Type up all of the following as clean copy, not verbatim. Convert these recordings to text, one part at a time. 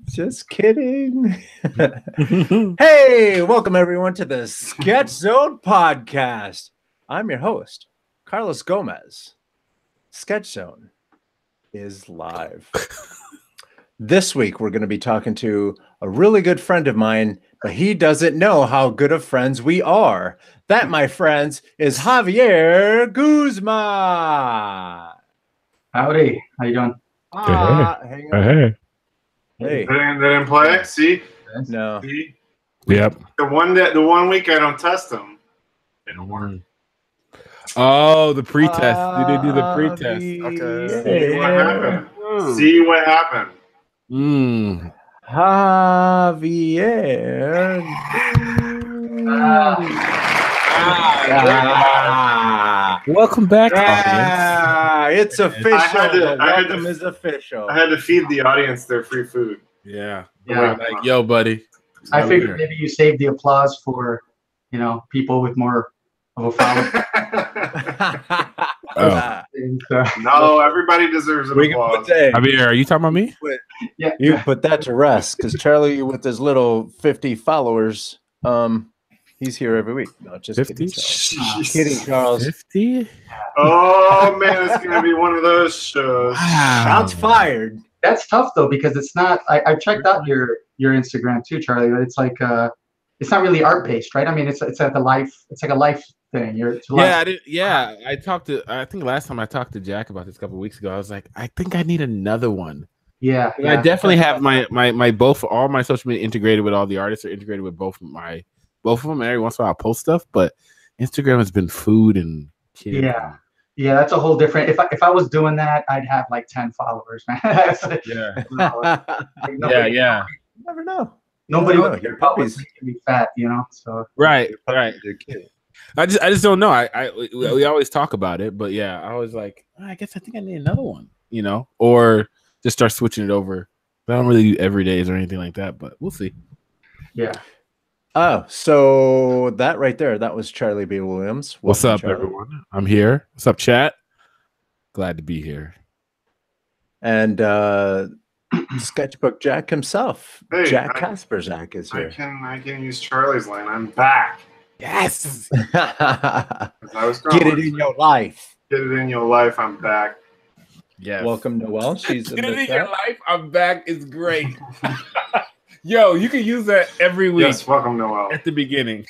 Just kidding. Hey, welcome everyone to the Sketch Zone podcast. I'm your host, Carlos Gomez. Sketch Zone is live. This week, we're going to be talking to a really good friend of mine, but he doesn't know how good of friends we are. That, my friends, is Javier Guzman. Howdy, how you doing? Hang on. Hey. They didn't play. See? No. See? Yep. The one week I don't test them. They don't work. Oh, the pretest. You did do the pretest. Okay. Okay. See what happened. See what happened. Javier. Welcome back, audience. It's official. Welcome is official. I had to feed the audience their free food. Yeah. Yeah. Like, yo, buddy. I figured maybe you saved the applause for, people with more of a following. No, everybody deserves an applause. Javier, are you talking about me? Yeah. You put that to rest because Charlie, with his little 50 followers, he's here every week. No, just 50? Kidding, Charles. 50? Oh man, it's gonna be one of those shows. Shots fired. That's tough though because it's not. I checked out your Instagram too, Charlie. But it's like it's not really art based, right? I mean, it's like a life. It's like a life thing. I think last time I talked to Jack about this a couple of weeks ago, I was like, I think I need another one. Yeah. I definitely have my both all my social media integrated with all the artists are integrated with both of them. And every once in a while I post stuff, but Instagram has been food and kids. Yeah, that's a whole different. If I was doing that, I'd have like 10 followers, man. Yeah. Nobody, You never know. Nobody would care about what's making me fat, So right. I just don't know. We always talk about it, but yeah, I was like, I think I need another one, or just start switching it over. I don't really do every days or anything like that, but we'll see. Yeah. Oh, so that right there, that was Charlie B. Williams. What's up, everyone? I'm here. What's up, chat? Glad to be here. And Sketchbook Jack himself, Hey, Jack Kasperzak is here. I can use Charlie's line. I'm back. Yes. I was going Get it in your life. Get it in your life. I'm back. Yes. Welcome, Noelle. She's Get it in your life. I'm back. It's great. Yo, you can use that every week. Yes, welcome, Noelle. At the beginning.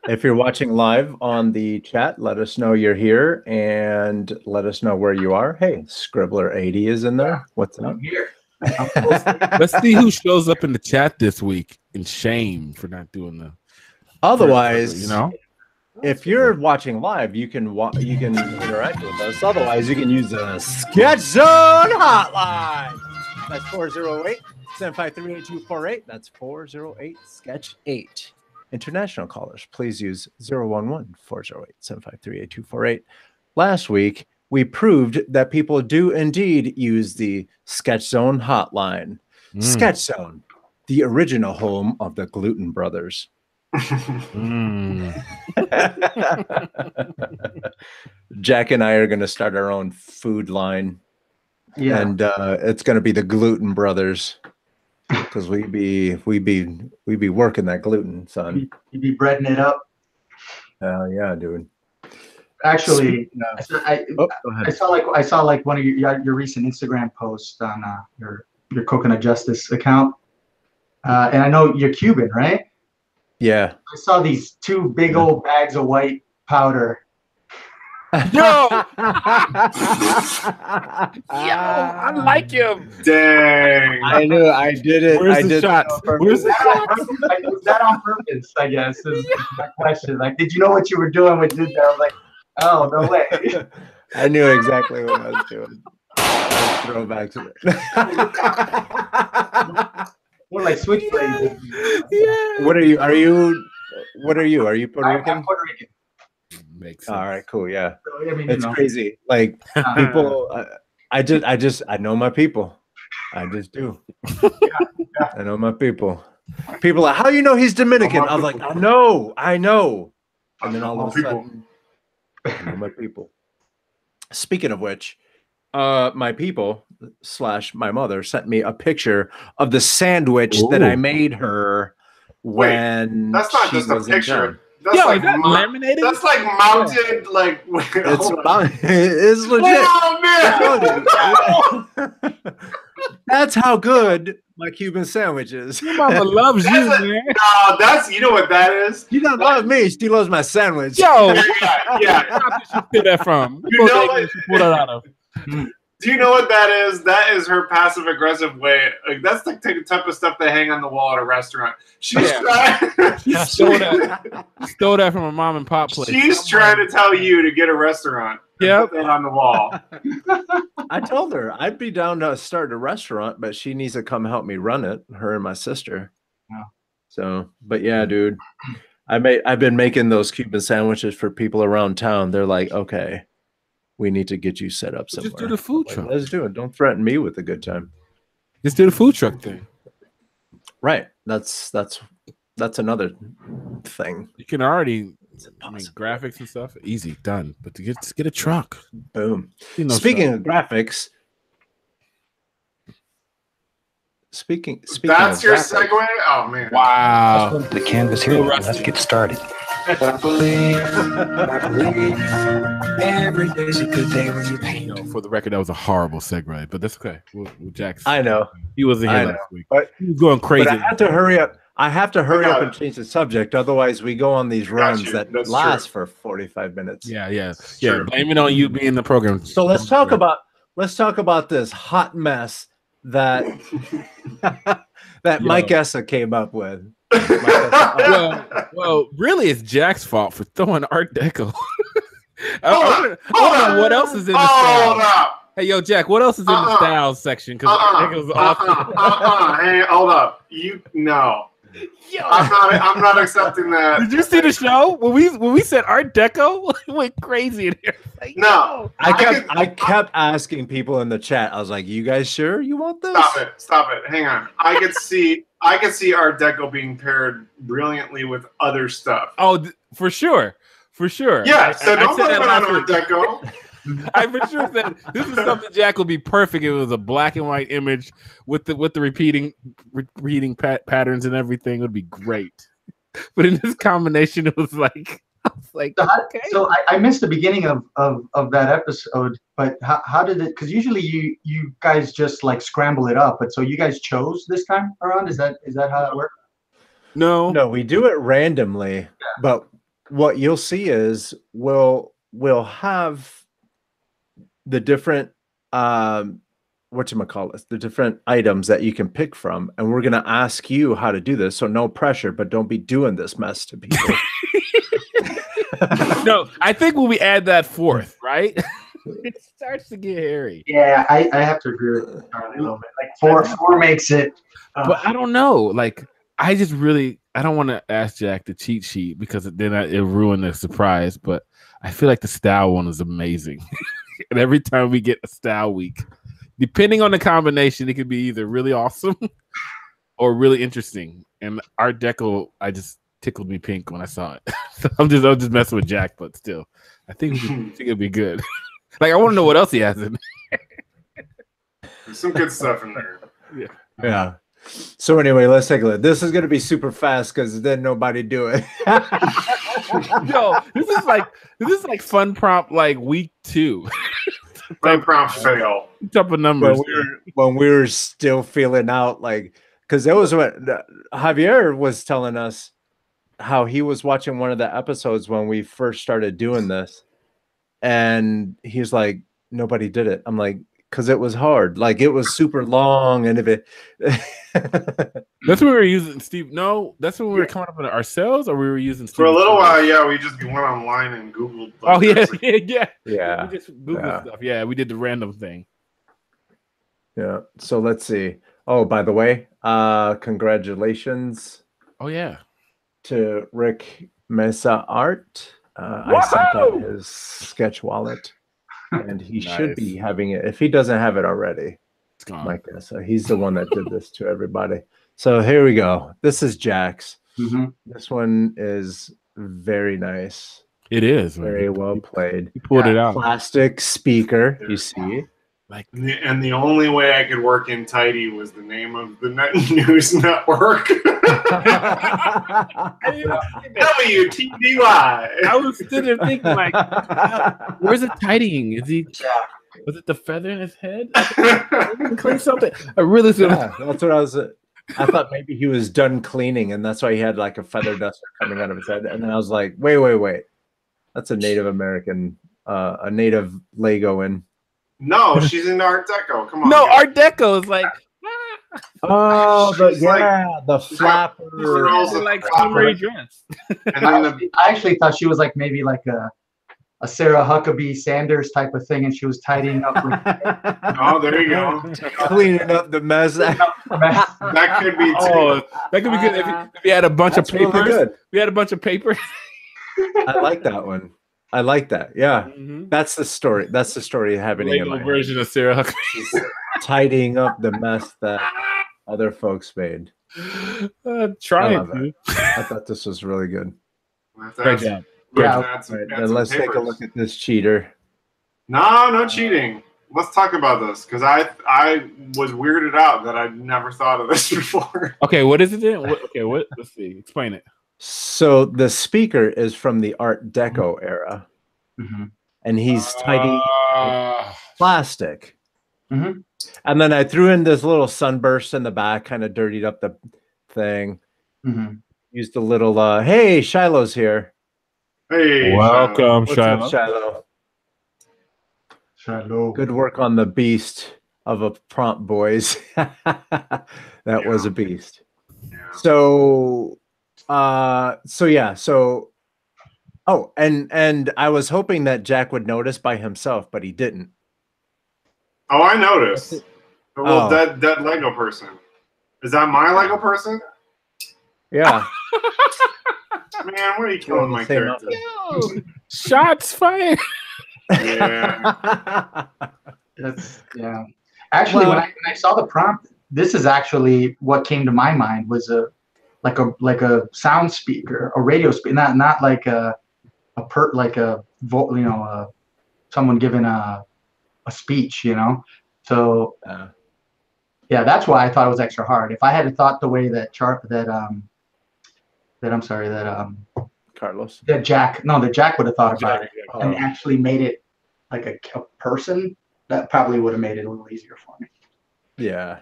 If you're watching live on the chat, let us know you're here and let us know where you are. Hey, Scribbler80 is in there. What's up? I'm here. Let's see who shows up in the chat this week in shame for not doing the. Otherwise, if you're watching live, you can interact with us. Otherwise, you can use the Sketch Zone hotline. That's 408-753-8248. That's 408-SKETCH-8. International callers, please use 011-408-753-8248. Last week, we proved that people do indeed use the Sketch Zone hotline. Sketch Zone, the original home of the Gluten Brothers. Jack and I are going to start our own food line. Yeah. And it's going to be the Gluten Brothers. Because we be working that gluten, son. You be breading it up. Hell yeah, dude. Actually, I saw like one of your recent Instagram posts on your Coconut Justice account, and I know you're Cuban, right? Yeah. I saw these two big old bags of white powder. Yo, I like him. Dang. I knew I did it. Where's the shot? Where's the shot? Was that on purpose, I guess, is my question. Like, did you know what you were doing when you did that? I was like, oh, no way. I knew exactly what I was doing. Throwback to it. More like switchblades. Yeah. What are you? Are you Puerto Rican? I'm Puerto Rican. Makes sense. All right, cool. Yeah. So, I mean, it's crazy. Like people, I know my people. I just do. I know my people. People are like, how you know he's Dominican? I was like, I know. And then all of a sudden, I know my people. Speaking of which, my people / my mother sent me a picture of the sandwich that I made her when that's not she just a was in picture. town. That's Yo, like is that laminated? That's like mounted. Like It's legit. Oh man! That's how good my Cuban sandwich is. Your mama loves you, man. No, that's you know what that is. She doesn't love me. She loves my sandwich. Yeah. Yo, where she steal that from? You know what? She pulled that out of. Do you know what that is? That is her passive aggressive way. Like that's like the type of stuff they hang on the wall at a restaurant. She's trying. She stole that from a mom and pop place. She's trying to tell you to get a restaurant. Yeah, put that on the wall. I told her I'd be down to start a restaurant, but she needs to come help me run it. Her and my sister. Yeah. So, but yeah, dude, I've been making those Cuban sandwiches for people around town. They're like, okay, we need to get you set up somewhere. just do the food truck. Let's do it. Don't threaten me with a good time. Just do the food truck thing. Right. That's another thing. You can already graphics and stuff easy done, but just get a truck. Boom. Speaking of graphics. Speaking That's of your graphics, segue? Oh man. Wow. The canvas here. Let's get started. I believe every day's a good day when you paint. For the record, that was a horrible segue, but that's okay. We'll Jackson. I know. He wasn't here I last know. week. But he was going crazy. But I have to hurry up. I have to hurry up and change the subject. Otherwise, we go on these runs that last for 45 minutes. Yeah. Blame it on you being the program. So let's talk about this hot mess that that Mike Essa came up with. Well, really, it's Jack's fault for throwing Art Deco. I don't know what else is in the style. Hey, yo, Jack, what else is in the style section? Because Art Deco's awesome. Hey, hold up. I'm not accepting that. Did you see the show when we said Art Deco? We went crazy in here. Like, no, I kept asking people in the chat. I was like, "You guys sure you want this?" Stop it. Hang on. I could see Art Deco being paired brilliantly with other stuff. Oh, for sure. Yeah. So don't put on Art Deco. I for sure said this is something Jack will be perfect. It was a black and white image with the repeating patterns and everything. It would be great. But in this combination, it was like, okay. So I missed the beginning of that episode. But how did it? Because usually you guys just like scramble it up. But so you guys chose this time around? Is that how it worked? No, we do it randomly. Yeah. But what you'll see is we'll have the different the different items that you can pick from, and we're going to ask you how to do this. So no pressure, but don't be doing this mess to people. No, I think when we add that fourth, right, it starts to get hairy. Yeah, I have to agree with Charlie a little bit. Like four makes it. But I don't know. Like I don't want to ask Jack the cheat sheet because then it'll ruin the surprise. But I feel like the style one is amazing. And every time we get a style week, depending on the combination, it could be either really awesome or really interesting. And Art Deco, I just tickled me pink when I saw it. So I'm just messing with Jack, but still, I think it'll be good. Like I want to know what else he has in there. There's some good stuff in there. Yeah. So anyway, let's take a look. This is going to be super fast because then nobody do it. Yo, this is like fun prompt like week 2. Fun prompt fail. Type of numbers. When we were still feeling out, like, because that was when Javier was telling us how he was watching one of the episodes when we first started doing this, and he's like, nobody did it. I'm like, because it was hard, like it was super long, and if it that's when we were using Steve. No, that's when we were coming up with it ourselves, or we were using Steve for a little while. Yeah, we just went online and Googled. Oh yeah. We just Googled stuff. Yeah, we did the random thing. Yeah. So let's see. Oh, by the way, congratulations. Oh yeah. To Rick Mesa Art. I sent out his sketch wallet. And he should be having it. If he doesn't have it already, it's gone. Mike, so he's the one that did this to everybody. So here we go. This is Jack's. Mm-hmm. This one is very nice. It is very well played. He pulled it out. Plastic speaker, you see. Like, and the only way I could work in tidy was the name of the news network. WTDY. I was sitting there thinking, like, where's the tidying? Is he? Was it the feather in his head? Clean something. I really that's what I was. I thought maybe he was done cleaning, and that's why he had like a feather duster coming out of his head. And then I was like, wait. That's a Native American, a native Lego in. No, she's into Art Deco. Come on. No, Art Deco is like. Oh, She's the flapper. Like summery dress. And I actually thought she was like maybe like a Sarah Huckabee Sanders type of thing, and she was tidying up. Oh, there you go. Cleaning up the mess. That could be too. Oh, that could be good if you had a bunch of papers. Really good. We had a bunch of papers. I like that one. I like that. Yeah, that's the story. That's the story happening in my version of Sarah Huckabee. Tidying up the mess that other folks made. Try it. I thought this was really good. Great job. Yeah. Then let's take a look at this cheater. No cheating. Let's talk about this because I was weirded out that I'd never thought of this before. Okay, what is it then? What? Let's see. Explain it. So the speaker is from the Art Deco era, and he's tidying plastic. And then I threw in this little sunburst in the back, kind of dirtied up the thing. Used a little, hey, Shiloh's here. Hey, welcome, Shiloh. Shiloh. Good work on the beast of a prompt, boys. That was a beast. Yeah. So oh, and I was hoping that Jack would notice by himself, but he didn't. Oh, I noticed. Well, that Lego person. Is that my Lego person? Yeah. Man, what are you killing my character? Shots fired. Yeah. Actually, when I saw the prompt, this is actually what came to my mind was like a sound speaker, a radio speaker, not like someone giving a speech, So that's why I thought it was extra hard. If I had thought the way that Jack would have thought about it and actually made it like a person, that probably would have made it a little easier for me. Yeah.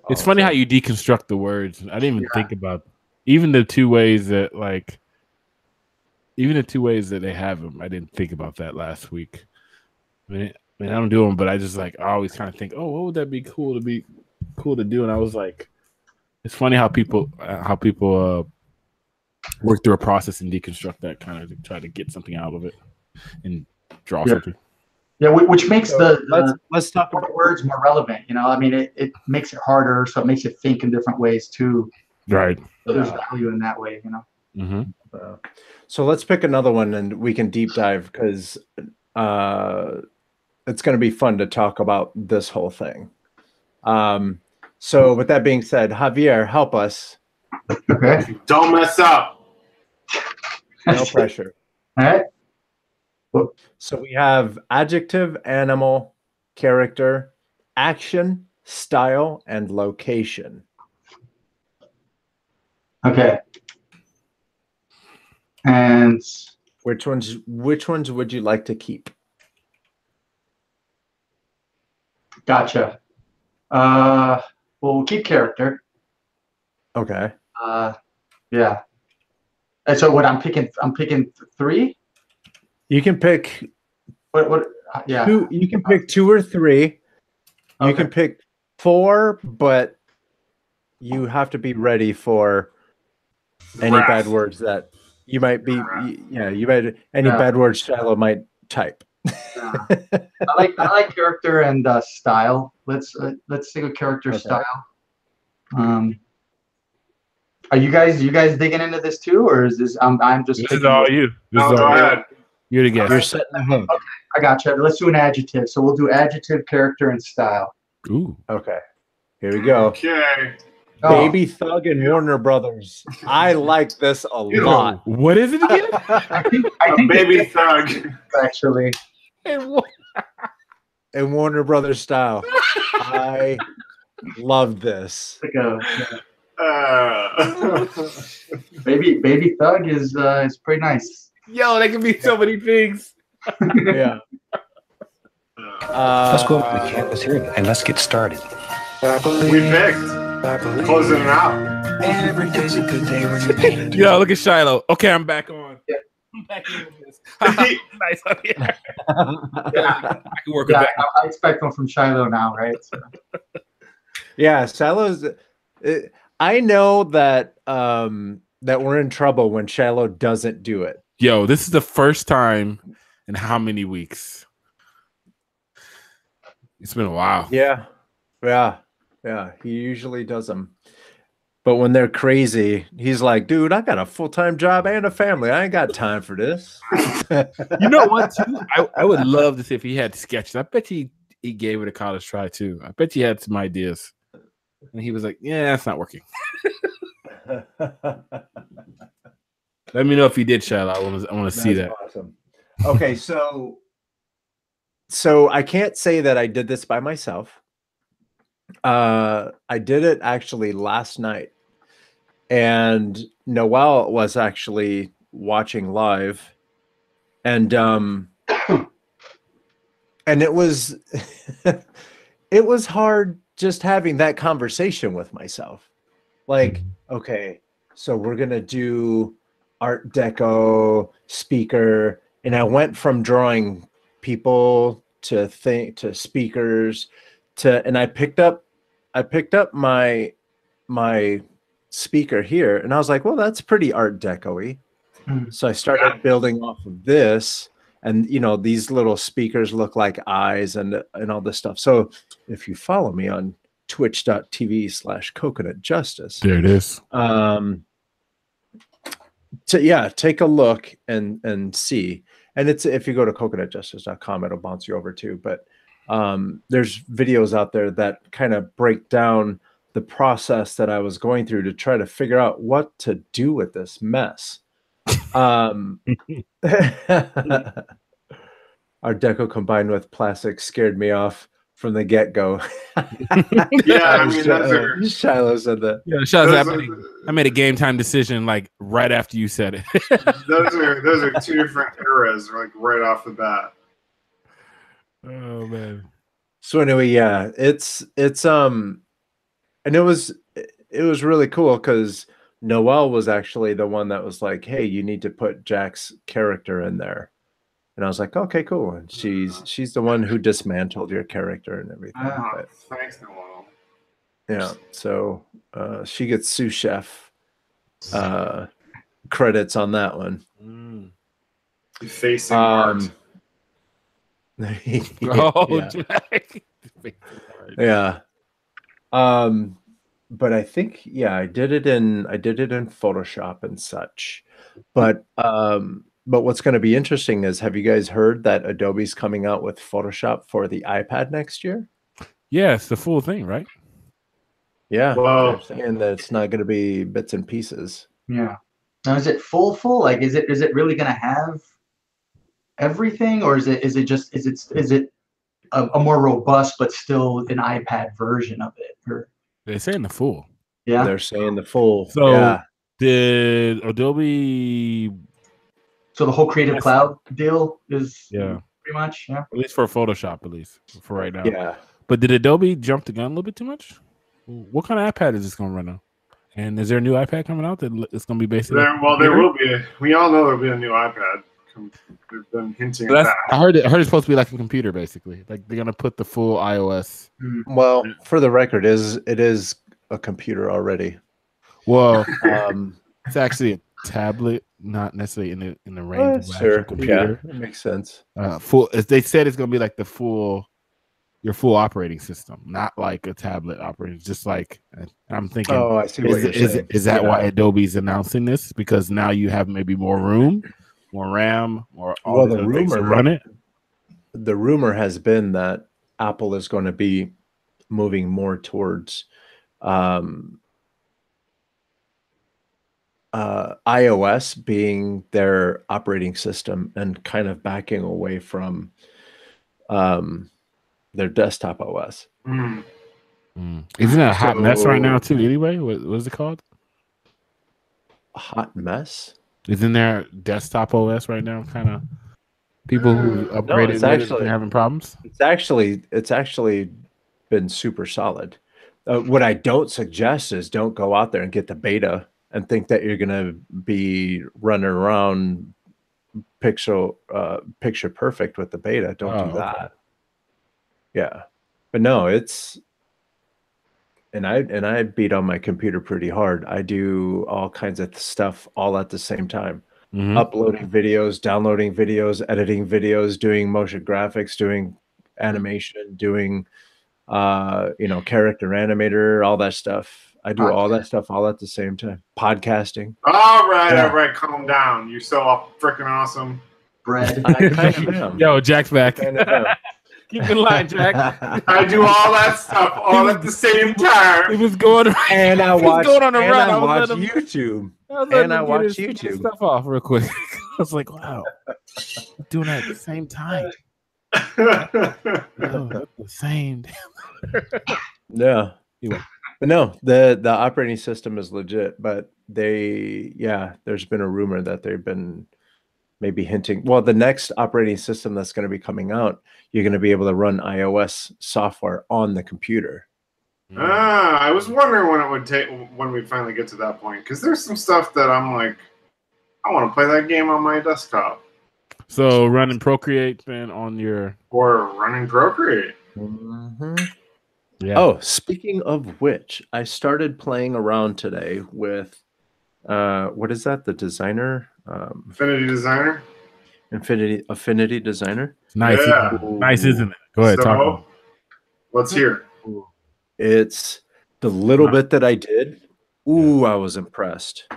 It's funny how you deconstruct the words. I didn't even think about even the two ways that they have them. I didn't think about that last week. I mean, I don't do them, but I just I always kind of think, oh, what would that be cool to do? And I was like, it's funny how people work through a process and deconstruct that kind of to try to get something out of it and draw something. Yeah, which makes let's talk about words more relevant. I mean, it makes it harder, so it makes it think in different ways too. Right. So there's value in that way, So let's pick another one and we can deep dive because it's going to be fun to talk about this whole thing. So with that being said, Javier, help us. Okay. Don't mess up. No pressure. All right. So we have adjective, animal, character, action, style, and location. Okay. And which ones would you like to keep? Gotcha. We'll keep character. Okay. Yeah. And so what I'm picking 3? You can pick yeah. You can pick 2 or 3. You can pick 4, but you have to be ready for any bad words that you might be bad words Shiloh might type. I like character and style. Let's think of character style. Are you guys digging into this too, or is this I'm just? This is all you. Go ahead. You're the guest. You're setting the hook. Okay, I got you. Let's do an adjective. So we'll do adjective, character, and style. Ooh. Okay. Here we go. Okay. Baby Thug and Warner Brothers. I like this a lot. What is it again? I think Baby Thug. Actually, in Warner Brothers style. I love this. Like Baby Thug is pretty nice. Yo, that can be so many things. Yeah. Let's go over to the campus here and let's get started. We picked. Closing it out. Every day's a good day when you paint. Yo, look at Shiloh. Okay, I'm back on. Yeah. I'm back in with this. Nice up here. I can work with that. I expect one from Shiloh now, right? So. Yeah, Shiloh's. I know that that we're in trouble when Shiloh doesn't do it. Yo, this is the first time in how many weeks? It's been a while. Yeah. He usually does them. But when they're crazy, he's like, dude, I got a full-time job and a family. I ain't got time for this. You know what, too? I would love to see if he had sketches. I bet he gave it a college try, too. I bet he had some ideas. And he was like, yeah, that's not working. Let me know if he did, Shiloh. I want to see that. Awesome. Okay, so I can't say that I did this by myself. I did it actually last night. And Noel was actually watching live, and it was it was hard just having that conversation with myself. Like, okay, so we're gonna do Art Deco speaker, and I went from drawing people to speakers and I picked up my speaker here, and I was like, well, that's pretty Art Deco-y. So I started building off of this, and these little speakers look like eyes and all this stuff. So if you follow me on twitch.tv/coconutjustice, there it is. Take a look and see. And it's, if you go to coconutjustice.com, it'll bounce you over too. But there's videos out there that kind of break down the process that I was going through to try to figure out what to do with this mess. Art Deco combined with plastic scared me off from the get-go. Yeah, I mean, Shiloh said that. Yeah, I made a game time decision like right after you said it. those are two different eras, like right off the bat. Oh man. So anyway, yeah, it's and it was really cool because Noelle was actually the one that was like, hey, you need to put Jack's character in there. And I was like, okay, cool. And she's the one who dismantled your character and everything. Thanks, Noelle. Yeah, so she gets sous chef credits on that one. Facing art. Yeah. But I think I did it in Photoshop and such. But what's going to be interesting is, have you guys heard that Adobe's coming out with Photoshop for the iPad next year? Yeah, it's the full thing, right? Yeah. Wow. They're saying that it's not going to be bits and pieces. Yeah. Now, is it full? Like, is it really going to have everything, or is it a more robust but still an iPad version of it? Or they're saying the full. Yeah, they're saying the full. So yeah. Did Adobe? So the whole Creative Cloud deal is pretty much at least for Photoshop, at least for right now. Yeah. But did Adobe jump the gun a little bit too much? What kind of iPad is this going to run now? And is there a new iPad coming out that it's going to be basically? There will be. We all know there'll be a new iPad. They've been hinting at that. I heard it's supposed to be like a computer, basically. Like they're going to put the full iOS. Well, for the record, it is a computer already. Well, it's actually a tablet, not necessarily in the range of sure. a computer. Yeah, it makes sense. Full. As they said, it's going to be like your full operating system, not like a tablet operating. Just like I'm thinking. Oh, I see what you're saying. Is that why Adobe's announcing this? Because now you have maybe more room, more RAM, or all the rumor run it. The rumor has been that Apple is going to be moving more towards iOS being their operating system and kind of backing away from their desktop OS. Isn't it a hot mess right now too? Anyway, what is it called? A hot mess? Isn't there desktop OS right now? Kind of people who upgraded and having problems. It's actually been super solid. What I don't suggest is don't go out there and get the beta and think that you're gonna be running around picture perfect with the beta. Don't do that. Okay. Yeah, but no, it's. And I beat on my computer pretty hard. I do all kinds of stuff all at the same time. Uploading videos, downloading videos, editing videos, doing motion graphics, doing animation, doing character animator, all that stuff. I do all that stuff all at the same time. Podcasting. All right, calm down. You're so freaking awesome. Bread. I kind of am. Yo, Jack's back. Keep in line, Jack. I do all that stuff all at the same time. He was going and I watch YouTube. And I watch YouTube. Stuff off real quick. I was like, wow, doing that at the same time. At the same damn. Yeah. But no, the operating system is legit. But there's been a rumor that they've been maybe hinting. Well, the next operating system that's going to be coming out, you're going to be able to run iOS software on the computer. I was wondering when it would take when we finally get to that point, because there's some stuff that I'm like, I want to play that game on my desktop. So running Procreate then on your running Procreate. Yeah. Oh, speaking of which, I started playing around today with what is that? The designer. Affinity Designer. Affinity Designer. Nice. Yeah. Nice, isn't it? Go ahead. So, let's hear. It's the little bit that I did. Ooh, I was impressed.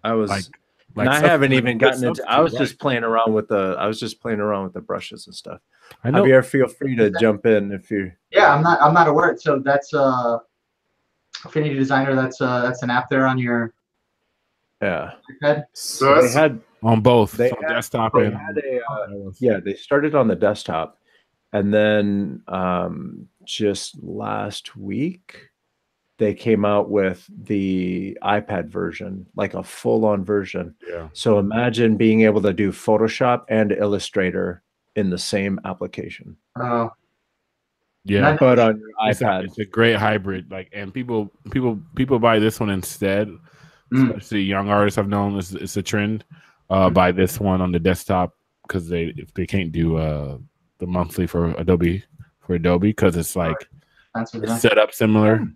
I was and I haven't even gotten into. I was just playing around with the brushes and stuff. I know. Javier, feel free to jump in if you. Yeah, I'm not aware. So that's Affinity Designer. That's an app there on your. Yeah. iPad. So they had on both. They on had, desktop they and had they started on the desktop, and then just last week they came out with the iPad version, like a full-on version. Yeah. So imagine being able to do Photoshop and Illustrator in the same application. Yeah, but on your iPad, it's a great hybrid. And people buy this one instead. Especially young artists I've known, it's a trend. Buy this one on the desktop because if they can't do the monthly for Adobe because it's it's set up similar,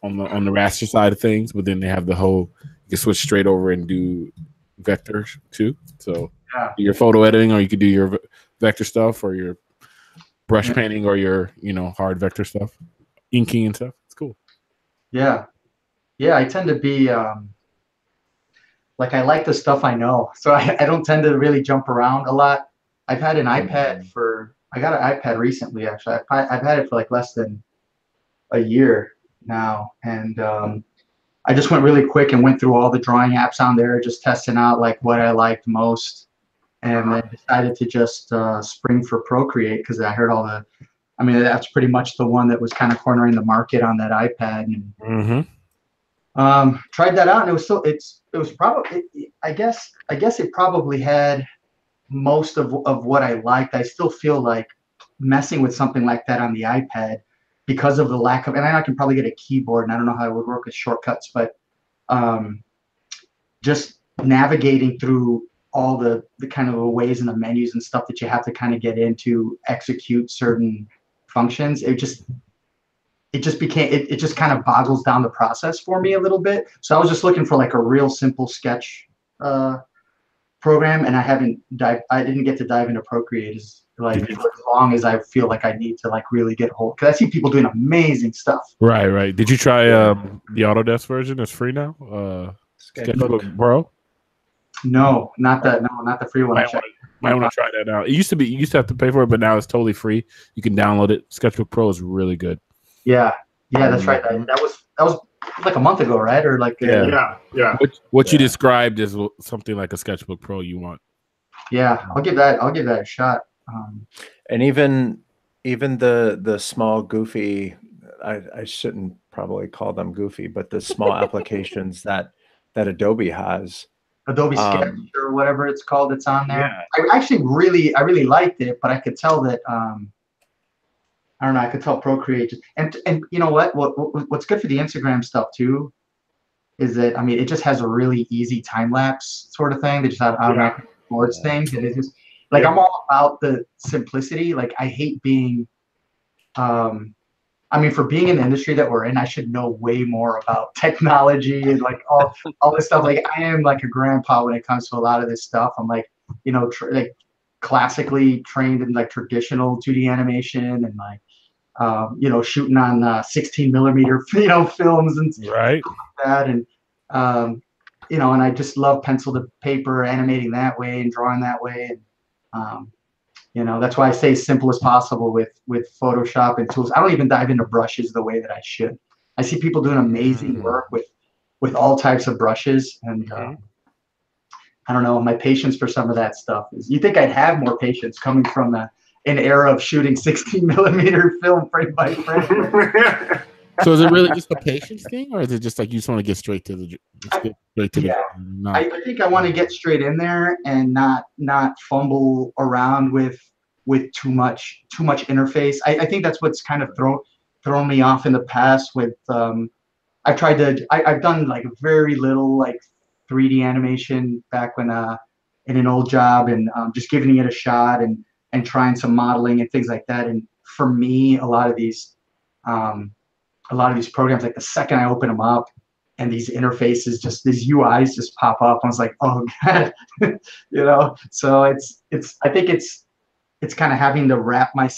on the raster side of things, but then they have the whole you can switch straight over and do vectors too. So do your photo editing, or you could do your vector stuff, or your brush painting, or your hard vector stuff, inking and stuff. It's cool. Yeah, I tend to be I like the stuff I know, so I don't tend to really jump around a lot. I've had an iPad I got an iPad recently, actually. I've had it for less than a year now, and I just went really quick and went through all the drawing apps on there, just testing out what I liked most, and then decided to just spring for Procreate because I heard that's pretty much the one that was kind of cornering the market on that iPad. And, tried that out, and it was probably I guess it probably had most of what I liked. I still feel like messing with something like that on the iPad because of the lack of, and I can probably get a keyboard, and I don't know how it would work with shortcuts, but just navigating through all the kind of the ways and the menus and stuff that you have to kind of get into execute certain functions. It just kind of boggles down the process for me a little bit. So I was just looking for a real simple sketch program, and I didn't get to dive into Procreate as long as I feel like I need to really get a hold, because I see people doing amazing stuff. Right. Did you try the Autodesk version? It's free now. SketchBook Pro. No, not that. No, not the free one. Might want to try that out. You used to have to pay for it, but now it's totally free. You can download it. SketchBook Pro is really good. Yeah, that's right. That was like a month ago, right? Or yeah. What you described is something like a SketchBook Pro you want. Yeah, I'll give that a shot. And even even the small goofy, I shouldn't probably call them goofy, but the small applications that Adobe has. Adobe Sketch or whatever it's called, it's on there. Yeah. I actually really liked it, but I could tell that I don't know, I could tell Procreate and you know what's good for the Instagram stuff too is that, I mean, it just has a really easy time lapse sort of thing. They just have automatic records things, and it just like I'm all about the simplicity. Like I hate being I mean, for being in the industry that we're in, I should know way more about technology and like all this stuff. Like I am like a grandpa when it comes to a lot of this stuff. I'm like, you know, like classically trained in like traditional 2D animation and like, you know, shooting on 16 millimeter, you know, films and stuff like that. And, you know, and I just love pencil to paper, animating that way and drawing that way. And, you know, that's why I say as simple as possible with Photoshop and tools. I don't even dive into brushes the way that I should. I see people doing amazing work with all types of brushes, and I don't know, my patience for some of that stuff is. You think I'd have more patience coming from an era of shooting 16 millimeter film frame by frame. So is it really just a patience thing, or is it just like you just want to get straight to the? I think I want to get straight in there and not fumble around with too much interface. I think that's what's kind of thrown me off in the past with I've done like very little like 3D animation back when in an old job, and just giving it a shot and trying some modeling and things like that. And for me, a lot of these programs, like the second I open them up and these interfaces, just these UIs just pop up, I was like, oh God, you know. So I think it's kind of having to wrap my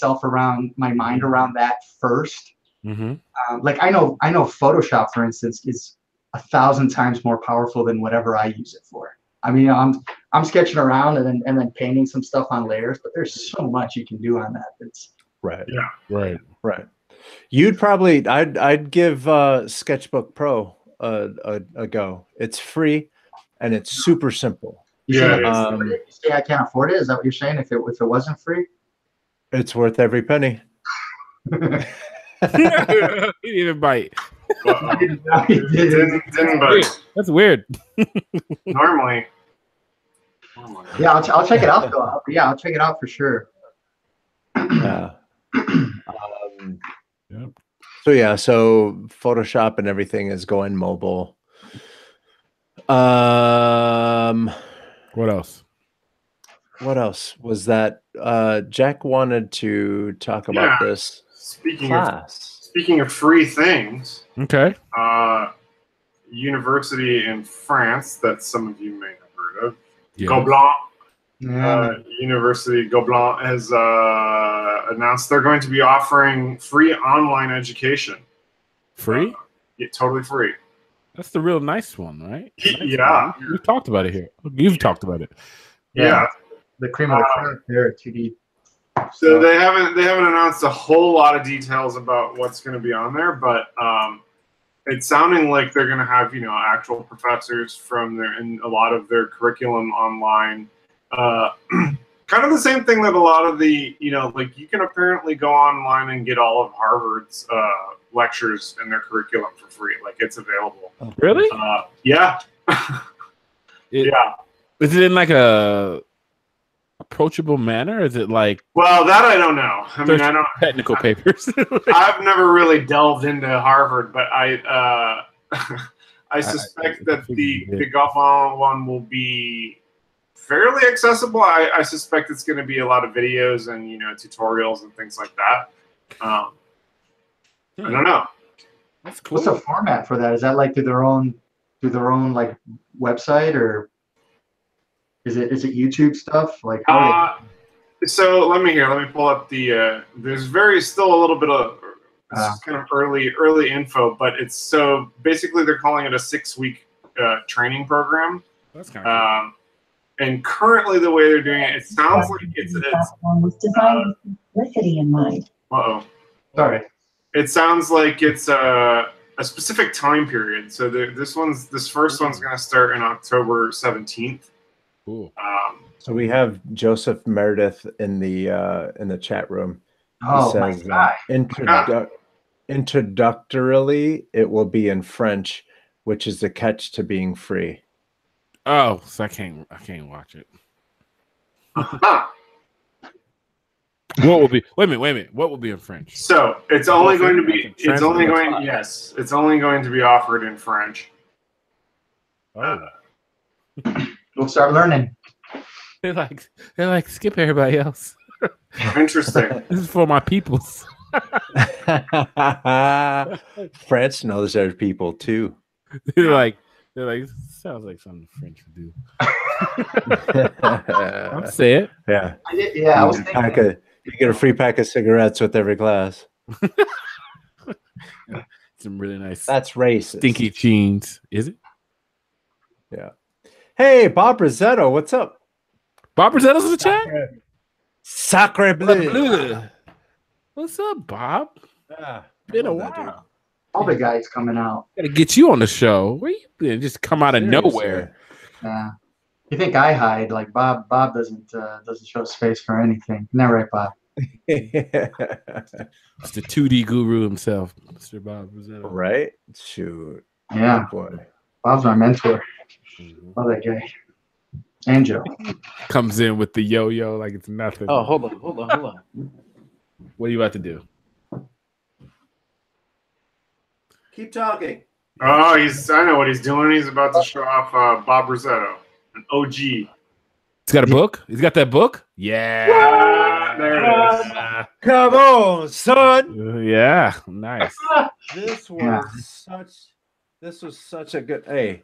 mind around that first. Like I know Photoshop, for instance, is 1,000 times more powerful than whatever I use it for. I mean, I'm sketching around and then painting some stuff on layers, but there's so much you can do on that. It's right. Right. You'd probably, I'd give Sketchbook Pro a go. It's free and it's super simple. You say I can't afford it? Is that what you're saying? If it wasn't free, it's worth every penny. He didn't even bite. Didn't bite. That's weird. Normally. Yeah, I'll check it out though. Yeah, I'll check it out for sure. Yeah. So Photoshop and everything is going mobile. What else? What else was that? Jack wanted to talk about this Speaking of free things. Okay. University in France that some of you may have heard of. Gobelin. University Gobelin has announced they're going to be offering free online education. Free? Yeah, totally free. That's the real nice one, right? Yeah. We've talked about it here. You've talked about it. Yeah. The cream of the crop there, 2D. So they haven't announced a whole lot of details about what's going to be on there, but it's sounding like they're going to have, you know, actual professors from there and a lot of their curriculum online. Kind of the same thing that a lot of the, you know, like you can apparently go online and get all of Harvard's lectures and their curriculum for free. Like it's available. Really? Yeah. Yeah. Is it in like a approachable manner? Is it like? Well, that I don't know. I mean, I don't technical papers. I've never really delved into Harvard, but I suspect that the Gobelin one will be fairly accessible. I suspect it's going to be a lot of videos and, you know, tutorials and things like that. I don't know. That's cool. What's the format for that? Is that like through their own like website, or is it YouTube stuff? Like so let me pull up the there's still a little bit of kind of early info, but it's so basically they're calling it a 6-week training program. That's kind of cool. And currently, the way they're doing it, it sounds like it's was designed with simplicity in mind. Sorry. It sounds like it's a specific time period. So this first one's going to start in October 17th. Cool. So we have Joseph Meredith in the chat room. Oh He my says, God. introductorily, it will be in French, which is the catch to being free. Oh, so I can't watch it. What will be? Wait a minute. What will be in French? So it's only going to be. It's only going. Yes, it's only going to be offered in French. Oh. We'll start learning. They're like skip everybody else. Interesting. This is for my peoples. France knows their people too. they're like sounds like something French would do. I'll say it. Yeah. Yeah, I was thinking. You get a free pack of cigarettes with every class. Some really nice. That's racist. Stinky jeans. Is it? Yeah. Hey, Bob Rosetto, what's up? Bob Rosetto's in the chat. Sacre bleu. What's up, Bob? Yeah, Been a while. All the guys coming out. Gotta get you on the show. Where you been? Just come out of nowhere. Yeah. You think I hide? Like Bob doesn't show his face for anything. Isn't that right, Bob? It's the 2D guru himself, Mr. Bob Rosetto. Right? Shoot. Yeah. Oh, boy. Bob's my mentor. Love that guy. And Joe. Comes in with the yo-yo like it's nothing. Oh, hold on. What are you about to do? Keep talking. Oh, I know what he's doing. He's about to show off Bob Rosetto, an OG. He's got a book? He's got that book? Yeah. There it is. Come on, son. Yeah. Nice. This was such a good. Hey,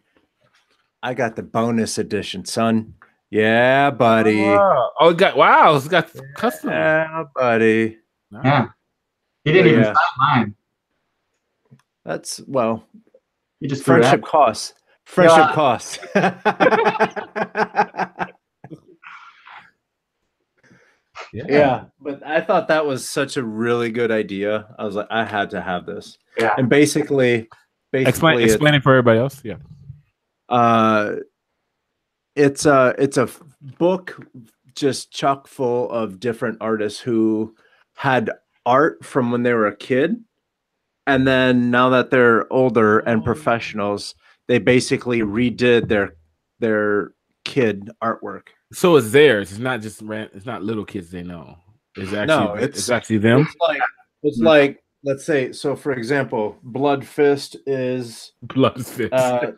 I got the bonus edition, son. Yeah, buddy. Oh, it's got custom. Yeah, buddy. Nice. Yeah. He didn't even sign mine. That's He just friendship costs. Friendship costs. Yeah, but I thought that was such a really good idea. I was like, I had to have this. Yeah. And basically explain it for everybody else. Yeah. It's a book just chock full of different artists who had art from when they were a kid, and then now that they're older and professionals, they basically redid their kid artwork. So it's theirs. It's not just it's not little kids they know. It's actually it's actually them. It's like let's say, so for example, Blood Fist is Blood Fist. The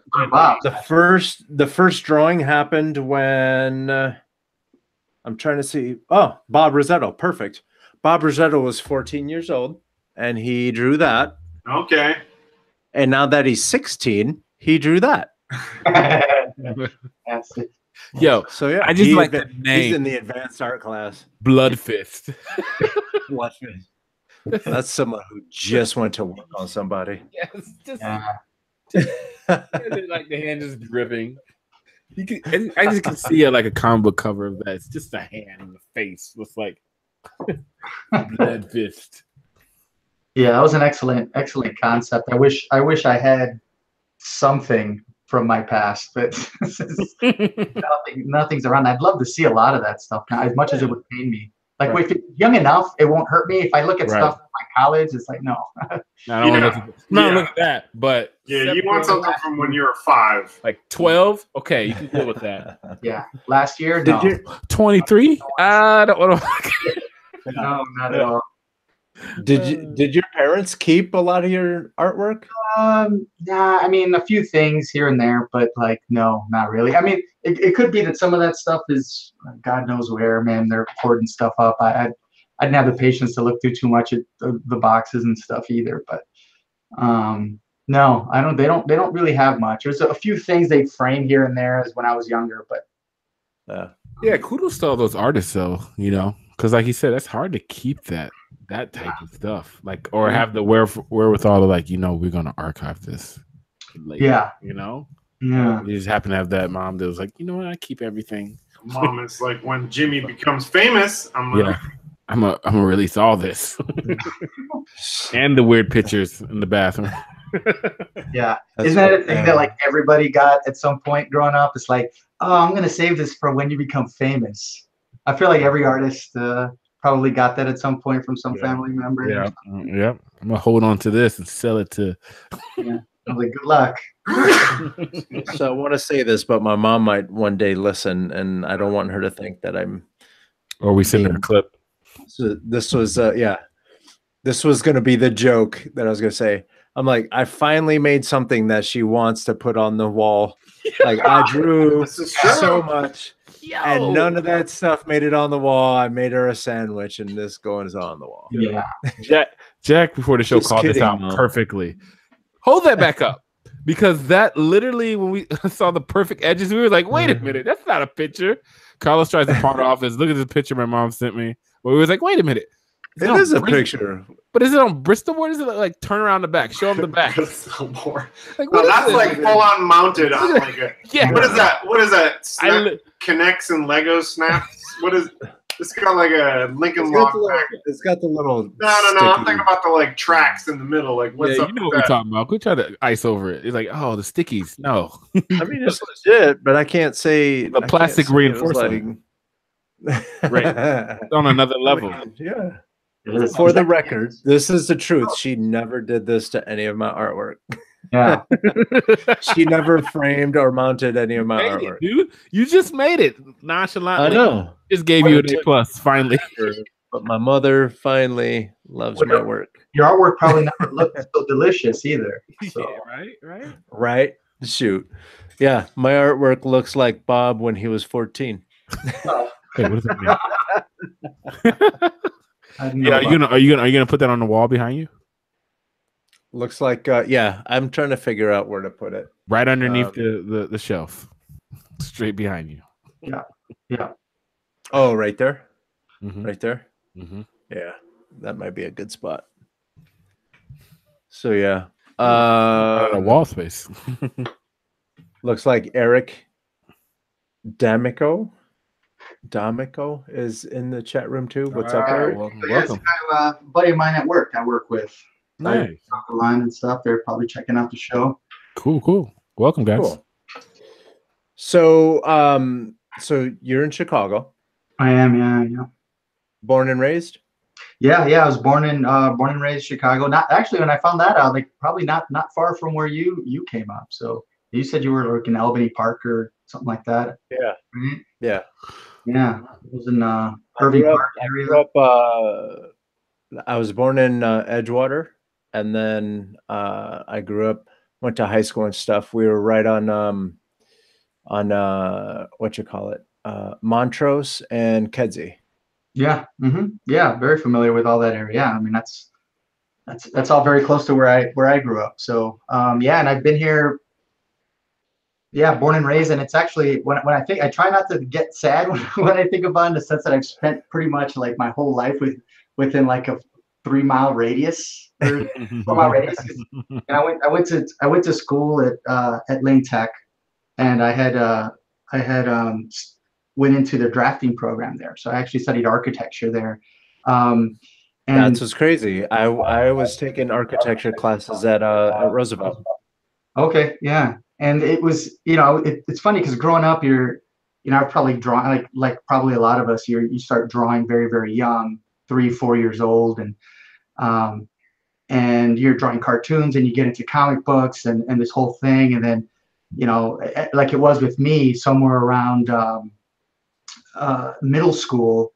first drawing happened when I'm trying to see. Oh, Bob Rosetto, perfect. Bob Rosetto was 14 years old, and he drew that. Okay. And now that he's 16, he drew that. Yo, so yeah, I just like the name. He's in the advanced art class. Blood Fist. Blood Fist. That's someone who just went to work on somebody. Yes, like the hand just dripping. I just can see like a comic book cover of that. It's just a hand in the face with like Blood Fist. Yeah, that was an excellent concept. I wish I had something from my past, but nothing's around. I'd love to see a lot of that stuff now, as much as it would pain me. Like if it's young enough, it won't hurt me. If I look at stuff from my college, it's like no. I don't want to look at that. But yeah, you want something from when you were 5, like 12. Okay, you can deal with that. Yeah, last year. No. 23? I don't want to. No, not at all. Did your parents keep a lot of your artwork? Nah, I mean a few things here and there, but like no, not really. I mean, it could be that some of that stuff is God knows where, man. They're hoarding stuff up. I didn't have the patience to look through too much at the boxes and stuff either. But no, I don't. They don't really have much. There's a few things they frame here and there as when I was younger, but yeah, kudos to all those artists though. You know, because like you said, that's hard to keep that type of stuff, like, or have the wherewithal to like, you know, we're gonna archive this later, you know. Yeah, you just happen to have that mom that was like, you know what, I keep everything. Mom, it's like when Jimmy becomes famous, I'm gonna release all this and the weird pictures in the bathroom. Yeah, isn't that a thing that like everybody got at some point growing up? It's like, oh, I'm gonna save this for when you become famous. I feel like every artist probably got that at some point from some family member. Yeah, yeah. I'm gonna hold on to this and sell it to. Yeah, I was like, good luck. So I want to say this, but my mom might one day listen, and I don't want her to think that I'm. Or we send her a clip. So this was, this was going to be the joke that I was going to say. I'm like, I finally made something that she wants to put on the wall. Like I drew so much, and none of that stuff made it on the wall. I made her a sandwich, and this goes on the wall. Yeah, Jack before the show called this out perfectly. Hold that back up, because that literally when we saw the perfect edges, we were like, wait a minute, that's not a picture. Carlos tries to pawn it off as look at this picture my mom sent me. But we was like, wait a minute. It is a picture. But is it on Bristol board? Is it like turn around the back? Show them the back. Bristol board. Like, no, that's like full on mounted on like a What is that? What is that? Snap connects and Lego snaps? What is it's got like a Lincoln Log back. It's got the little No. I'm thinking about the like tracks in the middle. Like what's up? You know what we're talking about. We try to ice over it. It's like, oh, the stickies. No. I mean it's legit, but I can't say the plastic reinforcement. Right. On another level. Yeah. For the record, this is the truth. She never did this to any of my artwork. Yeah. She never framed or mounted any of my artwork. Dude, you just made it nonchalantly. I know. Just gave you an A+ finally. But my mother finally loves my work. Your artwork probably never looked so delicious either. So. Yeah, right. Shoot. Yeah, my artwork looks like Bob when he was 14. Hey, what does that mean? Yeah, are you gonna put that on the wall behind you? Looks like yeah. I'm trying to figure out where to put it. Right underneath the shelf, straight behind you. Yeah. Oh, right there. Mm-hmm. Right there. Mm-hmm. Yeah, that might be a good spot. So yeah, a wall space. Looks like Eric D'Amico is in the chat room too. What's up, Eric? Welcome. Kind of a buddy of mine at work I work with. Nice. The line and stuff. They're probably checking out the show. Cool. Welcome, guys. Cool. So, so you're in Chicago. I am, yeah. Born and raised? Yeah. I was born and raised Chicago. Not actually when I found that out, like probably not far from where you came up. So you said you were like in Albany Park or something like that. Yeah. Mm-hmm. Yeah. Yeah. It was in Irving Park area. I was born in Edgewater, and then I went to high school and stuff. We were right on what you call it, Montrose and Kedzie. Yeah. Mm-hmm. Yeah. Very familiar with all that area. Yeah. I mean, that's all very close to where I grew up. So yeah, and I've been here. Yeah, born and raised, and it's actually when I try not to get sad when I think about it, in the sense that I've spent pretty much like my whole life within like a 3-mile radius or 4-mile radius. And I went to school at Lane Tech, and I had went into the drafting program there. So I actually studied architecture there. And that's what's crazy. I was taking architecture classes at Roosevelt. Okay, yeah. And it was, it's funny because growing up, I've probably drawn like probably a lot of us. You start drawing very, very young, 3-4 years old, and you're drawing cartoons, and you get into comic books and this whole thing, and then, like it was with me, somewhere around middle school,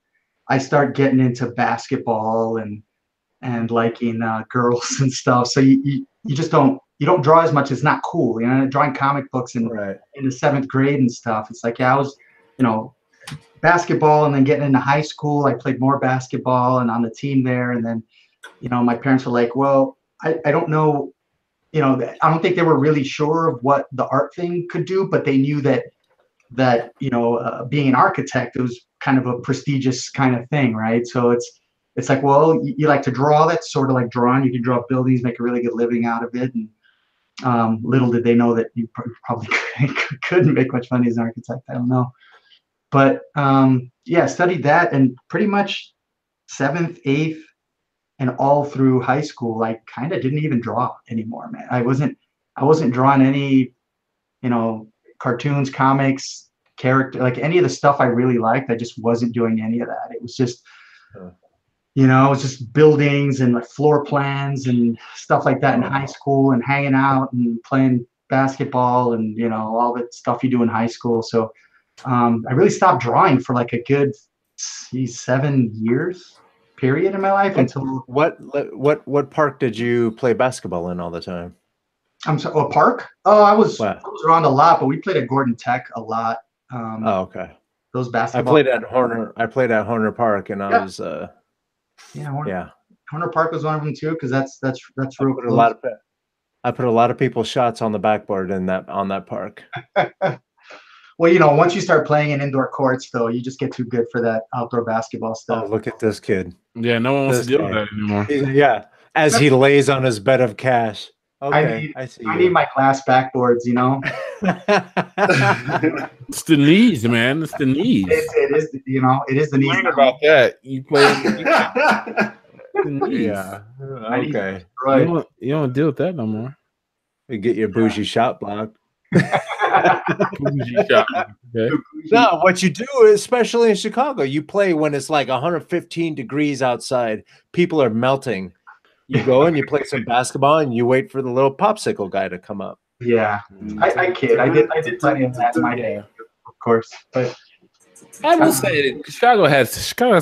I start getting into basketball and liking girls and stuff. So you just don't. You don't draw as much. It's not cool. Drawing comic books in the 7th grade and stuff. It's like, yeah, I was, basketball, and then getting into high school, I played more basketball and on the team there. And then, my parents were like, well, I don't know, I don't think they were really sure of what the art thing could do, but they knew that being an architect, it was kind of a prestigious kind of thing, right? So it's like, well, you like to draw. That's sort of like drawing. You can draw buildings, make a really good living out of it. And little did they know that you probably couldn't make much money as an architect. I don't know. But yeah, studied that, and pretty much 7th, 8th, and all through high school, I kind of didn't even draw anymore, man. I wasn't drawing any, cartoons, comics, character, like any of the stuff I really liked. I just wasn't doing any of that. It was just You know, it was just buildings and like floor plans and stuff like that in high school, and hanging out and playing basketball and, you know, all the stuff you do in high school. So I really stopped drawing for like a good 7 years period in my life until what park did you play basketball in all the time? I'm sorry, a park? Oh, I was around a lot, but we played at Gordon Tech a lot. Oh, okay. Those basketball. I played at Horner Park, and I was Horner Park was one of them too, because that's real close. I put a lot of people's shots on the backboard on that park. Well, you know, once you start playing in indoor courts, though, you just get too good for that outdoor basketball stuff. Oh, look at this kid. Yeah, no one wants to deal with that anymore. Yeah, as he lays on his bed of cash. Okay, I need my glass backboards, you know. It's the knees, man. It's the knees. It is, you know, it is the knees. Learn about that. You play the knees. Yeah. Okay. Right. You don't deal with that no more. You get your bougie shot blocked. Bougie shot. Okay. No, what you do, especially in Chicago, you play when it's like 115 degrees outside. People are melting. You go and you play some basketball, and you wait for the little popsicle guy to come up. Yeah, I kid. I did plenty of that in my day, of course. But I will say that Chicago has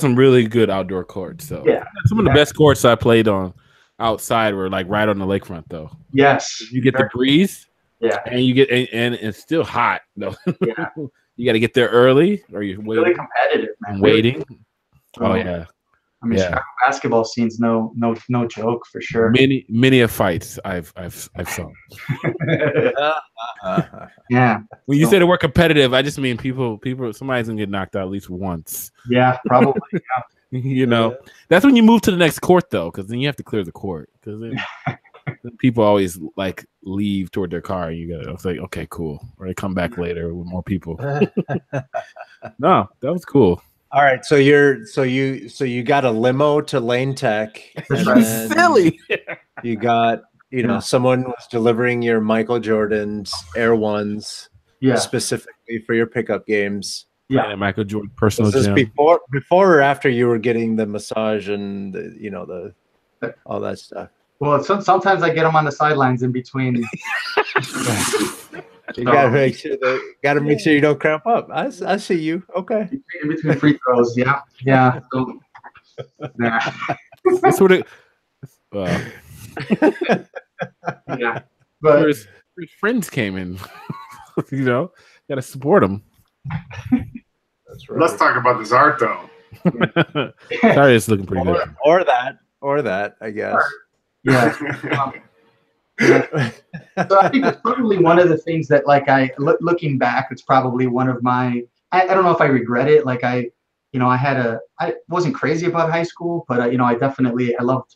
some really good outdoor courts. So yeah, some of the best courts I played on outside were like right on the lakefront, though. Yes, you get the breeze. Yeah, and you get and it's still hot though. Yeah, you got to get there early, or you're waiting. Really competitive, man. Waiting. Oh yeah. I mean, Chicago basketball scene's no joke for sure. Many a fights I've saw. Yeah. When you say the word competitive, I just mean people. Somebody's gonna get knocked out at least once. Yeah, probably. Yeah. You know, that's when you move to the next court though, because then you have to clear the court. Because people always like leave toward their car. And you gotta. It's like, okay, cool. Or they come back later with more people. No, that was cool. All right, so you got a limo to Lane Tech. That's silly. You got, someone was delivering your Michael Jordan's Air Ones, specifically for your pickup games. Yeah, Michael Jordan personal was this gym. before or after you were getting the massage and the all that stuff? Well, sometimes I get them on the sidelines in between. You gotta make sure you don't cramp up. I see you. Okay. In between free throws, yeah. So, that's what it. Yeah, but his friends came in. Gotta support them. That's right. Let's talk about this art though. Sorry, it's looking pretty good. Or that, I guess. Yeah. So I think it's probably one of the things that, like, looking back, it's probably one of my. I don't know if I regret it. Like I wasn't crazy about high school, but I loved,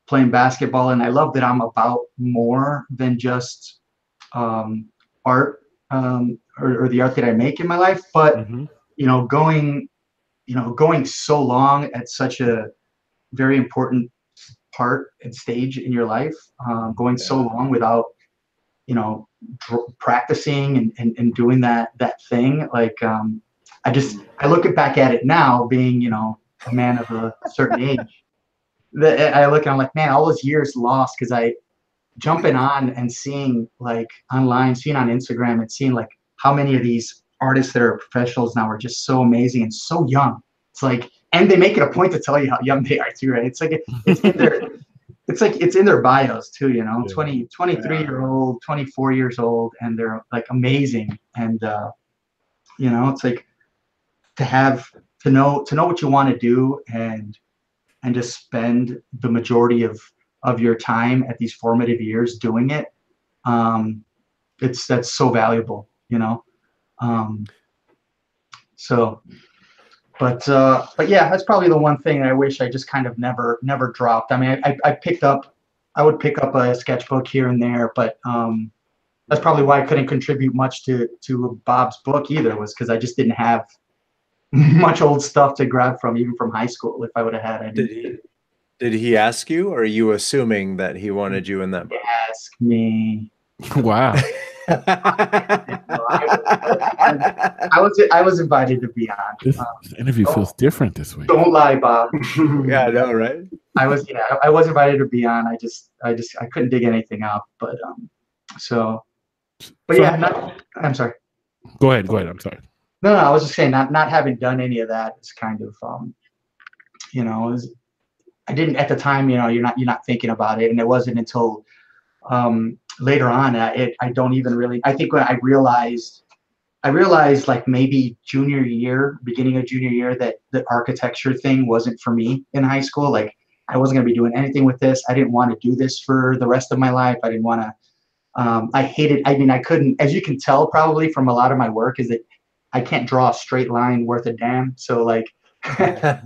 playing basketball, and I love that I'm about more than just art or the art that I make in my life. But going so long at such a very important part and stage in your life, going so long without practicing and doing that thing, like I look back at it now, being a man of a certain age, that I look and I'm like, man, all those years lost because I jumping on and seeing, like, online, seeing on Instagram and seeing like how many of these artists that are professionals now are just so amazing and so young. It's like, and they make it a point to tell you how young they are too, right? It's like it's in their bios too, 23-year-old, 24 years old, and they're like amazing. And it's like to know what you want to do and just spend the majority of your time at these formative years doing it. That's so valuable, But yeah, that's probably the one thing I wish I just kind of never dropped. I mean, I would pick up a sketchbook here and there, but that's probably why I couldn't contribute much to Bob's book either, was because I just didn't have much old stuff to grab from, even from high school. If I would have had it. Did he ask you, or are you assuming that he wanted you in that book? Ask me. Wow. I was invited to be on. This interview feels different this week. Don't lie, Bob. Yeah, I know, right? I was invited to be on. I couldn't dig anything up, but I'm sorry. Go ahead. I'm sorry. No, I was just saying, not having done any of that is kind of, I didn't at the time. You're not thinking about it, and it wasn't until later on I don't even really. I think when I realized like maybe beginning of junior year, that the architecture thing wasn't for me in high school. Like I wasn't going to be doing anything with this. I didn't want to do this for the rest of my life. I didn't want to. I hated. I mean, I couldn't. As you can tell, probably from a lot of my work, is that I can't draw a straight line worth a damn. So like the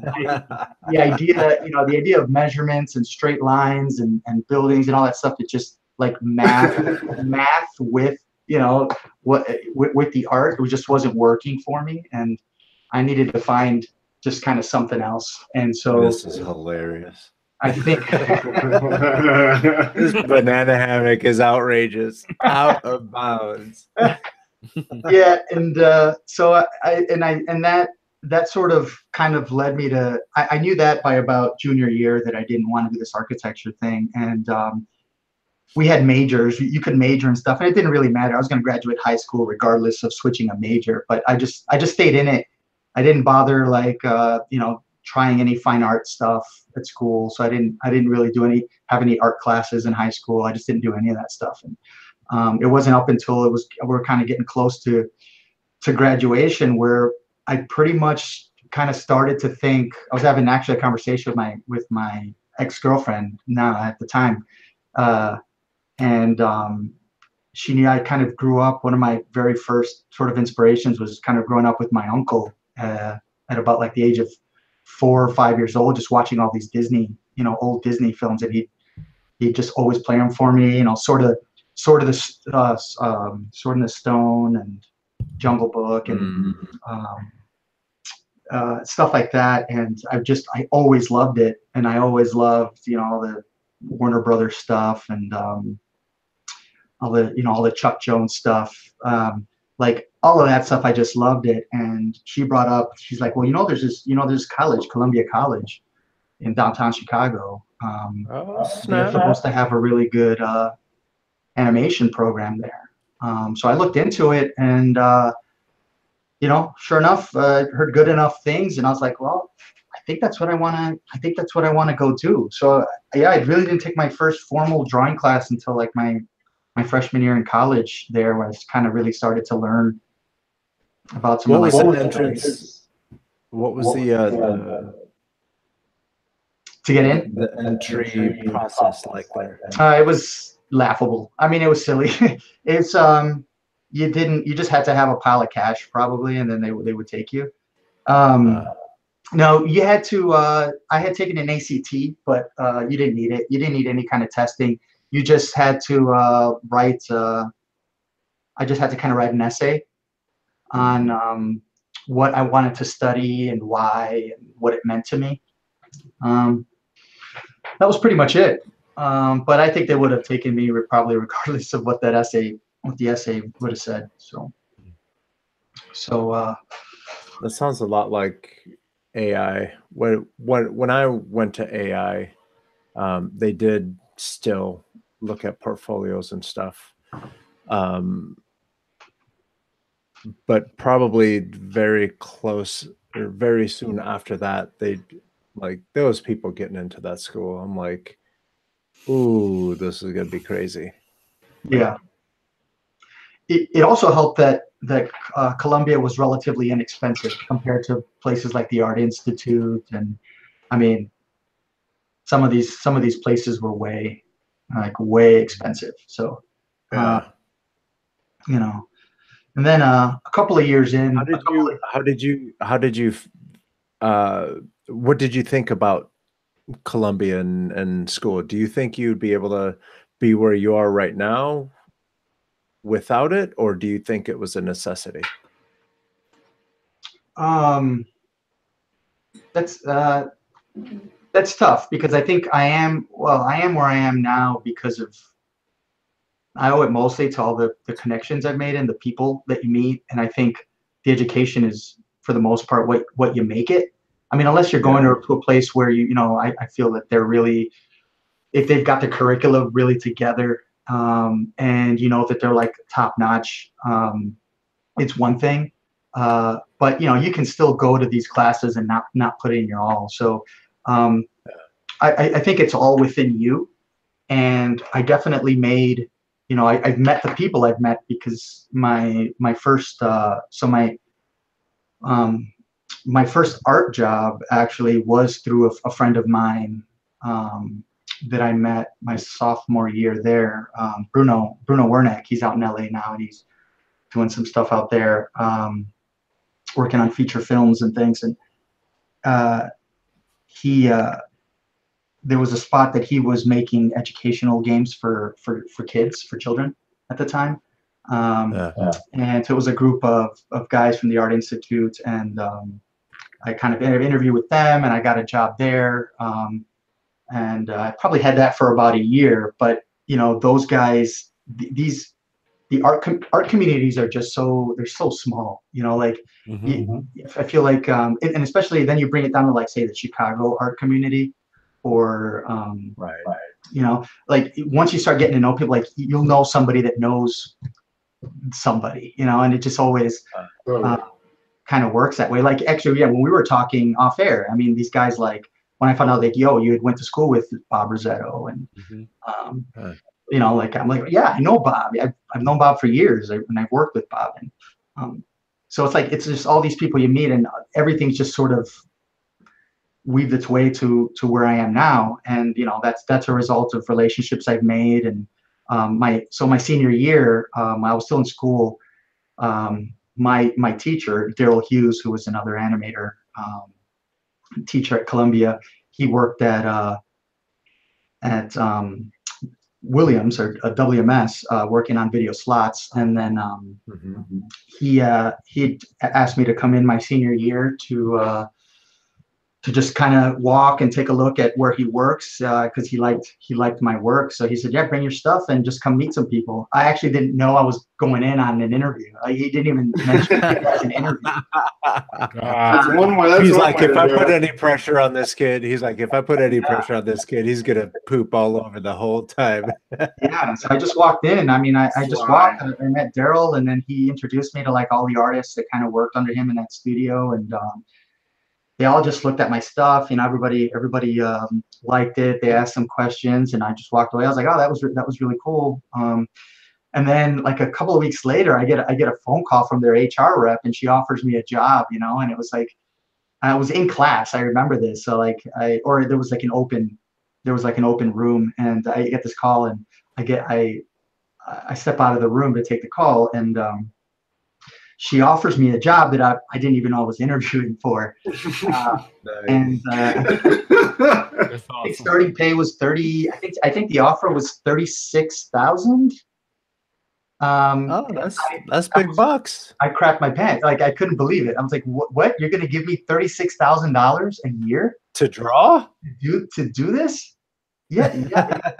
idea of measurements and straight lines and buildings and all that stuff, it just like math with with the art, it just wasn't working for me, and I needed to find just kind of something else. And so this is hilarious. I think this banana hammock is outrageous, out of bounds. Yeah, and so that sort of kind of led me to. I knew that by about junior year that I didn't want to do this architecture thing, and we had majors. You could major and stuff, and it didn't really matter. I was going to graduate high school regardless of switching a major, but I just stayed in it. I didn't bother trying any fine art stuff at school, so I didn't really have any art classes in high school. I just didn't do any of that stuff. And it wasn't up until we were kind of getting close to graduation where I pretty much kind of started to think. I was having actually a conversation with my ex-girlfriend now at the time, and she knew I kind of grew up. One of my very first sort of inspirations was kind of growing up with my uncle at about like the age of 4 or 5 years old, just watching all these Disney, old Disney films, and he'd just always play them for me, sort of the Sword in the Stone and Jungle Book and stuff like that. And I always loved it, and I always loved all the Warner Brothers stuff and all the Chuck Jones stuff, like all of that stuff. I just loved it. And she brought up, she's like, well, there's this college, Columbia College in downtown Chicago. They're supposed to have a really good animation program there. So I looked into it, and sure enough, heard good enough things, and I was like, well, I think that's what I want to go do. So yeah, I really didn't take my first formal drawing class until like my freshman year in college there, where I kind of really started to learn about some. What was the entrance? What was the to get in? The entry process like there? It was laughable. I mean, it was silly. It's you just had to have a pile of cash probably, and then they would take you. No, you had to. I had taken an ACT, but you didn't need it. You didn't need any kind of testing. You just had to write. I just had to kind of write an essay on what I wanted to study and why and what it meant to me. That was pretty much it. But I think they would have taken me probably regardless of what the essay would have said. So that sounds a lot like AI. When I went to AI, they did still look at portfolios and stuff, but probably very close or very soon after that, they like those people getting into that school. I'm like, ooh, this is gonna be crazy. Yeah. It also helped that Columbia was relatively inexpensive compared to places like the Art Institute, and I mean, some of these places were way expensive. So, and then a couple of years in, what did you think about Columbia and school? Do you think you'd be able to be where you are right now without it, or do you think it was a necessity? That's tough, because I think I am where I am now because of I owe it mostly to all the connections I've made and the people that you meet. And I think the education is, for the most part, what you make it. I mean, unless you're going to a place where I feel that they're really, if they've got the curriculum really together, and that they're like top notch, it's one thing. But you can still go to these classes and not put in your all. So I think it's all within you. And I definitely made, I've met the people I've met because my first my first art job actually was through a friend of mine that I met my sophomore year there, Bruno Wernick. He's out in LA now, and he's doing some stuff out there, working on feature films and things. And there was a spot that he was making educational games for kids, for children at the time. And so it was a group of guys from the Art Institute, and I kind of interviewed with them, and I got a job there. And I probably had that for about a year. But those guys, the art communities are just they're so small. I feel like, and especially then you bring it down to, like, say, the Chicago art community, or like once you start getting to know people, like you'll know somebody that knows somebody, and it just always kind of works that way. Like, actually, when we were talking off air, I mean, these guys, like, when I found out, like, you had went to school with Bob Rosetto, and like, I'm like, yeah, I know Bob. I've known Bob for years, and I've worked with Bob, and so it's like, it's just all these people you meet, and everything's just sort of weaved its way to where I am now. And that's a result of relationships I've made. And my senior year, I was still in school. My teacher, Daryl Hughes, who was another animator, teacher at Columbia, he worked at Williams, or WMS, working on video slots. And then he asked me to come in my senior year to just kind of walk and take a look at where he works, because he liked my work. So he said, yeah, bring your stuff and just come meet some people. I actually didn't know I was going in on an interview. He didn't even mention it as an interview. He's like, if I put any pressure on this kid, he's going to poop all over the whole time. Yeah, so I just walked in. I mean, I just walked, and I met Daryl, and then he introduced me to, like, all the artists that kind of worked under him in that studio. And they all just looked at my stuff. Everybody liked it. They asked some questions, and I just walked away. I was like, oh, that was really cool. And then, like, a couple of weeks later, I get a phone call from their HR rep, and she offers me a job. And it was like, I was in class. I remember this. So, like, there was like an open room, and I get this call, and I step out of the room to take the call, and she offers me a job that I didn't even know I was interviewing for. And I think starting pay was 30. I think the offer was 36,000. That's big bucks. I cracked my pants. Like, I couldn't believe it. I was like, what? You're going to give me $36,000 a year to draw? To do this? Yeah.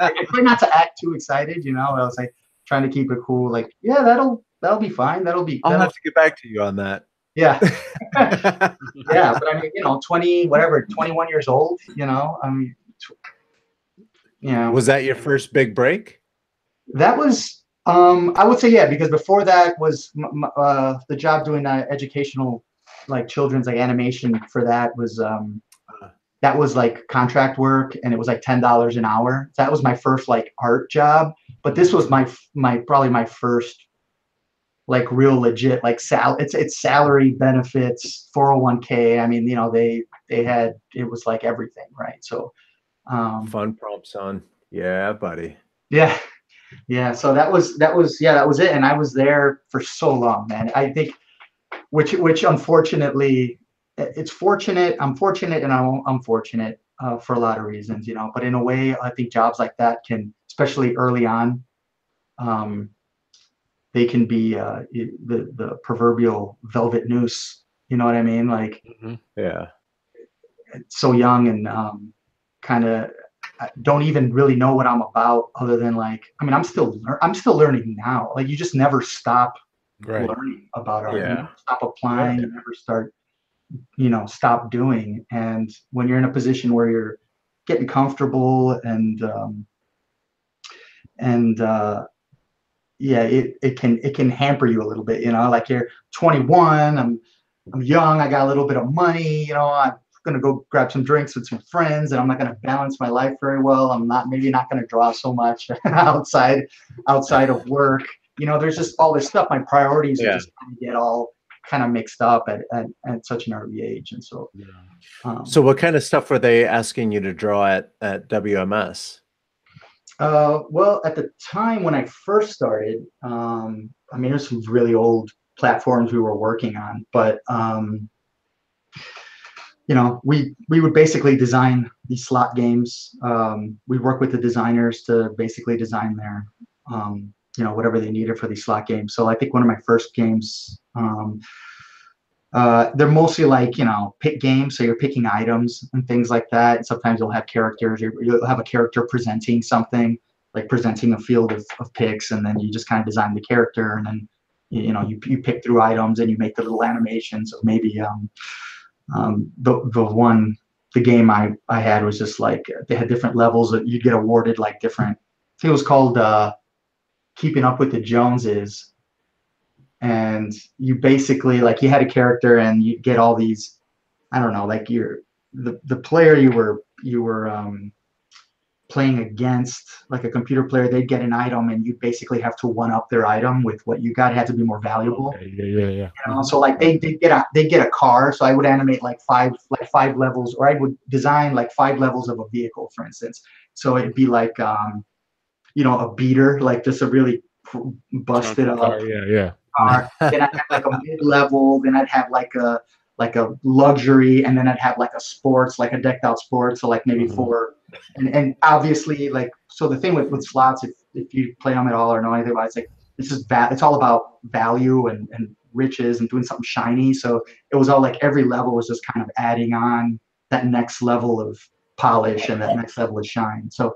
I tried not to act too excited. I was like trying to keep it cool. Like, yeah, that'll be fine. I'll have to get back to you on that. Yeah. Yeah. But I mean, 21 years old, I mean, Was that your first big break? That was, I would say, yeah, because before that was the job doing educational, like, children's, like, animation for that was like contract work, and it was like $10 an hour. That was my first, like, art job. But this was probably my first, like, real legit, like, it's salary, benefits, 401k. I mean, they had, it was like everything, right? So fun prompt, son. Yeah, buddy. Yeah. So that was it. And I was there for so long, man. I think, which unfortunately, it's fortunate. I'm fortunate, and I'm unfortunate for a lot of reasons, but in a way, I think jobs like that can, especially early on, they can be the proverbial velvet noose. You know what I mean? Like, yeah, so young, and kind of, don't even really know what I'm about, other than like, I mean, I'm still learning now. Like, you just never stop learning about art. You never stop applying. You never stop doing. And when you're in a position where you're getting comfortable and it can hamper you a little bit, like you're 21, I'm young, I got a little bit of money, I'm gonna go grab some drinks with some friends, and I'm not gonna balance my life very well. I'm maybe not gonna draw so much outside of work. There's just all this stuff. My priorities are just kind of get all kind of mixed up at such an early age. And so so what kind of stuff were they asking you to draw at WMS? Well, at the time when I first started, I mean, there's some really old platforms we were working on, but we would basically design these slot games. We work with the designers to basically design their, whatever they needed for these slot games. So I think one of my first games, they're mostly like, pick games. So you're picking items and things like that. And sometimes you'll have characters. You'll have a character presenting something, like presenting a field of picks, and then you just kind of design the character, and then you pick through items and you make the little animations. So maybe the game I had was just like, they had different levels that you'd get awarded, like different. I think it was called Keeping Up with the Joneses. And you basically, like, you had a character and you get all these, I don't know, like the player you were playing against, like a computer player, they'd get an item and you basically have to one up their item with what you got. It had to be more valuable. Okay. Yeah. So like they get a car. So I would animate like five levels, or I would design like 5 levels of a vehicle, for instance. So it'd be like a beater, like just a really busted up car. Then I'd have like a mid-level, then I'd have like a luxury, and then I'd have like a sports, like a decked out sports, so like maybe 4. And obviously, like, so the thing with slots, if you play them at all or know anything about it, it's like it's all about value and riches and doing something shiny. So it was all like every level was just kind of adding on that next level of polish and that next level of shine. So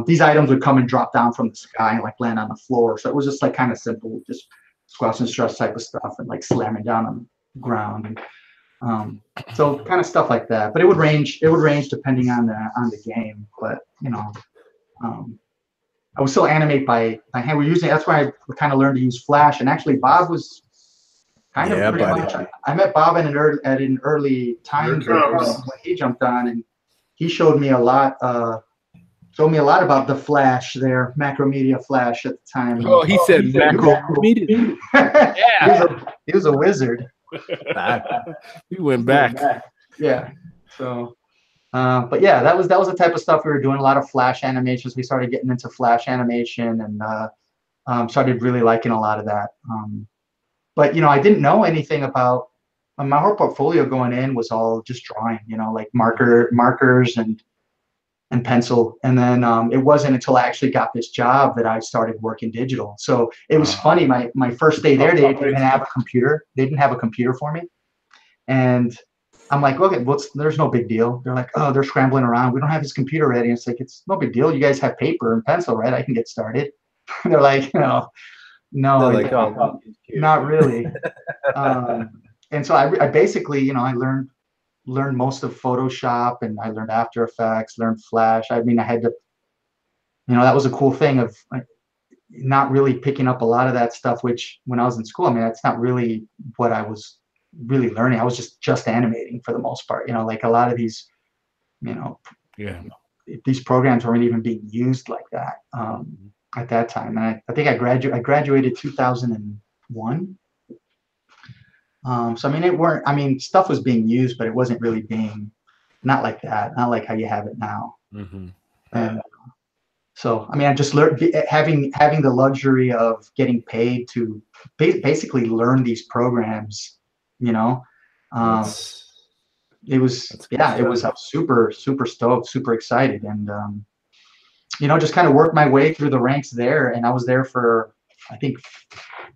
these items would come and drop down from the sky and like land on the floor. So it was just like kind of simple, just squash and stress type of stuff, and like slamming down on the ground. And so kind of stuff like that. But it would range depending on the game. But I would still animate by hand. That's why I kind of learned to use Flash. And actually, Bob was kind of pretty much. I met Bob at an early time when he jumped on, and he showed me a lot. Showed me a lot about the Flash there, Macromedia Flash at the time. Oh, he said Macromedia. Yeah, he was a wizard. He went back. Yeah. So, but yeah, that was the type of stuff we were doing. A lot of Flash animations. We started getting into Flash animation, and started really liking a lot of that. But I didn't know anything about. My whole portfolio going in was all just drawing. Like markers and pencil. And then it wasn't until I actually got this job that I started working digital. So it was funny. My first day there, they didn't have a computer. They didn't have a computer for me. And I'm like, okay, there's no big deal. They're like, oh, they're scrambling around. We don't have his computer ready. And it's like, it's no big deal. You guys have paper and pencil, right? I can get started. They're like, no, like, not really. And so I basically, I learned most of Photoshop, and I learned After Effects, learned Flash. I mean, I had to, that was a cool thing of not really picking up a lot of that stuff, which when I was in school, I mean, that's not really what I was really learning. I was just animating for the most part, like a lot of these, these programs weren't even being used like that at that time. And I think I graduated 2001. So I mean, stuff was being used, but it wasn't really being, not like that, not like how you have it now. And so, I mean, I just learned, having the luxury of getting paid to basically learn these programs. It was, it was super stoked, super excited, and just kind of worked my way through the ranks there, and I was there for, I think,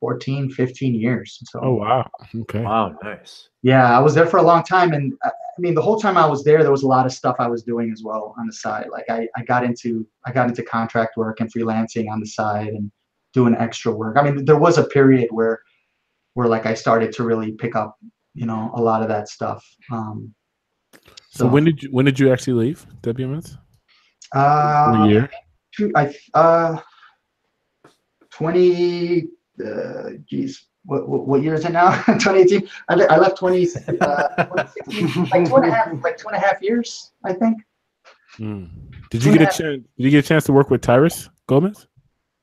14, 15 years. So, oh wow, okay, wow, nice. Yeah, I was there for a long time, and mean, the whole time I was there was a lot of stuff I was doing as well on the side. Like I got into contract work and freelancing on the side and doing extra work. I mean, there was a period where like I started to really pick up, a lot of that stuff. So when did you actually leave WMS? What year? 20. What year is it now? 2018. I left 2016. like two and a half years, I think. Did you get a chance to work with Tyrus Gomez?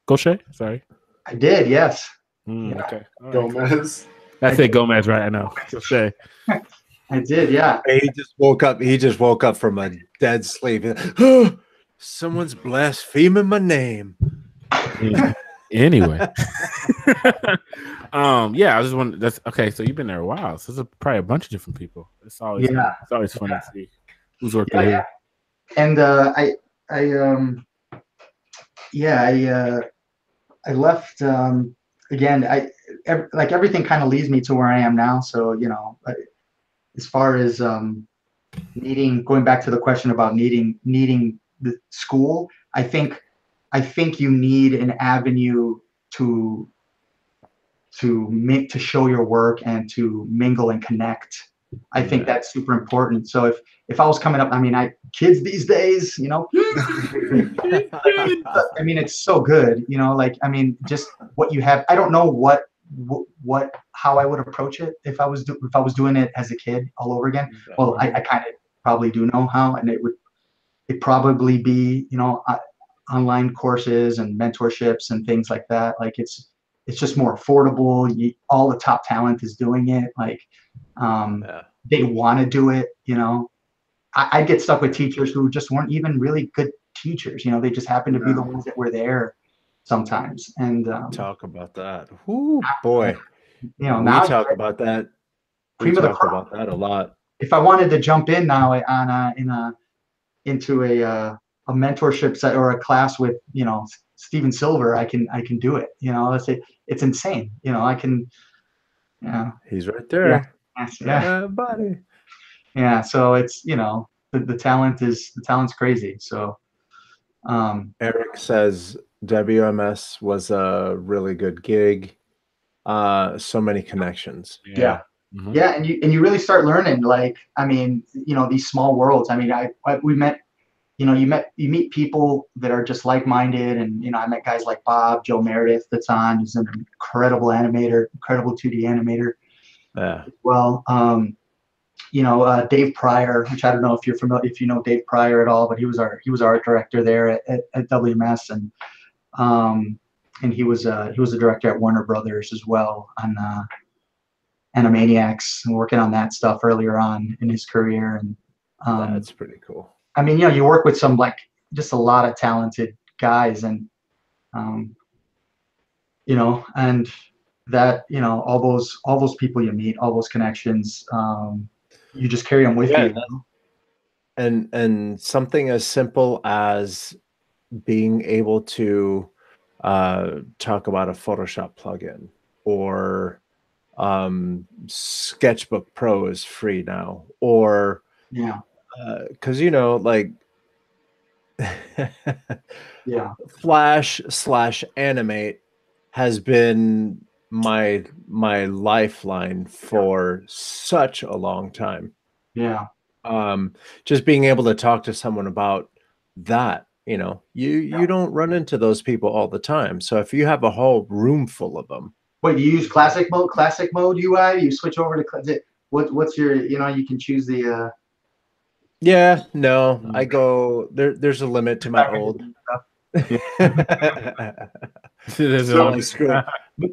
Gaucher? Sorry. I did. Yes. Okay. Right. Gomez. I said Gomez, right? I know. Gaucher. I did. Yeah. He just woke up from a dead sleep. Someone's blaspheming my name. Anyway. Yeah, I just wanted. That's okay. So you've been there a while. So there's probably a bunch of different people. It's always fun to see who's working here. And I left again. Everything kind of leads me to where I am now. So as far as going back to the question about needing the school, I think you need an avenue to show your work and to mingle and connect. I think that's super important. So if I was coming up, I mean, kids these days, I mean, it's so good, just what you have. I don't know how I would approach it if I was doing it as a kid all over again. Well, I kind of probably do know how, and it'd probably be, online courses and mentorships and things like that. Like it's just more affordable. All the top talent is doing it. Like they want to do it. I get stuck with teachers who just weren't even really good teachers. They just happen to be the ones that were there sometimes. And talk about that. Ooh, boy. Now we talk about that. We talk about that a lot. If I wanted to jump in now into a mentorship set or a class with Steven Silver, I can do it. It's insane. I can. He's right there. Yeah. Buddy. Yeah. So it's the talent's crazy. So Eric says WMS was a really good gig. So many connections. Yeah. Mm-hmm. Yeah, and you really start learning. Like, I mean, these small worlds. I mean, we met. You meet people that are just like-minded, and I met guys like Bob, Joe Meredith, that's on. He's an incredible animator, incredible 2D animator. Yeah. Well, Dave Pryor, which I don't know if you're familiar, if you know Dave Pryor at all, but he was our art director there at WMS, and he was a director at Warner Brothers as well on Animaniacs, and working on that stuff earlier on in his career, and that's pretty cool. I mean, you work with some just a lot of talented guys, and and that all those people you meet, all those connections, you just carry them with you. And something as simple as being able to talk about a Photoshop plugin, or SketchBook Pro is free now, or because Flash/Animate has been my lifeline for such a long time. Just being able to talk to someone about that, you don't run into those people all the time. So if you have a whole room full of them. Wait, do you use classic mode UI? You switch over to what's your, you can choose the I go there's a limit to my old. But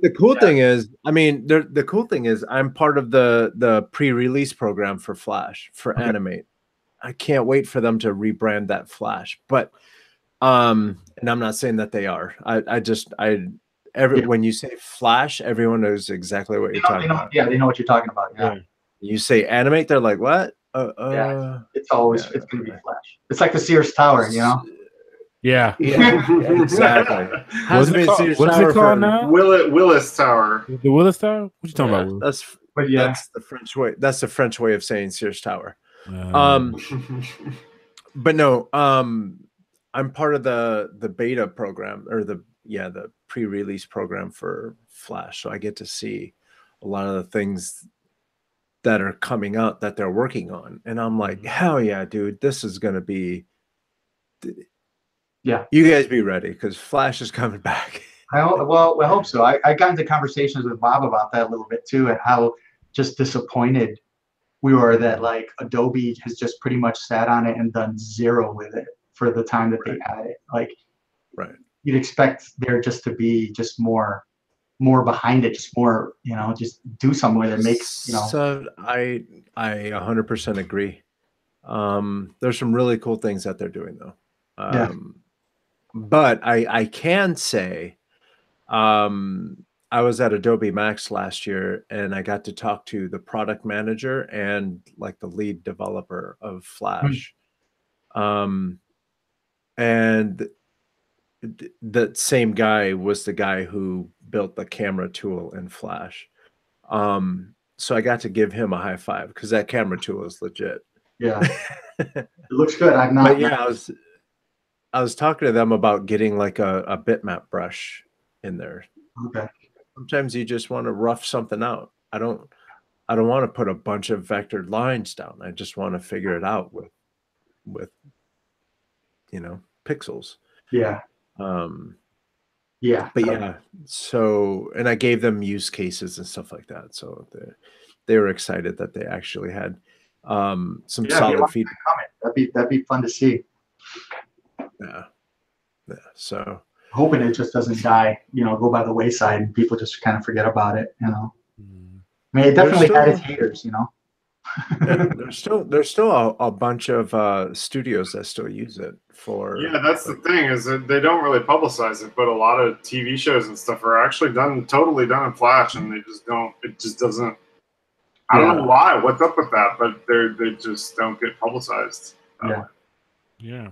the cool thing is, the cool thing is I'm part of the pre-release program for Flash, for Animate. I can't wait for them to rebrand that Flash. But and I'm not saying that they are. When you say Flash, everyone knows exactly what you're talking about. Yeah, they know what you're talking about. Yeah. You say Animate, they're like, what? It's always it's gonna be Flash. It's like the Sears Tower, Yeah, exactly. What's it called now? Willis Tower. The Willis Tower? What you talking about? That's the French way. That's the French way of saying Sears Tower. But no, I'm part of the beta program, or the pre-release program for Flash, so I get to see a lot of the things that are coming out that they're working on, and I'm like, hell yeah, dude, this is gonna be, you guys be ready, because Flash is coming back. I hope so. I got into conversations with Bob about that a little bit too, and how just disappointed we were that like Adobe has just pretty much sat on it and done zero with it for the time that they had it. Like, you'd expect there just to be just more behind it, just more, just do something with it, make, So I 100% agree. There's some really cool things that they're doing though. But I can say, I was at Adobe Max last year, and I got to talk to the product manager and like the lead developer of Flash. And that same guy was the guy who built the camera tool in Flash. So I got to give him a high five, because that camera tool is legit. Yeah. It looks good. I'm not. But yeah, I was talking to them about getting like a bitmap brush in there. Okay. Sometimes you just want to rough something out. I don't want to put a bunch of vectored lines down. I just want to figure it out with pixels. Yeah. But yeah, so, and I gave them use cases and stuff like that. So they were excited that they actually had some solid feedback. That'd be fun to see. Yeah. So hoping it just doesn't die, go by the wayside and people just kind of forget about it, I mean, it definitely had its haters, Yeah, there's still a bunch of studios that still use it for. Yeah, that's the thing, is that they don't really publicize it, but a lot of TV shows and stuff are actually totally done in Flash, and they just don't. It just doesn't. I don't know why. What's up with that? But they just don't get publicized. Yeah.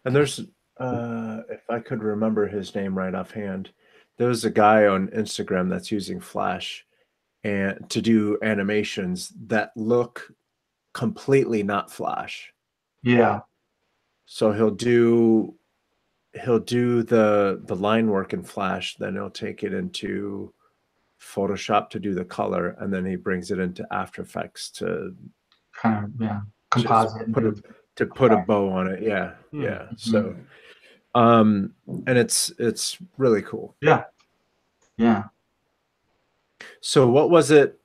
And there's if I could remember his name right offhand, there was a guy on Instagram that's using Flash and to do animations that look completely not Flash. Yeah. So he'll do the line work in Flash, then he'll take it into Photoshop to do the color, and then he brings it into After Effects to kind of composite, put a bow on it. Yeah. So and it's really cool. Yeah. So what was it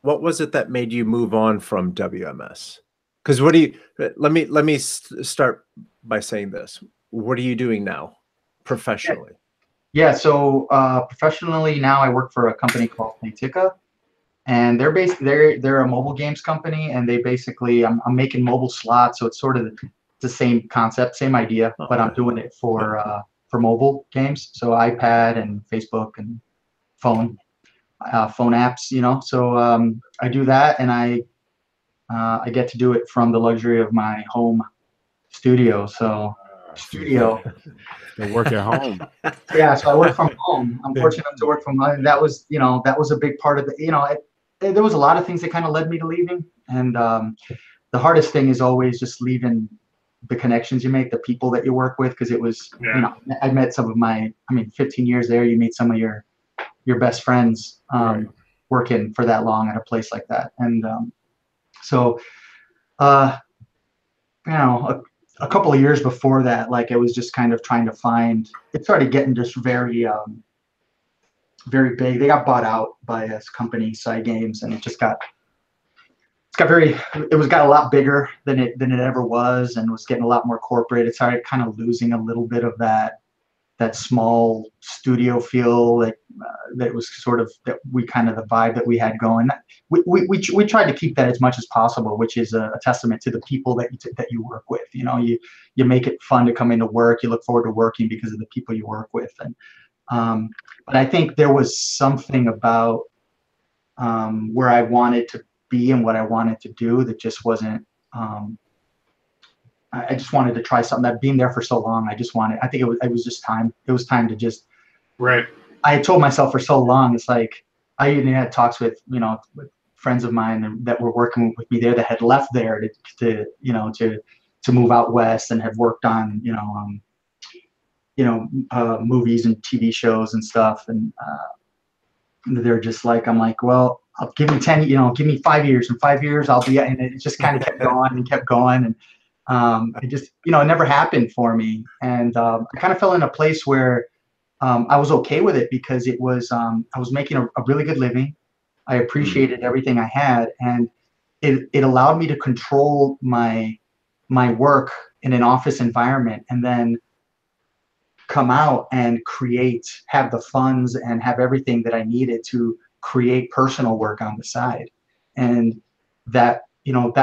that made you move on from WMS? Because let me start by saying this. What are you doing now professionally? Yeah, so professionally now I work for a company called Playtika, and they're a mobile games company, and they basically I'm making mobile slots, so it's sort of the same concept, same idea, but I'm doing it for mobile games, so iPad and Facebook and phone apps, So I do that, and I get to do it from the luxury of my home studio. So They work at home. Yeah, so I work from home. I'm fortunate enough to work from home. That was a big part of the, there was a lot of things that kind of led me to leaving. And the hardest thing is always just leaving the connections you make, the people that you work with, because it was, I met some of 15 years there, you meet some of your best friends working for that long at a place like that. And a couple of years before that, like, it was just kind of trying to find, it started getting just very big. They got bought out by this company, Side Games, and it got a lot bigger than it ever was, and was getting a lot more corporate. It started kind of losing a little bit of that small studio feel that was sort of the vibe that we had going. We tried to keep that as much as possible, which is a testament to the people that you work with. You make it fun to come into work. You look forward to working because of the people you work with. And but I think there was something about where I wanted to be and what I wanted to do that just wasn't. I just wanted to try something. I've been there for so long. I think it was just time. It was time to just. Right. I had told myself for so long. It's like I even had talks with friends of mine that were working with me there that had left there to move out west and have worked on movies and TV shows and stuff, and they're just like, I'm like, well, I'll give me 10, give me 5 years. In 5 years, I'll be, and it just kind of kept going and kept going. And it just, it never happened for me. And I kind of fell in a place where I was okay with it because it was, I was making a really good living. I appreciated everything I had. And it allowed me to control my work in an office environment, and then come out and have the funds and have everything that I needed to create personal work on the side. And that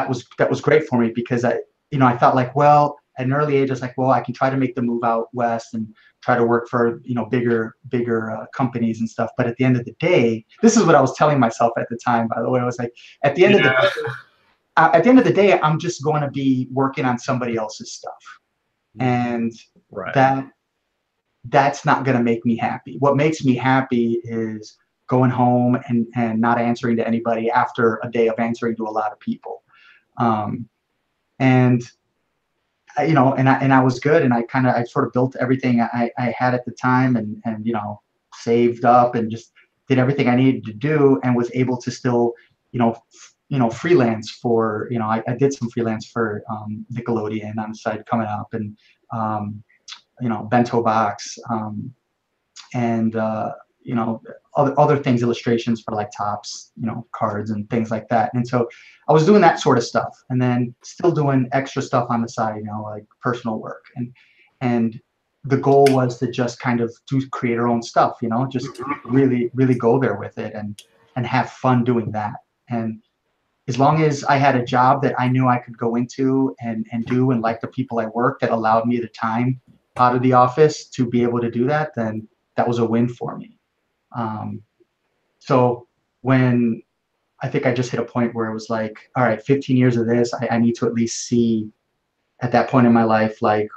was great for me because I thought like, well, at an early age, I was like, well, I can try to make the move out west and try to work for, bigger companies and stuff. But at the end of the day, this is what I was telling myself at the time, by the way. I was like, at the end of the day, I'm just going to be working on somebody else's stuff. And that's not going to make me happy. What makes me happy is going home and not answering to anybody after a day of answering to a lot of people. And I was good. And I sort of built everything I had at the time and saved up and just did everything I needed to do, and was able to still, freelance for, I did some freelance for Nickelodeon on the side coming up, and, BentoBox, and other things, illustrations for like tops, cards and things like that. And so I was doing that sort of stuff, and then still doing extra stuff on the side, like personal work. And the goal was to just kind of create our own stuff, just really, really go there with it and have fun doing that. And as long as I had a job that I knew I could go into and do, and like the people I worked, that allowed me the time out of the office to be able to do that, then that was a win for me. So when I think I just hit a point where it was like, all right, 15 years of this, I need to at least see at that point in my life, like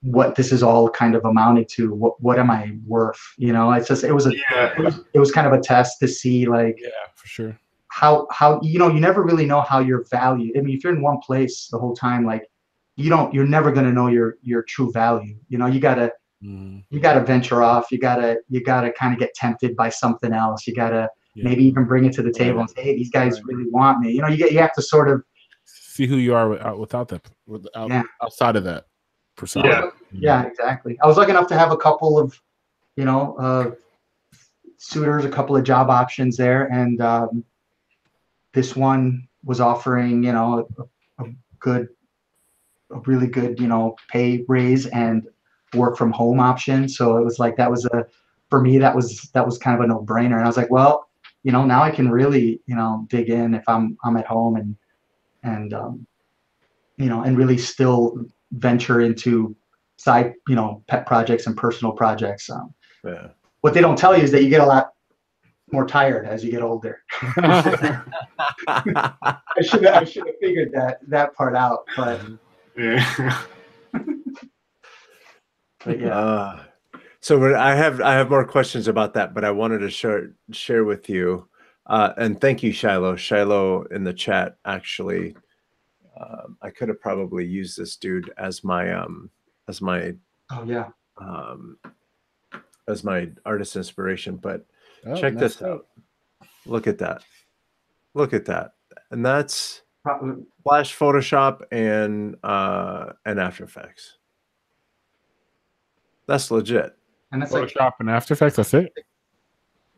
what this is all kind of amounted to. What am I worth? It's just, it was kind of a test to see, like, yeah, for sure, how you never really know how you're valued. I mean, if you're in one place the whole time, like, you're never going to know your true value. You gotta venture off. You gotta kind of get tempted by something else. You gotta maybe even bring it to the table and say, hey, these guys really want me. You have to sort of see who you are outside of that persona. Yeah, exactly. I was lucky enough to have a couple of suitors, a couple of job options there, and this one was offering a really good pay raise and work from home option. So it was like, for me that was kind of a no-brainer. And I was like, well, now I can really dig in if I'm at home and really still venture into side pet projects and personal projects. What they don't tell you is that you get a lot more tired as you get older. I should have figured that part out, but yeah. So I have more questions about that, but I wanted to share with you, and thank you, Shiloh. Shiloh in the chat, actually, I could have probably used this dude as my as my artist inspiration, but check this out. Look at that. And that's Flash, Photoshop, and After Effects. That's legit. And that's Photoshop and After Effects. That's it.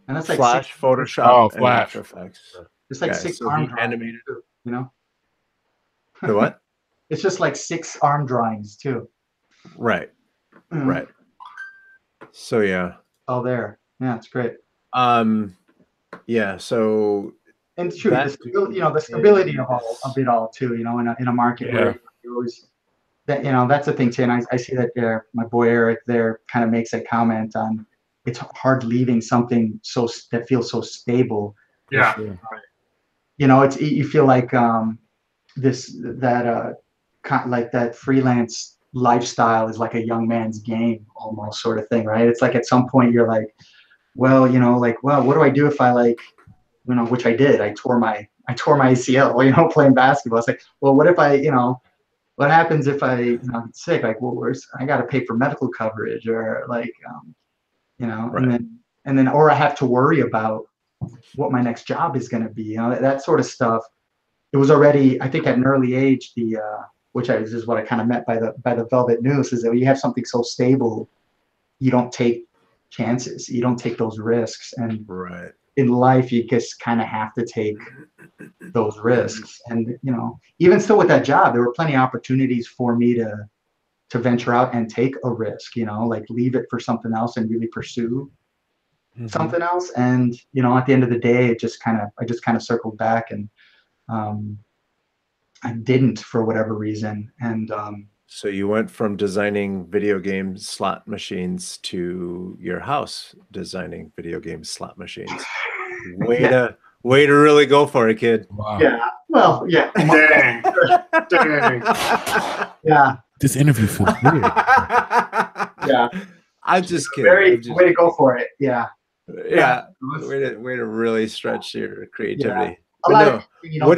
And that's like Flash, Photoshop, and Flash. After Effects. It's like 6 arm drawings, animated. too, The what? It's just like 6 arm drawings too. Right. Right. So yeah. Oh, there. Yeah, it's great. Yeah. So. And true, the stability of it all too. In a market where you always. That's the thing too, and I see that there. My boy Eric there kind of makes a comment on it's hard leaving something that feels so stable. Yeah. It's you feel like that freelance lifestyle is like a young man's game almost, sort of thing, right? It's like at some point you're like, well, what do I do if I which I did. I tore my I tore my ACL, you know, playing basketball. It's like, well, what if I, you know, what happens if I, you know, get sick? Like, well, I got to pay for medical coverage, or like, you know, Right. and then, or I have to worry about what my next job is going to be, you know, that sort of stuff. It was already, I think, at an early age, which is what I kind of meant by the velvet noose, is that when you have something so stable, you don't take chances, you don't take those risks, and Right. in life, you just kind of have to take those risks. And you know, even still with that job, there were plenty of opportunities for me to venture out and take a risk, you know, like leave it for something else and really pursue something else. And you know, at the end of the day, I just kind of circled back, and I didn't, for whatever reason. And so you went from designing video game slot machines to your house designing video game slot machines. Way to really go for it, kid. Wow. Yeah. Well, yeah. Dang. Dang. Yeah. This interview feels weird. Yeah. I'm just kidding. Way to go for it. Yeah. Yeah. Way to really stretch your creativity. Yeah. A lot of, you know,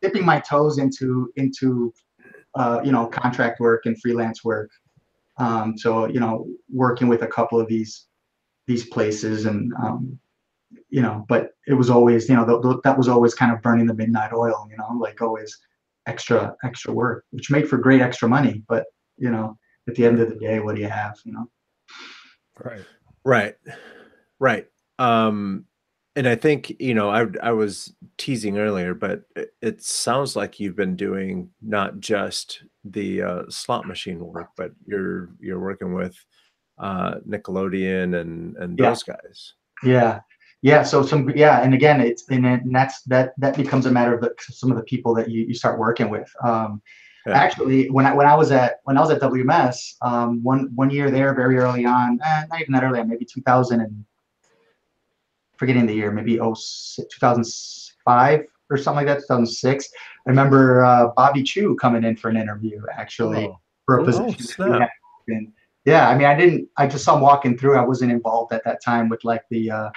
dipping my toes into you know, contract work and freelance work. So, you know, working with a couple of these places, and you know, but it was always, you know, that was always kind of burning the midnight oil, you know, like always extra work, which made for great extra money. But, you know, at the end of the day, what do you have, you know? Right. And I think, you know, I was teasing earlier, but it sounds like you've been doing not just the slot machine work, but you're working with Nickelodeon and those guys. Yeah. So and again, that becomes a matter of some of the people that you start working with. Actually, when I was at WMS, one year there, very early on, not even that early on, maybe 2000 and forgetting the year, maybe 2005 or something like that, 2006. I remember Bobby Chu coming in for an interview, actually, for a position. Yeah, I mean, I just saw him walking through. I wasn't involved at that time with like the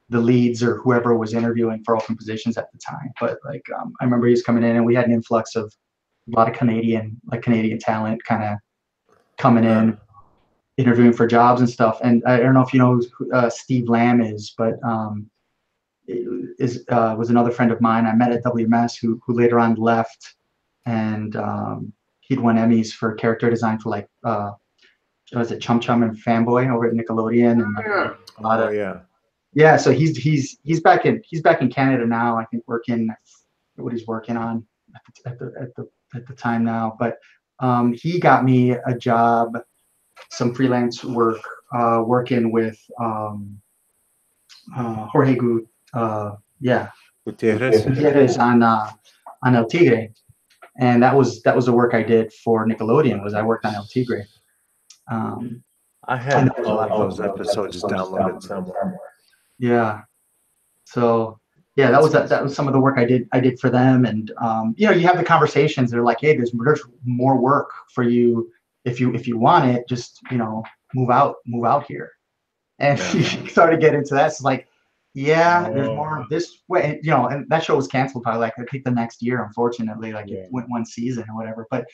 leads or whoever was interviewing for open positions at the time. But like, I remember he was coming in, and we had an influx of a lot of Canadian talent kind of coming in, interviewing for jobs and stuff. And I don't know if you know who Steve Lamb is, but was another friend of mine I met at WMS who later on left, and he'd won Emmys for character design for like was it Chum Chum and Fanboy over at Nickelodeon, and so he's back in Canada now, I think, working what he's working on at the time now. But he got me a job, some freelance work, working with Jorge Gutierrez on El Tigre, and that was the work I did for Nickelodeon. Was I worked on El Tigre. I had all of those episodes downloaded somewhere. Yeah. So yeah, that was some of the work I did for them. And you know, you have the conversations. They're like, hey, there's more work for you if you want it. Just, you know, move out here. And you started getting into that. It's like, there's more this way, you know. And that show was canceled probably like I think the next year, unfortunately. Like it went one season or whatever. But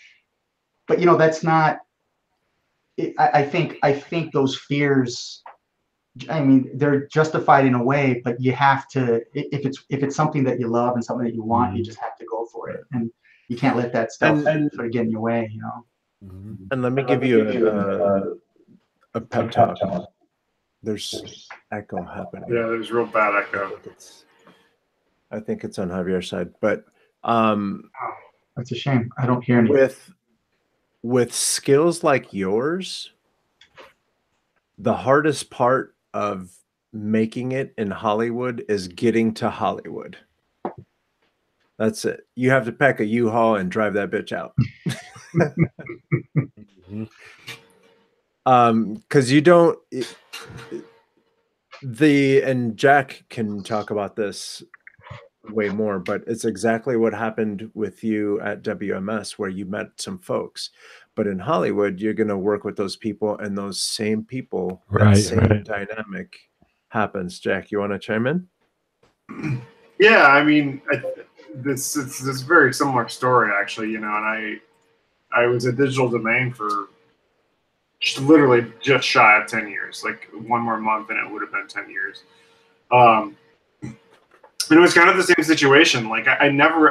you know, that's not. I think those fears, I mean, they're justified in a way, but you have to, if it's something that you love and something that you want, you just have to go for it, and you can't let that stuff sort of get in your way, you know. And let me give you a pep talk. There's echo happening. Yeah, there's real bad echo. I think it's on Javier's side, but that's a shame. I don't hear anything. With skills like yours, the hardest part of making it in Hollywood is getting to Hollywood. That's it. You have to pack a U-Haul and drive that bitch out. Because you don't. And Jack can talk about this way more, but it's exactly what happened with you at WMS, where you met some folks. But in Hollywood, you're going to work with those people, and those same people, that same dynamic happens. Jack, you want to chime in? Yeah, I mean, it's a very similar story, actually, you know, and I was at Digital Domain for literally just shy of 10 years, like one more month and it would have been 10 years. And it was kind of the same situation. Like I never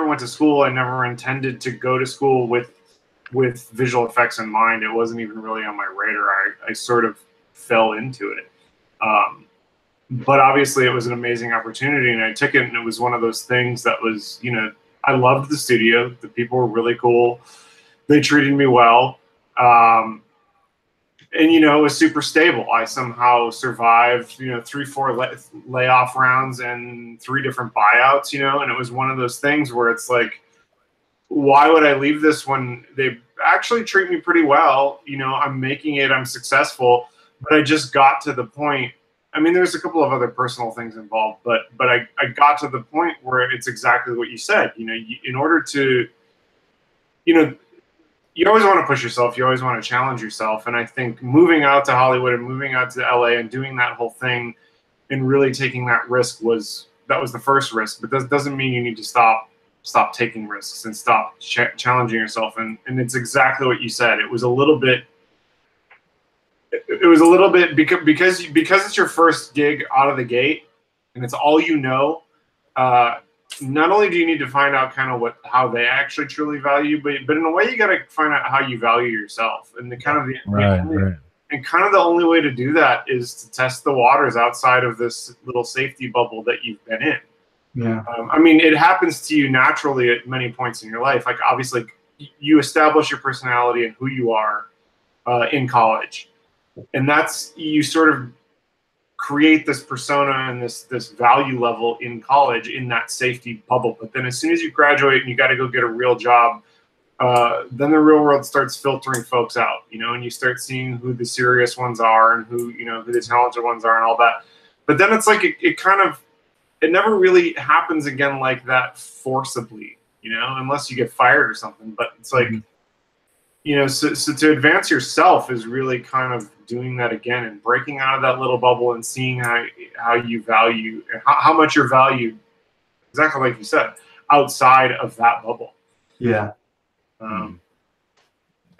went to school. I never intended to go to school with visual effects in mind. It wasn't even really on my radar. I sort of fell into it. But obviously it was an amazing opportunity and I took it, and it was one of those things that was, you know, I loved the studio. The people were really cool. They treated me well. And, you know, it was super stable. I somehow survived, you know, 3-4 layoff rounds and 3 different buyouts, you know, and it was one of those things where it's like, why would I leave this when they actually treat me pretty well? You know, I'm making it, I'm successful, but I just got to the point. I mean, there's a couple of other personal things involved, but I got to the point where it's exactly what you said. You know, in order to, you know, you always want to push yourself. You always want to challenge yourself. And I think moving out to Hollywood and moving out to LA and doing that whole thing and really taking that risk was the first risk. But that doesn't mean you need to stop taking risks and stop challenging yourself. And it's exactly what you said. It was a little bit because it's your first gig out of the gate and it's all you know. Not only do you need to find out kind of how they actually truly value, but in a way you got to find out how you value yourself. And the only way to do that is to test the waters outside of this little safety bubble that you've been in. Yeah. I mean, it happens to you naturally at many points in your life. Like obviously you establish your personality and who you are in college, and that's, you sort of create this persona and this value level in college in that safety bubble. But then as soon as you graduate and you got to go get a real job, then the real world starts filtering folks out, you know, and you start seeing who the serious ones are and who the talented ones are and all that. But then it's like it never really happens again like that forcibly, you know, unless you get fired or something. But it's like, you know, so to advance yourself is really kind of doing that again and breaking out of that little bubble and seeing how you value, how much you're valued, exactly like you said, outside of that bubble. Yeah. And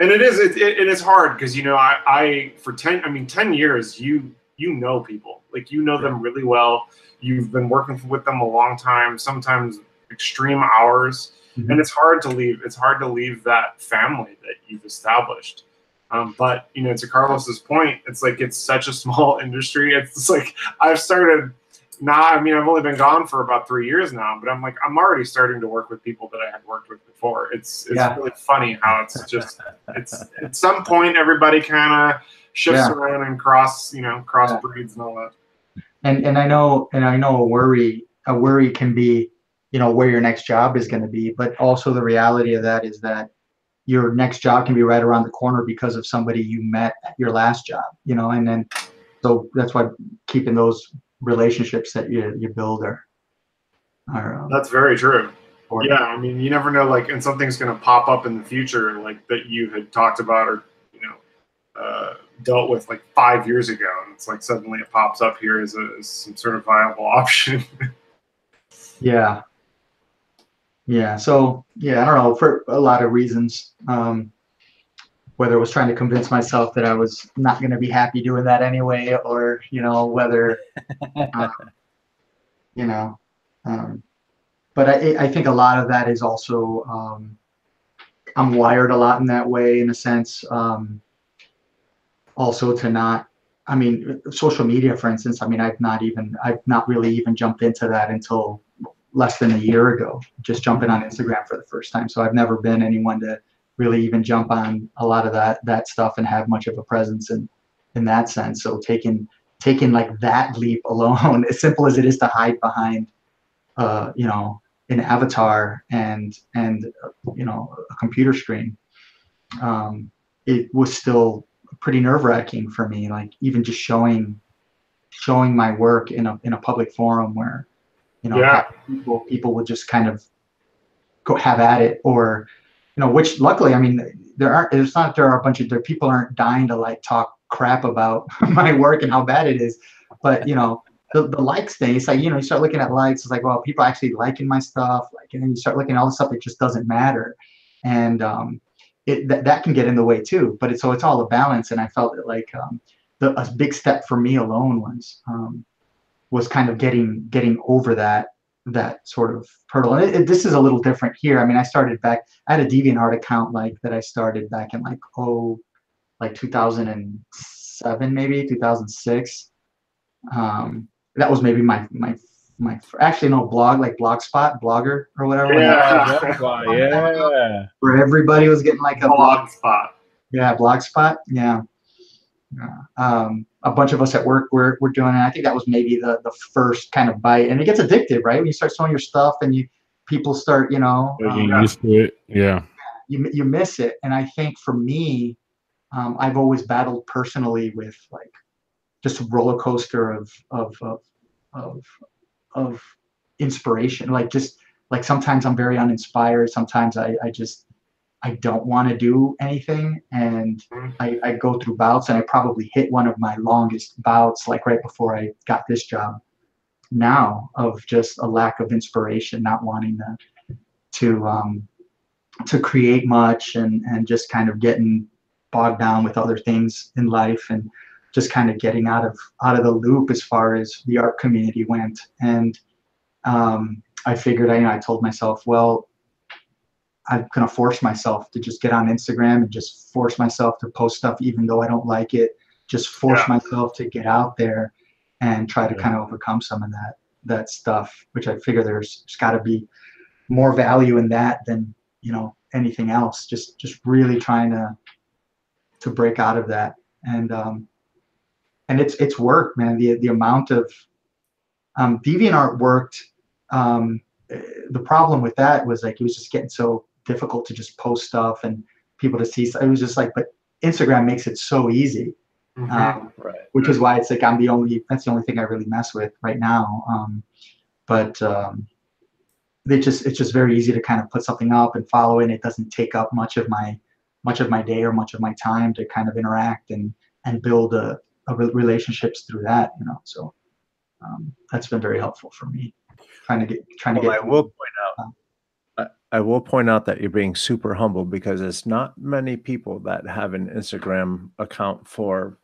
it's hard because, you know, I for 10 years, you know people, like, you know them really well. You've been working with them a long time, sometimes extreme hours. And it's hard to leave. It's hard to leave that family that you've established. But, you know, to Carlos's point, it's like, it's such a small industry. It's like, I've started now. I mean, I've only been gone for about 3 years now, but I'm already starting to work with people that I had worked with before. It's really funny how it's just, it's at some point, everybody kind of shifts around and cross breeds and all that. And I know a worry can be, you know, where your next job is going to be, but also the reality of that is that your next job can be right around the corner because of somebody you met at your last job, you know, and then, so that's why keeping those relationships that you build are that's very true. Yeah. I mean, you never know, like, and something's going to pop up in the future, like that you had talked about or, you know, dealt with like 5 years ago. And it's like, suddenly it pops up here as some sort of viable option. Yeah. Yeah. So, yeah, I don't know, for a lot of reasons, whether it was trying to convince myself that I was not going to be happy doing that anyway, or, you know, whether, you know, but I think a lot of that is also, I'm wired a lot in that way, in a sense, also to not, I mean, social media, for instance, I mean, I've not really even jumped into that until less than a year ago, just jumping on Instagram for the first time. So I've never been anyone to really even jump on a lot of that stuff and have much of a presence in that sense. So taking like that leap alone, as simple as it is to hide behind, you know, an avatar and you know, a computer screen, it was still pretty nerve-wracking for me. Like, even just showing my work in a public forum where, you know, people would just kind of go have at it, or, you know, which luckily, I mean, it's not that there are a bunch of people aren't dying to like talk crap about my work and how bad it is, but, you know, the likes thing. It's like, you start looking at likes. It's like, well, people actually liking my stuff. Like, and then you start looking at all the stuff that just doesn't matter, and that can get in the way too. But it's all a balance. And I felt that like a big step for me alone was kind of getting over that sort of hurdle. And this is a little different here. I mean, I had a DeviantArt account that I started back in 2007, maybe 2006. That was maybe my actually no Blogspot, Blogger or whatever. Yeah. Where everybody was getting like a Blogspot. Yeah, Blogspot. Yeah. A bunch of us at work were doing it. I think that was maybe the first kind of bite, and it gets addictive, right? When you start showing your stuff and people start, getting used to it. Yeah. You miss it. And I think for me, I've always battled personally with just a roller coaster of inspiration. Sometimes I'm very uninspired. Sometimes I don't want to do anything, and I go through bouts, and I probably hit one of my longest bouts right before I got this job now, of just a lack of inspiration, not wanting to create much, and just kind of getting bogged down with other things in life, and just kind of getting out of the loop as far as the art community went. And I figured, I told myself, well, I'm going to force myself to just get on Instagram and just force myself to post stuff even though I don't like it. Just force myself to get out there and try to kind of overcome some of that stuff, which I figure there's got to be more value in that than anything else. Just really trying to break out of that. And it's work, man. The amount of DeviantArt worked. The problem with that was it was just getting so difficult to just post stuff and people to see. It was just but Instagram makes it so easy, which is why it's that's the only thing I really mess with right now. But it's just very easy to kind of put something up and follow it. And it doesn't take up much of my day or much of my time to kind of interact and build relationships through that. So that's been very helpful for me. Trying to get. I will point out that you're being super humble, because it's not many people that have an Instagram account for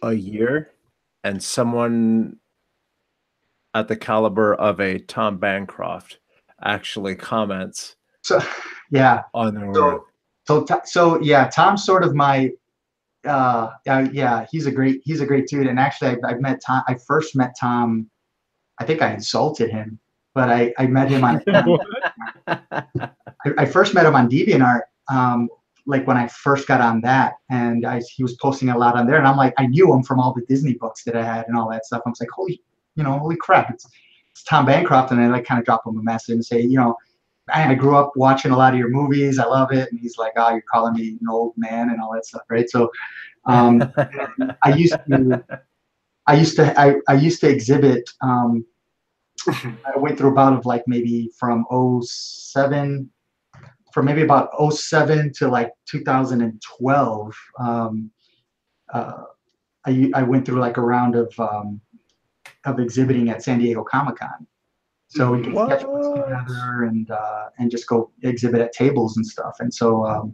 a year, and someone at the caliber of a Tom Bancroft actually comments. So yeah, on their work. So yeah, Tom's sort of my. Yeah, he's a great dude. And actually, I've met Tom. I first met Tom. I think I insulted him, but I met him on. I first met him on DeviantArt, when I first got on that, and he was posting a lot on there, and I'm I knew him from all the Disney books that I had and all that stuff. I was like, holy crap, it's Tom Bancroft, and I kind of drop him a message and say, I grew up watching a lot of your movies. I love it. And he's like, oh, you're calling me an old man and all that stuff, right? So I used to exhibit. I went through a bout of maybe from 07 to 2012. I went through a round of exhibiting at San Diego Comic-Con. So we can sketch together and just go exhibit at tables and stuff. And so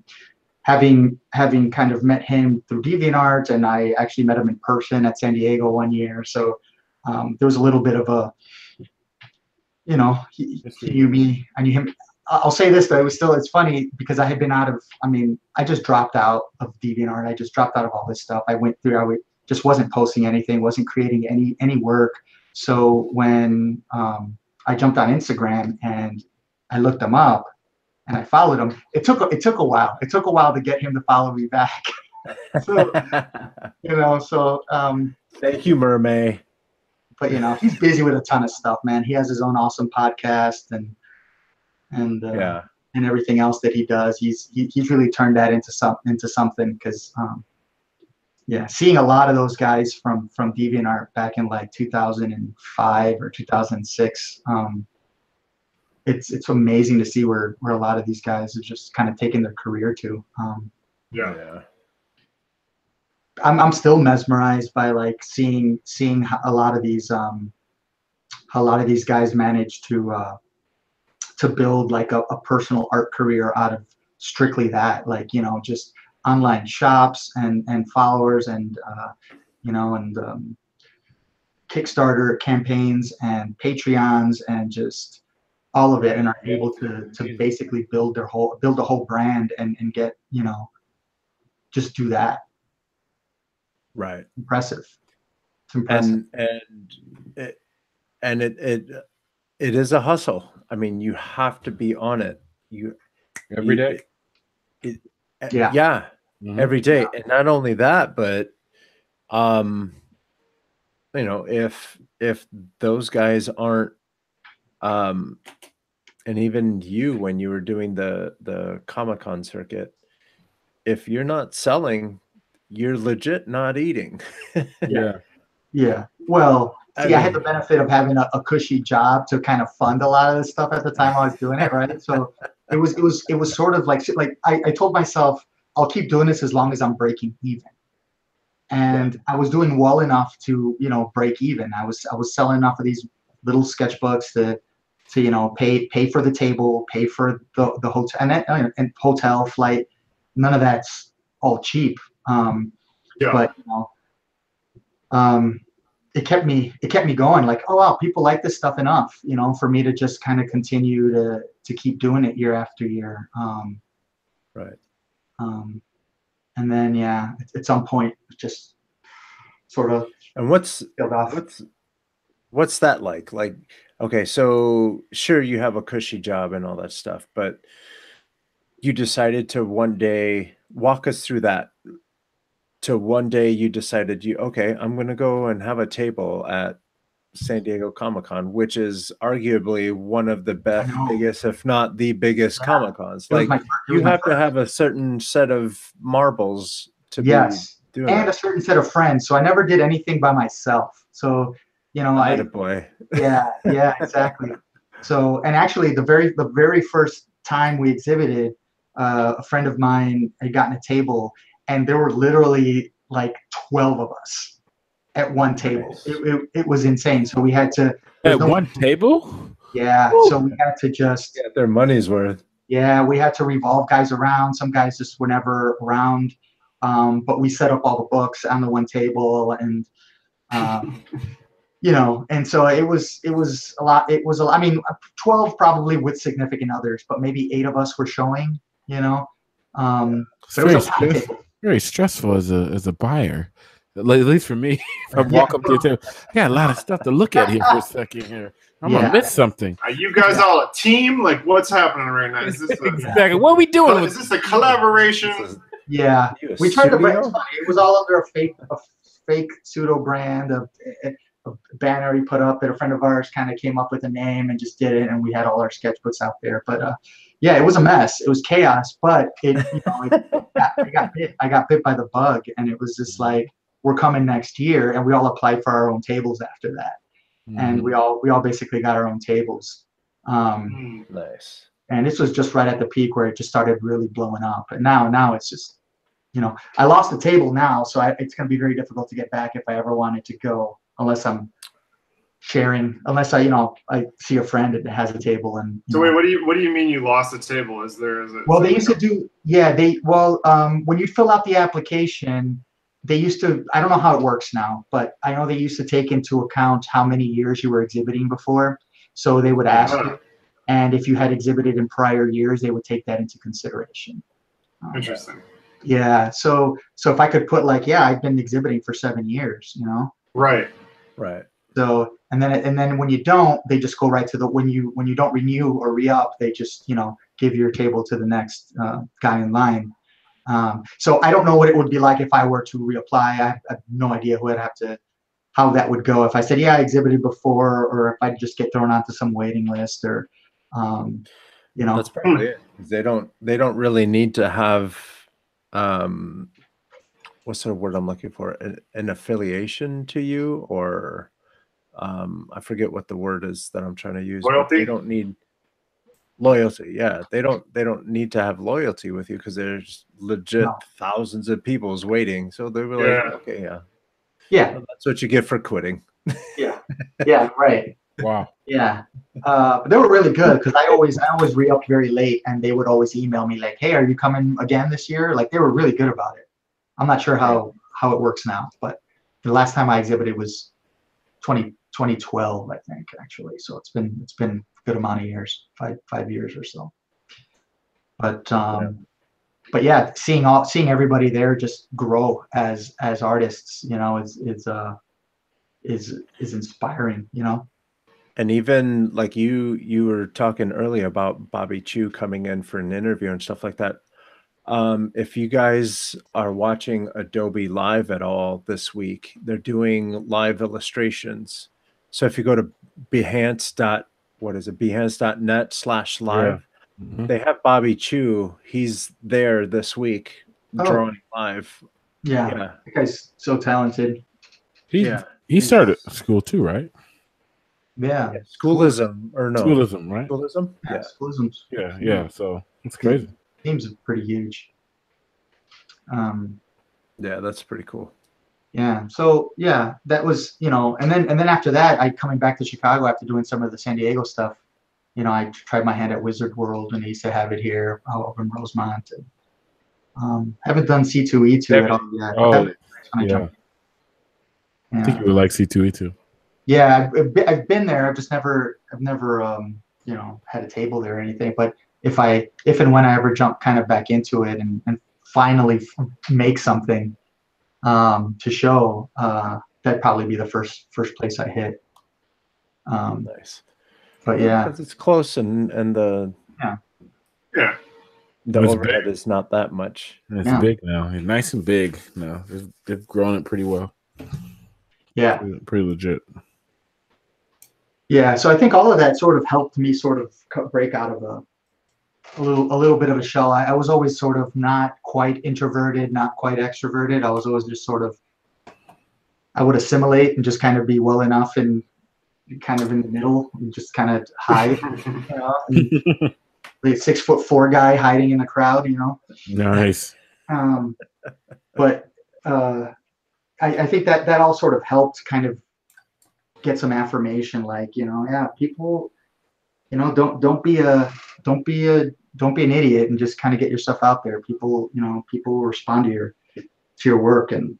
having kind of met him through DeviantArt, and I actually met him in person at San Diego one year. So there was a little bit of a, he knew me, I knew him. I'll say this though, it's funny because I had been I just dropped out of DeviantArt. I just dropped out of all this stuff. I just wasn't posting anything, wasn't creating any work. So when I jumped on Instagram and I looked him up and I followed him. It took a while. It took a while to get him to follow me back. So, thank you, Mermaid. But he's busy with a ton of stuff, man. He has his own awesome podcast and everything else that he does. He's really turned that into something because seeing a lot of those guys from DeviantArt back in 2005 or 2006, it's amazing to see where a lot of these guys have just kind of taken their career to. I'm still mesmerized by like seeing how a lot of these guys manage to build like a personal art career out of strictly that, like, you know, just online shops and followers and Kickstarter campaigns and Patreons and just all of it, and are able to basically build a whole brand and get, you know, just do that. Right. Impressive. It's impressive. And it is a hustle. I mean, you have to be on it. Every day. Yeah. Every day. Yeah. And not only that, but you know, if those guys aren't and even you, when you were doing the Comic-Con circuit, if you're not selling, you're legit not eating. Yeah. Well, I had the benefit of having a cushy job to kind of fund a lot of this stuff at the time I was doing it, right? So it was sort of like I told myself, I'll keep doing this as long as I'm breaking even. And I was doing well enough to, you know, break even. I was selling enough of these little sketchbooks to you know, pay for the table, pay for the hotel and hotel, flight. None of that's all cheap. But you know, it kept me going. Like, oh wow, people like this stuff enough, you know, for me to just kind of continue to keep doing it year after year. Right. And then at some point, just sort of. And what's that like? Like, okay, so sure, you have a cushy job and all that stuff, but you decided to one day walk us through that. To one day you decided okay, I'm going to go and have a table at San Diego Comic-Con, which is arguably one of the biggest, if not the biggest Comic-Cons. Like, you have to have a certain set of marbles to be doing and a certain set of friends. So I never did anything by myself. So, you know, yeah, exactly. So, and actually the very first time we exhibited, a friend of mine had gotten a table, and there were literally like 12 of us at one table. Nice. It was insane. So we had to one table. Yeah. Woo. So we had to just get their money's worth. Yeah, we had to revolve guys around. Some guys just were never around. But we set up all the books on the one table, and you know, and so it was a lot. It was I mean, 12 probably with significant others, but maybe 8 of us were showing. You know, but it was very stressful as a buyer. At least for me, if I walk up to the table, I got a lot of stuff to look at here for a second here. I'm gonna miss something. Are you guys all a team? Like, what's happening right now? Is this exactly what are we doing? Is this a collaboration? Yeah, we tried to brand. It was all under a fake pseudo brand of a banner he put up that a friend of ours kind of came up with a name and just did it, and we had all our sketchbooks out there. But yeah, it was a mess. It was chaos. But I got bit by the bug, and it was just like, we're coming next year, and we all applied for our own tables after that. And we all basically got our own tables. Nice. And this was just right at the peak where it just started really blowing up. And now it's just, you know, I lost the table now, so it's going to be very difficult to get back if I ever wanted to go, unless I'm sharing, unless I see a friend that has a table. And so wait, what do you mean you lost the table? Is it? Well, they used to do, when you fill out the application, they used to, I don't know how it works now, but I know they used to take into account how many years you were exhibiting before. So they would ask you, and if you had exhibited in prior years, they would take that into consideration. Interesting. Yeah. So if I could put like, I've been exhibiting for 7 years, you know? Right. So, and then when you don't, they just go right to when you don't renew or re-up, they just, you know, give your table to the next guy in line. So I don't know what it would be like if I were to reapply. I have no idea how that would go. If I said, I exhibited before, or if I'd just get thrown onto some waiting list, or, you know. That's probably it. They don't really need to have, what's the word I'm looking for? An affiliation to you, or I forget what the word is that I'm trying to use. Loyalty? They don't need. Loyalty, yeah. They don't need to have loyalty with you because there's legit thousands of people's waiting. So they were like, okay, yeah, well, that's what you get for quitting. yeah, right. Wow. Yeah, but they were really good because I always re-upped very late, and they would always email me like, "Hey, are you coming again this year?" Like they were really good about it. I'm not sure how it works now, but the last time I exhibited was 2012, I think, actually. So it's been a good amount of years, 5 years or so. But yeah, seeing everybody there just grow as artists, you know, is inspiring, you know. And even like you were talking earlier about Bobby Chu coming in for an interview and stuff like that. If you guys are watching Adobe Live at all this week, they're doing live illustrations. So if you go to behance.net/live, they have Bobby Chu. He's there this week drawing live. Yeah. That guy's so talented. He started school too, right? Yeah. Schoolism or no? Schoolism, right? Schoolism? Yeah. Schoolism. Yeah. So it's crazy. Teams are pretty huge. Yeah, that's pretty cool. Yeah. So yeah, that was, you know, and then after that, coming back to Chicago after doing some of the San Diego stuff, you know, I tried my hand at Wizard World, and they used to have it here over in Rosemont. And, haven't done C2E2 at all yet. Oh, yeah. I think you would like C2E2. Yeah, I've been there. I've never you know, had a table there or anything. But if and when I ever jump kind of back into it and finally make something to show, that'd probably be the first place I hit. Nice. But yeah, because it's close and the the overhead is not that much. And it's big now. It's nice and big now. They've grown it pretty well. Yeah, pretty legit. Yeah, so I think all of that sort of helped me sort of break out of a little bit of a shell. I was always sort of not quite introverted, not quite extroverted. I was always just sort of, I would assimilate and just kind of be well enough and kind of in the middle and just kind of hide. You know, the 6'4" guy hiding in a crowd, you know. Nice. But I think that all sort of helped kind of get some affirmation, like, you know, yeah, people, you know, don't be an idiot and just kind of get your stuff out there. People, you know, people will respond to your work, and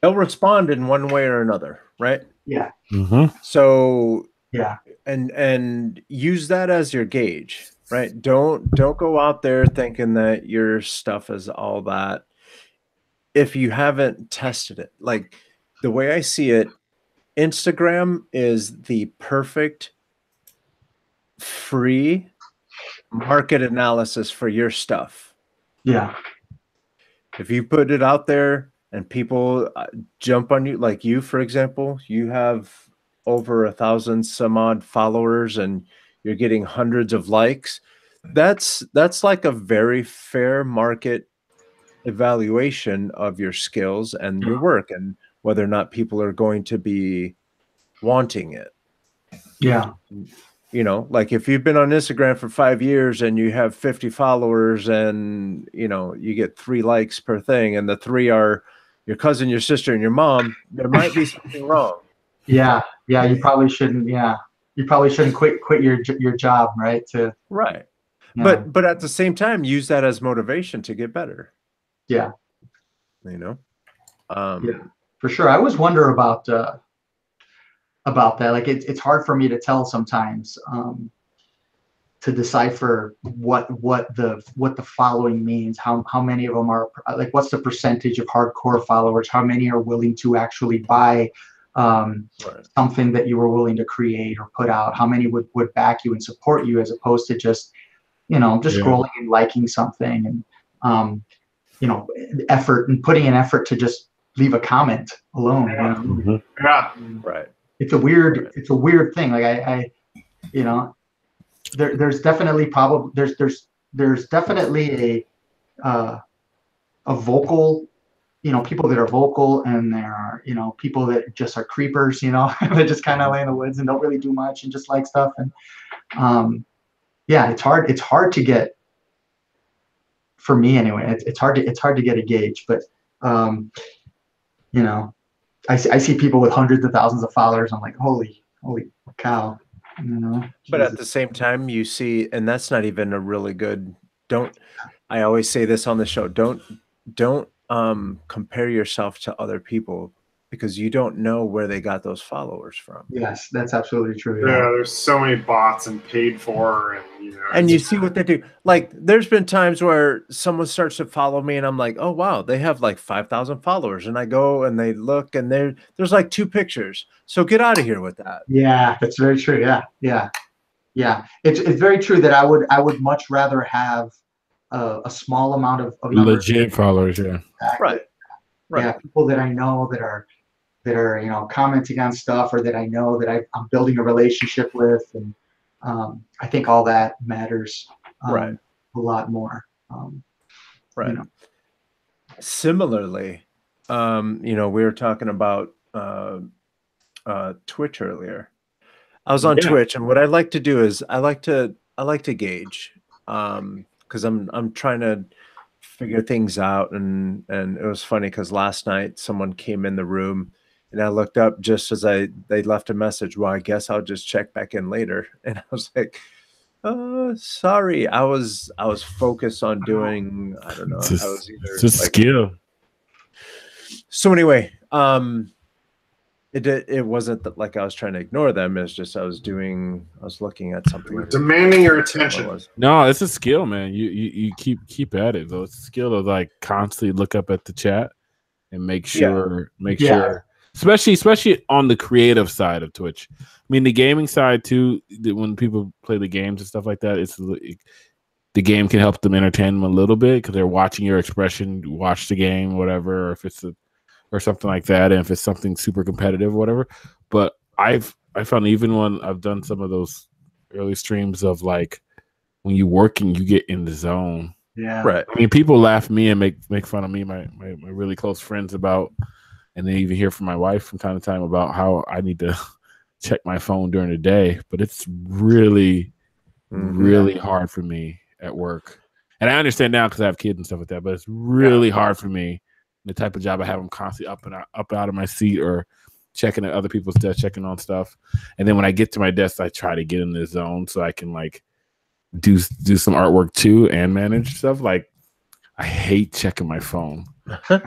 they'll respond in one way or another, right? Yeah. Mm-hmm. So yeah, and use that as your gauge, right? Don't go out there thinking that your stuff is all that if you haven't tested it. Like the way I see it, Instagram is the perfect free market analysis for your stuff. Yeah. If you put it out there and people jump on you, like you, for example, you have over 1,000 some odd followers and you're getting hundreds of likes. That's like a very fair market evaluation of your skills and your work and whether or not people are going to be wanting it. Yeah. You know, like if you've been on Instagram for 5 years and you have 50 followers and, you know, you get 3 likes per thing and the 3 are your cousin, your sister, and your mom, there might be something wrong. Yeah. Yeah. You probably shouldn't. Yeah. You probably shouldn't quit your job, right? Right. Yeah. But at the same time, use that as motivation to get better. Yeah. You know? Yeah, for sure. I always wonder about that. Like it's hard for me to tell sometimes, to decipher what the following means. How many of them are like, what's the percentage of hardcore followers? How many are willing to actually buy something that you were willing to create or put out? How many would back you and support you as opposed to just, you know, just scrolling and liking something and you know, effort and putting an effort to just leave a comment alone. Yeah. You know? Mm-hmm. Yeah. Right. It's a weird thing. Like I you know, there's definitely there's definitely a vocal, you know, people that are vocal, and there are, you know, people that just are creepers, you know, that just kind of lay in the woods and don't really do much and just like stuff. And yeah, it's hard to get, for me anyway. It's hard to get a gauge, but you know, I see people with hundreds of thousands of followers. I'm like, holy cow, you know. But at the same time, you see, and that's not even a really good. I always say this on the show. Don't compare yourself to other people, because you don't know where they got those followers from. Yes, that's absolutely true. Yeah, there's so many bots and paid for, and and you see what they do. Like, there's been times where someone starts to follow me and I'm like, oh wow, they have like 5,000 followers, and I go and they look and there's like 2 pictures. So get out of here with that. Yeah, that's very true. Yeah. It's very true that I would much rather have a small amount of legit followers. Yeah. Right. Yeah, people that I know that are commenting on stuff, or that I know that I'm building a relationship with, and I think all that matters a lot more. Right. You know. Similarly, we were talking about Twitch earlier. I was on Twitch, and what I like to do is I like to gauge, because I'm trying to figure things out, and it was funny because last night someone came in the room and I looked up just as they left a message. Well, I guess I'll just check back in later. And I was like, sorry, I was focused on doing, I don't know. It's a skill. So anyway, it wasn't like I was trying to ignore them. It's just I was looking at something. Demanding your attention. No, it's a skill, man. You keep at it though. It's a skill to like constantly look up at the chat and make sure, especially on the creative side of Twitch. I mean, the gaming side too. When people play the games and stuff like that, the game can help them entertain them a little bit because they're watching your expression, watch the game, whatever. Or if it's or something like that, and if it's something super competitive or whatever. But I found even when I've done some of those early streams of like when you're working, you get in the zone. Yeah. Right. I mean, people laugh at me and make fun of me, my really close friends about, and they even hear from my wife from time to time about how I need to check my phone during the day. But it's really, really hard for me at work. And I understand now because I have kids and stuff like that, but it's really hard for me. The type of job I have, I'm constantly up out of my seat or checking at other people's desks, checking on stuff. And then when I get to my desk, I try to get in the zone so I can like do some artwork too and manage stuff. Like I hate checking my phone. I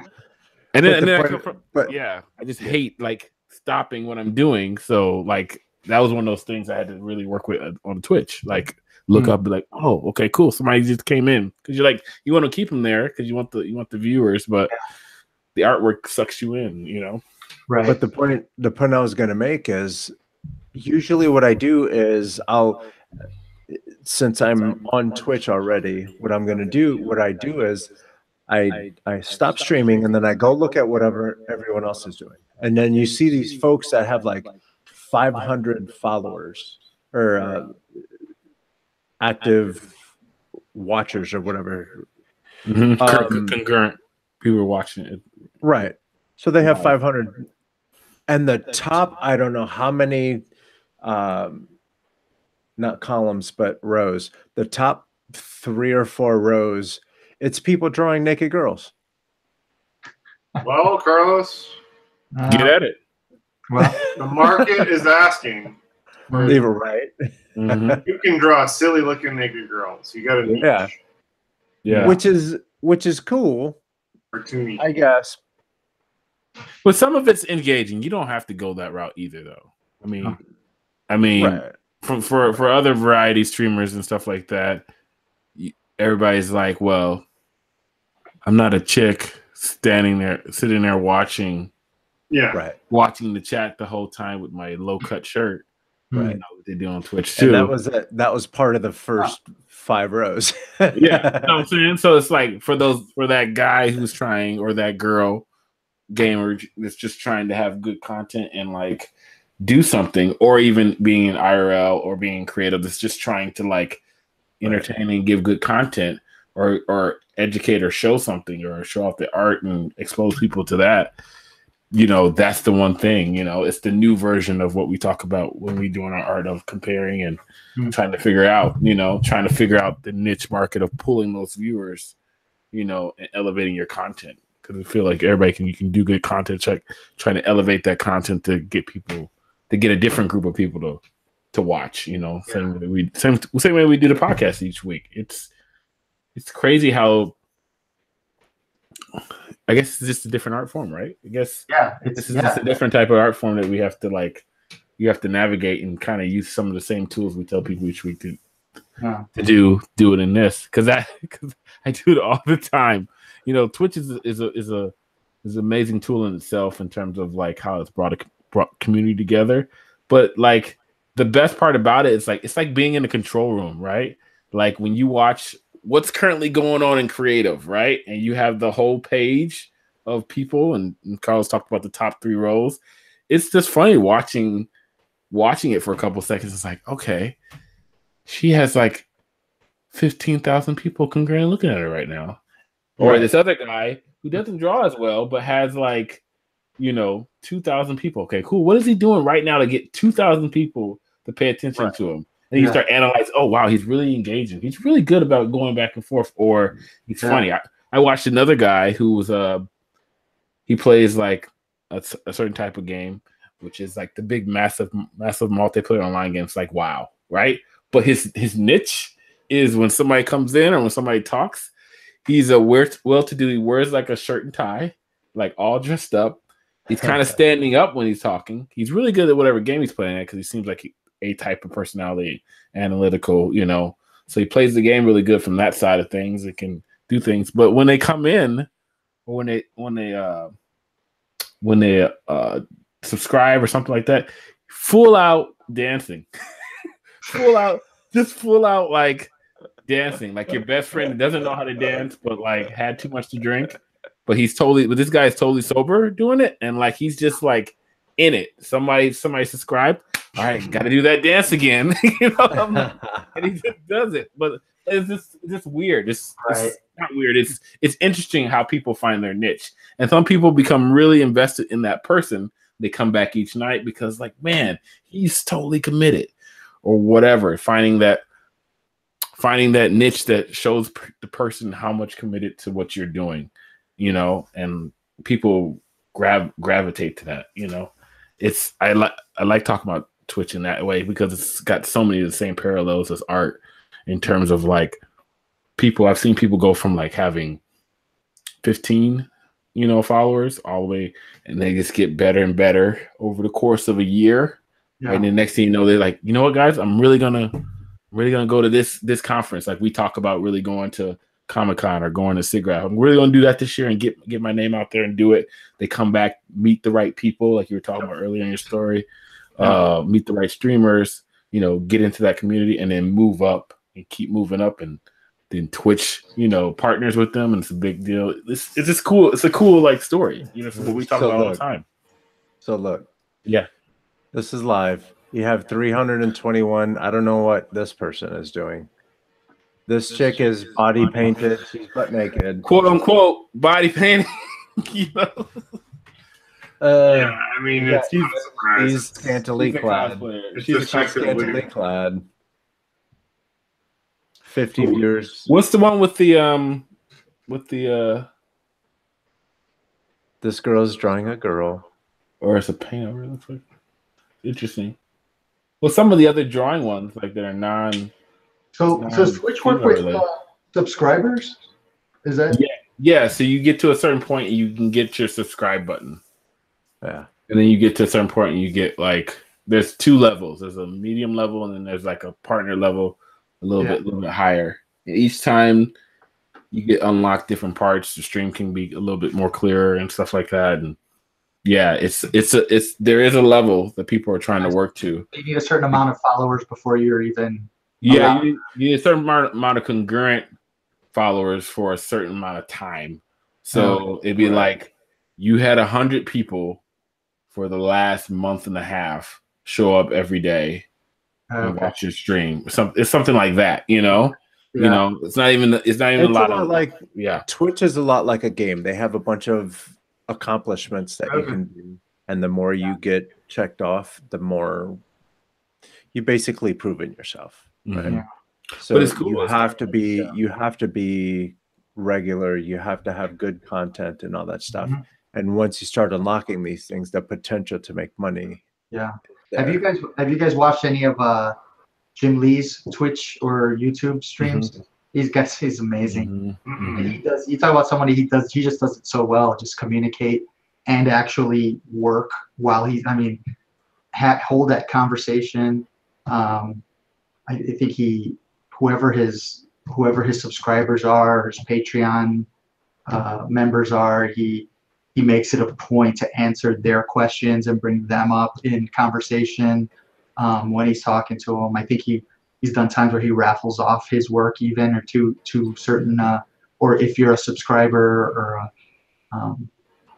just hate like stopping what I'm doing. So like that was one of those things I had to really work with on Twitch. Like look up, be like, oh, okay, cool. Somebody just came in because you want to keep them there because you want the viewers, but the artwork sucks you in, Right. But the point I was going to make is usually what I do is since I'm on Twitch already, what I do is I stop streaming and then I go look at whatever everyone else is doing. And then you see these folks that have like 500 followers or active watchers or whatever. Concurrent people are watching it. Right. So they have 500. And the top, I don't know how many, not columns, but rows. The top 3 or 4 rows, it's people drawing naked girls. Well, Carlos, get at it. Well, the market is asking. They were right. You can draw silly looking naked girls. You got to yeah. Which is cool. Cartoony, I guess. But some of it's engaging. You don't have to go that route either, though. I mean, right. for other variety streamers and stuff like that, everybody's like, well, I'm not a chick sitting there watching. Yeah, right. Watching the chat the whole time with my low cut shirt. Right. You know what they do on Twitch too. And that was part of the first 5 rows. Yeah. You know what I'm saying? So it's like for that guy who's trying, or that girl gamer that's just trying to have good content and like do something, or even being in IRL or being creative that's just trying to like entertain and give good content or educate or show something or show off the art and expose people to that. that's the one thing, it's the new version of what we talk about when we doing our art of comparing and trying to figure out the niche market of pulling those viewers, and elevating your content. Because I feel like you can do good content, trying to elevate that content to get a different group of people to watch, same way we do the podcast each week. It's crazy how, I guess it's just a different art form, right? I guess this is just a different type of art form that we have to you have to navigate and kind of use some of the same tools we tell people each week to do it in this. Because I do it all the time. Twitch is an amazing tool in itself in terms of like how it's brought community together. But like the best part about it is like it's like being in a control room, right? Like when you watch what's currently going on in creative, right? And you have the whole page of people, and Carlos talked about the top 3 rows. It's just funny watching it for a couple seconds. It's like, okay, she has like 15,000 people concurrently looking at her right now. Or this other guy who doesn't draw as well, but has like, 2,000 people. Okay, cool. What is he doing right now to get 2,000 people to pay attention to him? And you start analyzing, oh, wow, he's really engaging. He's really good about going back and forth, or he's funny. I watched another guy who was, he plays like a certain type of game, which is like the big, massive multiplayer online games like WoW, right? But his niche is when somebody comes in or when somebody talks, he's a well-to-do. He wears like a shirt and tie, like all dressed up. He's kind of standing up when he's talking. He's really good at whatever game he's playing at because he seems like a type of personality, analytical, So he plays the game really good from that side of things. It can do things, but when they come in, or when they subscribe or something like that, full out dancing, full out like dancing, like your best friend who doesn't know how to dance, but like had too much to drink, but this guy is totally sober doing it, and like he's just like in it. Somebody subscribed. All right, got to do that dance again, and he just does it. But it's just weird. It's not weird. It's interesting how people find their niche, and some people become really invested in that person. They come back each night because, like, man, he's totally committed, or whatever. Finding that niche that shows the person how much committed to what you're doing, and people gravitate to that. I like talking about Twitch in that way because it's got so many of the same parallels as art in terms of like I've seen people go from like having 15 followers all the way, and they just get better and better over the course of a year. Right? And the next thing you know, they're like, you know what, guys, I'm really gonna go to this conference. Like we talk about really going to Comic-Con or going to SIGGRAPH. I'm really gonna do that this year and get my name out there and do it. They come back, meet the right people, like you were talking about earlier in your story. Meet the right streamers, get into that community, and then move up and keep moving up, and then Twitch, partners with them, and it's a big deal. It's just cool. It's a cool like story, what we talk about all the time. So look, this is live. You have 321. I don't know what this person is doing. This chick is body painted. She's butt naked, quote unquote, body painting. I mean, she's scantily clad. She's scantily clad. 50 viewers. What's the one with the this girl's drawing a girl, or it's a paint over? It looks like interesting. Well, some of the other drawing ones like that are non. So does Twitch work with subscribers? Is that? Yeah. So you get to a certain point, and you can get your subscribe button. Yeah. And then you get to a certain point and you get like, there's 2 levels. There's a medium level, and then there's like a partner level, a little bit higher. And each time you get unlocked different parts, the stream can be a little bit more clearer and stuff like that. And there is a level that people are trying to work to. You need a certain amount of followers before you're even. Yeah, you need a certain amount of concurrent followers for a certain amount of time. So it'd be like you had 100 people for the last month and a half show up every day and watch your stream. It's something like that, it's not even a lot of like, Twitch is a lot like a game. They have a bunch of accomplishments that you can do, and the more you get checked off, the more you basically proven yourself, right? Yeah. So but it's cool. you have to be regular. You have to have good content and all that stuff. And once you start unlocking these things, the potential to make money. Yeah. Have you guys watched any of Jim Lee's Twitch or YouTube streams? He's amazing. You talk about somebody he just does it so well, just communicate and actually work while hold that conversation. I think whoever his subscribers are, his Patreon members are, he makes it a point to answer their questions and bring them up in conversation when he's talking to them. I think he's done times where he raffles off his work even, or to certain or if you're a subscriber or a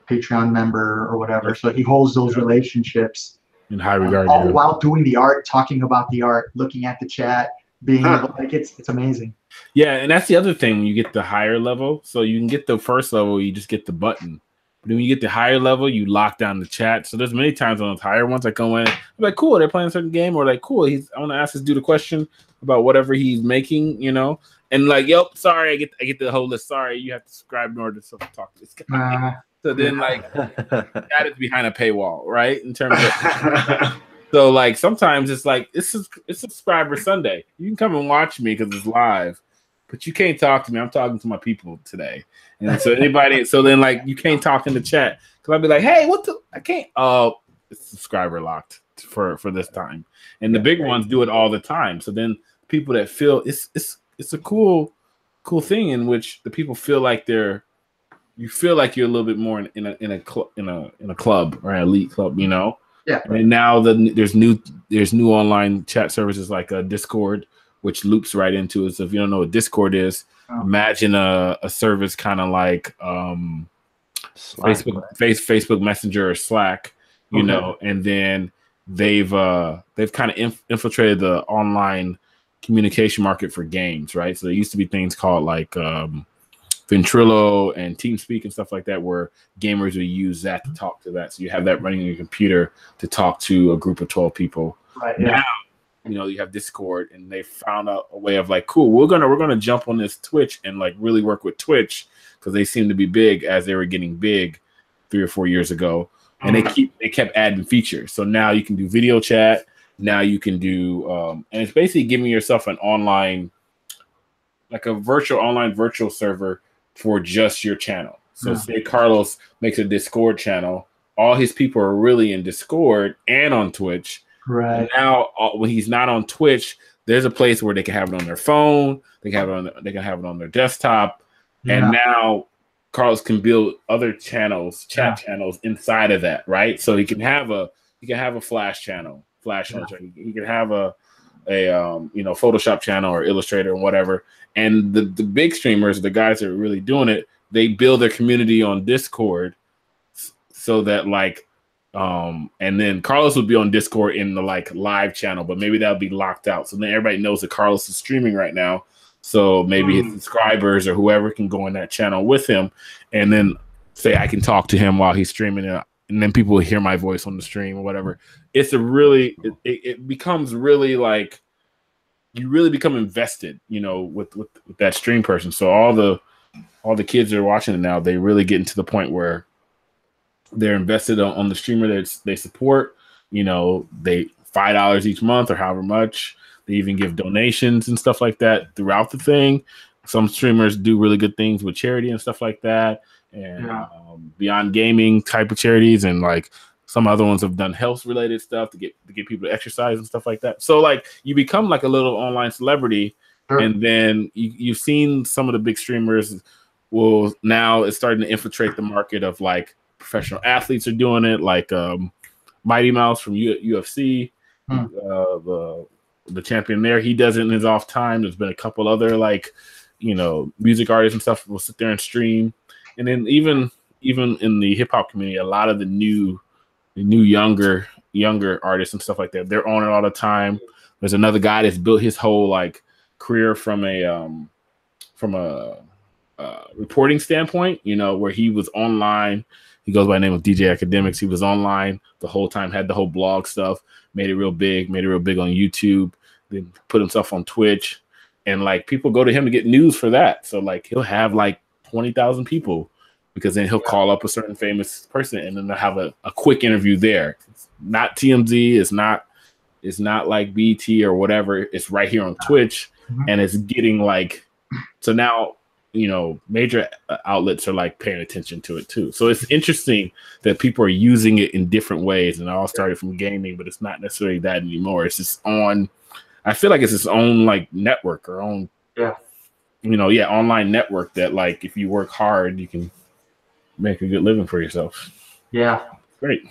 Patreon member or whatever. So he holds those relationships in high regard, all while doing the art, talking about the art, looking at the chat, being like it's amazing. Yeah, and that's the other thing when you get the higher level. So you can get the first level, you just get the button. But when you get the higher level, you lock down the chat. So there's many times on those higher ones I go in, I'm like, cool, they're playing a certain game, or like, cool, I want to ask this dude a question about whatever he's making, and like, yep, sorry, I get the whole list. Sorry, you have to subscribe in order to talk to this guy. So then, like, that is behind a paywall, right? In terms of, so like sometimes it's like it's Subscriber Sunday. You can come and watch me because it's live, but you can't talk to me. I'm talking to my people today, and so so then like you can't talk in the chat because I'll be like, hey, I can't. Oh, it's subscriber locked for this time, and the big ones do it all the time. So then people that feel it's a cool thing in which the people feel like you feel like you're a little bit more in a club or an elite club, Yeah. And now there's new online chat services like Discord, which loops right into it. So if you don't know what Discord is, imagine a service kind of like Slack, Facebook Messenger or Slack, and then they've kind of infiltrated the online communication market for games, right? So there used to be things called like Ventrilo and TeamSpeak and stuff like that, where gamers would use that to talk to that. So you have that running on your computer to talk to a group of 12 people. Right. Yeah. Now, you have Discord, and they found out a way of like, cool, we're gonna jump on this Twitch and like really work with Twitch because they seem to be big as they were getting big 3 or 4 years ago, and they kept adding features. So now you can do video chat. Now you can do, and it's basically giving yourself an online, like a virtual server for just your channel. So say Carlos makes a Discord channel, all his people are really in Discord and on Twitch. Right. And now when he's not on Twitch, there's a place where they can have it on their phone, they can have it on their desktop, and now Carlos can build other channels, chat channels inside of that, right? So he can have a Flash channel, he can have a Photoshop channel or Illustrator and whatever. And the big streamers, the guys that are really doing it, they build their community on Discord so that like, and then Carlos would be on Discord in the like live channel, but maybe that'll be locked out. So then everybody knows that Carlos is streaming right now. So maybe his subscribers or whoever can go in that channel with him and then say, I can talk to him while he's streaming it. And then people will hear my voice on the stream or whatever. It's it becomes really like, you really become invested, with that stream person. So all the kids that are watching it now, they really getting to the point where they're invested on the streamer that they support. They $5 each month or however much. They even give donations and stuff like that throughout the thing. Some streamers do really good things with charity and stuff like that, and beyond gaming type of charities, and like some other ones have done health related stuff to get people to exercise and stuff like that. So like you become like a little online celebrity, and then you've seen some of the big streamers. Well, now it's starting to infiltrate the market of like professional athletes are doing it, like Mighty Mouse from UFC, the champion there. He does it in his off time. There's been a couple other like music artists and stuff will sit there and stream, and then even in the hip hop community, a lot of the new younger artists and stuff like that, they're on it all the time. There's another guy that's built his whole like career from a reporting standpoint, where he was online. He goes by the name of DJ Academics. He was online the whole time, had the whole blog stuff, made it real big on YouTube, then put himself on Twitch. And like people go to him to get news for that. So like he'll have like 20,000 people because then he'll call up a certain famous person and then they'll have a quick interview there. It's not TMZ, it's not like BT or whatever. It's right here on Twitch, and it's getting like, so now, you know, major outlets are like paying attention to it too. So it's interesting that people are using it in different ways, and it all started from gaming, but it's not necessarily that anymore. It's just I feel like it's its own like network or own, online network that like if you work hard, you can make a good living for yourself. Yeah. Great.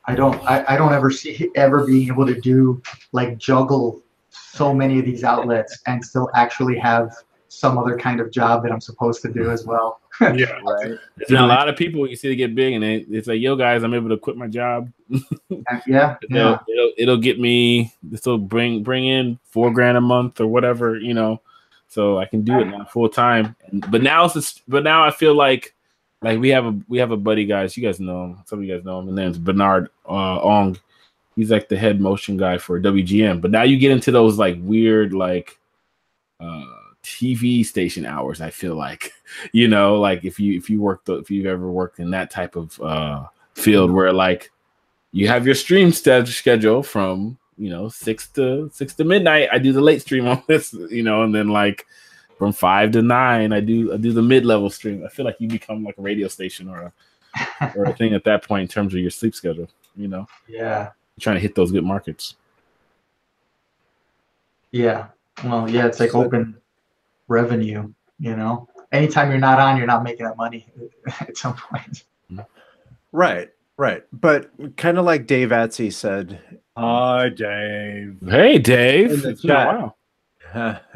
I don't ever see being able to do like juggle so many of these outlets and still actually have some other kind of job that I'm supposed to do as well. Yeah, right. There's been a lot of people you see to get big, and it's like, yo, guys, I'm able to quit my job. It'll get me. This will bring in $4,000 a month or whatever, you know. So I can do it now full time. But now I feel like we have a buddy, guys. You guys know him. Some of you guys know him. His name's Bernard Ong. He's like the head motion guy for WGN. But now you get into those like weird like TV station hours. I feel like, you know, like if you've ever worked in that type of field where like you have your stream schedule from 6 to midnight. I do the late stream on this, you know, and then like from 5 to 9, I do the mid-level stream. I feel like you become like a radio station or a thing at that point in terms of your sleep schedule, you know? Yeah. You're trying to hit those good markets. Yeah. Well, yeah, it's like open revenue, you know? Anytime you're not on, you're not making that money at some point. Right. But kind of like Dave Atsy said, hi, Dave. Hey, Dave. In the chat. Wow.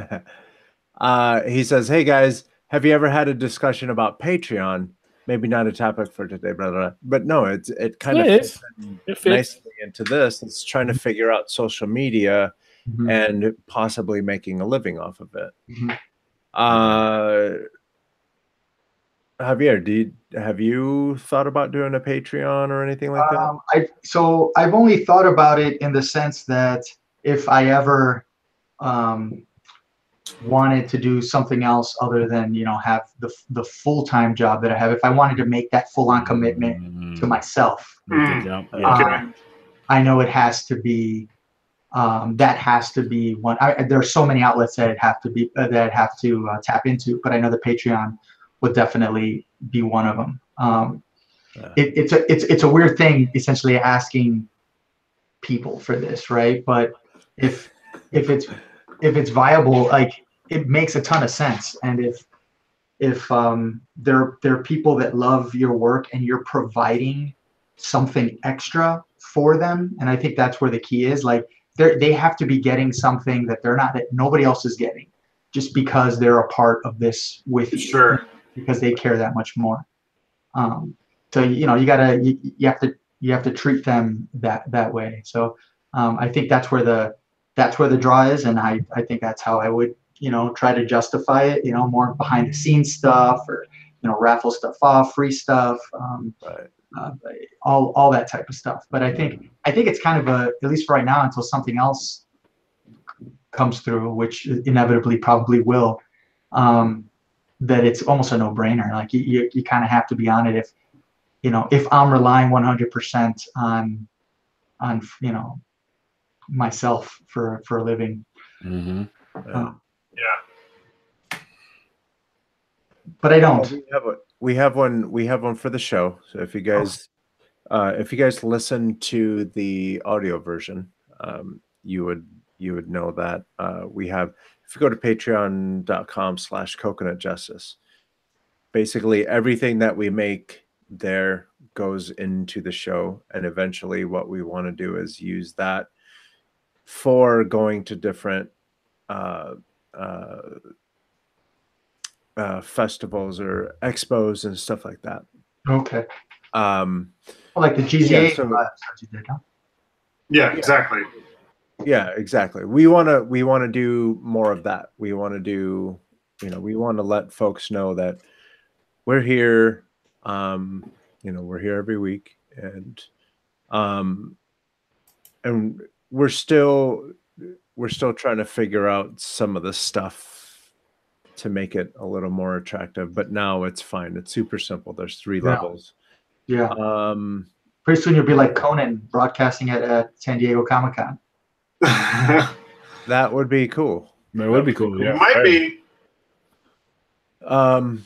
He says, hey, guys, have you ever had a discussion about Patreon? Maybe not a topic for today, but no, it kind of fits nicely into this. It's trying to figure out social media and possibly making a living off of it. Javier, have you thought about doing a Patreon or anything like that? I've only thought about it in the sense that if I ever wanted to do something else other than have the full-time job that I have, if I wanted to make that full-on commitment to myself, I know it has to be that has to be one. There are so many outlets that have to tap into, but I know the Patreon would definitely be one of them. It's a weird thing, essentially asking people for this, right? But if it's viable, like it makes a ton of sense. And if there are people that love your work and you're providing something extra for them, and I think that's where the key is. Like they have to be getting something that nobody else is getting, just because they're a part of this with you. Sure. Because they care that much more. So you have to treat them that way. So I think that's where the draw is, and I think that's how I would try to justify it. More behind the scenes stuff, or raffle stuff off, free stuff, all that type of stuff. But I think it's kind of at least for right now, until something else comes through, which inevitably probably will. That it's almost a no-brainer. Like you kind of have to be on it if I'm relying 100% on myself for a living. But I don't. We have one for the show. So if you guys listen to the audio version, you would know that we have. If you go to patreon.com/coconutjustice, basically everything that we make there goes into the show. And eventually what we want to do is use that for going to different festivals or expos and stuff like that. Okay. Like the GZA you did, huh? Yeah, exactly. Yeah, exactly. We want to do more of that. We want to do, we want to let folks know that we're here. we're here every week, and we're still trying to figure out some of the stuff to make it a little more attractive, but now it's fine. It's super simple. There's 3 levels. Yeah. Pretty soon you'll be like Conan broadcasting at San Diego Comic-Con. That would be cool. That would be cool. Yeah. Might be. But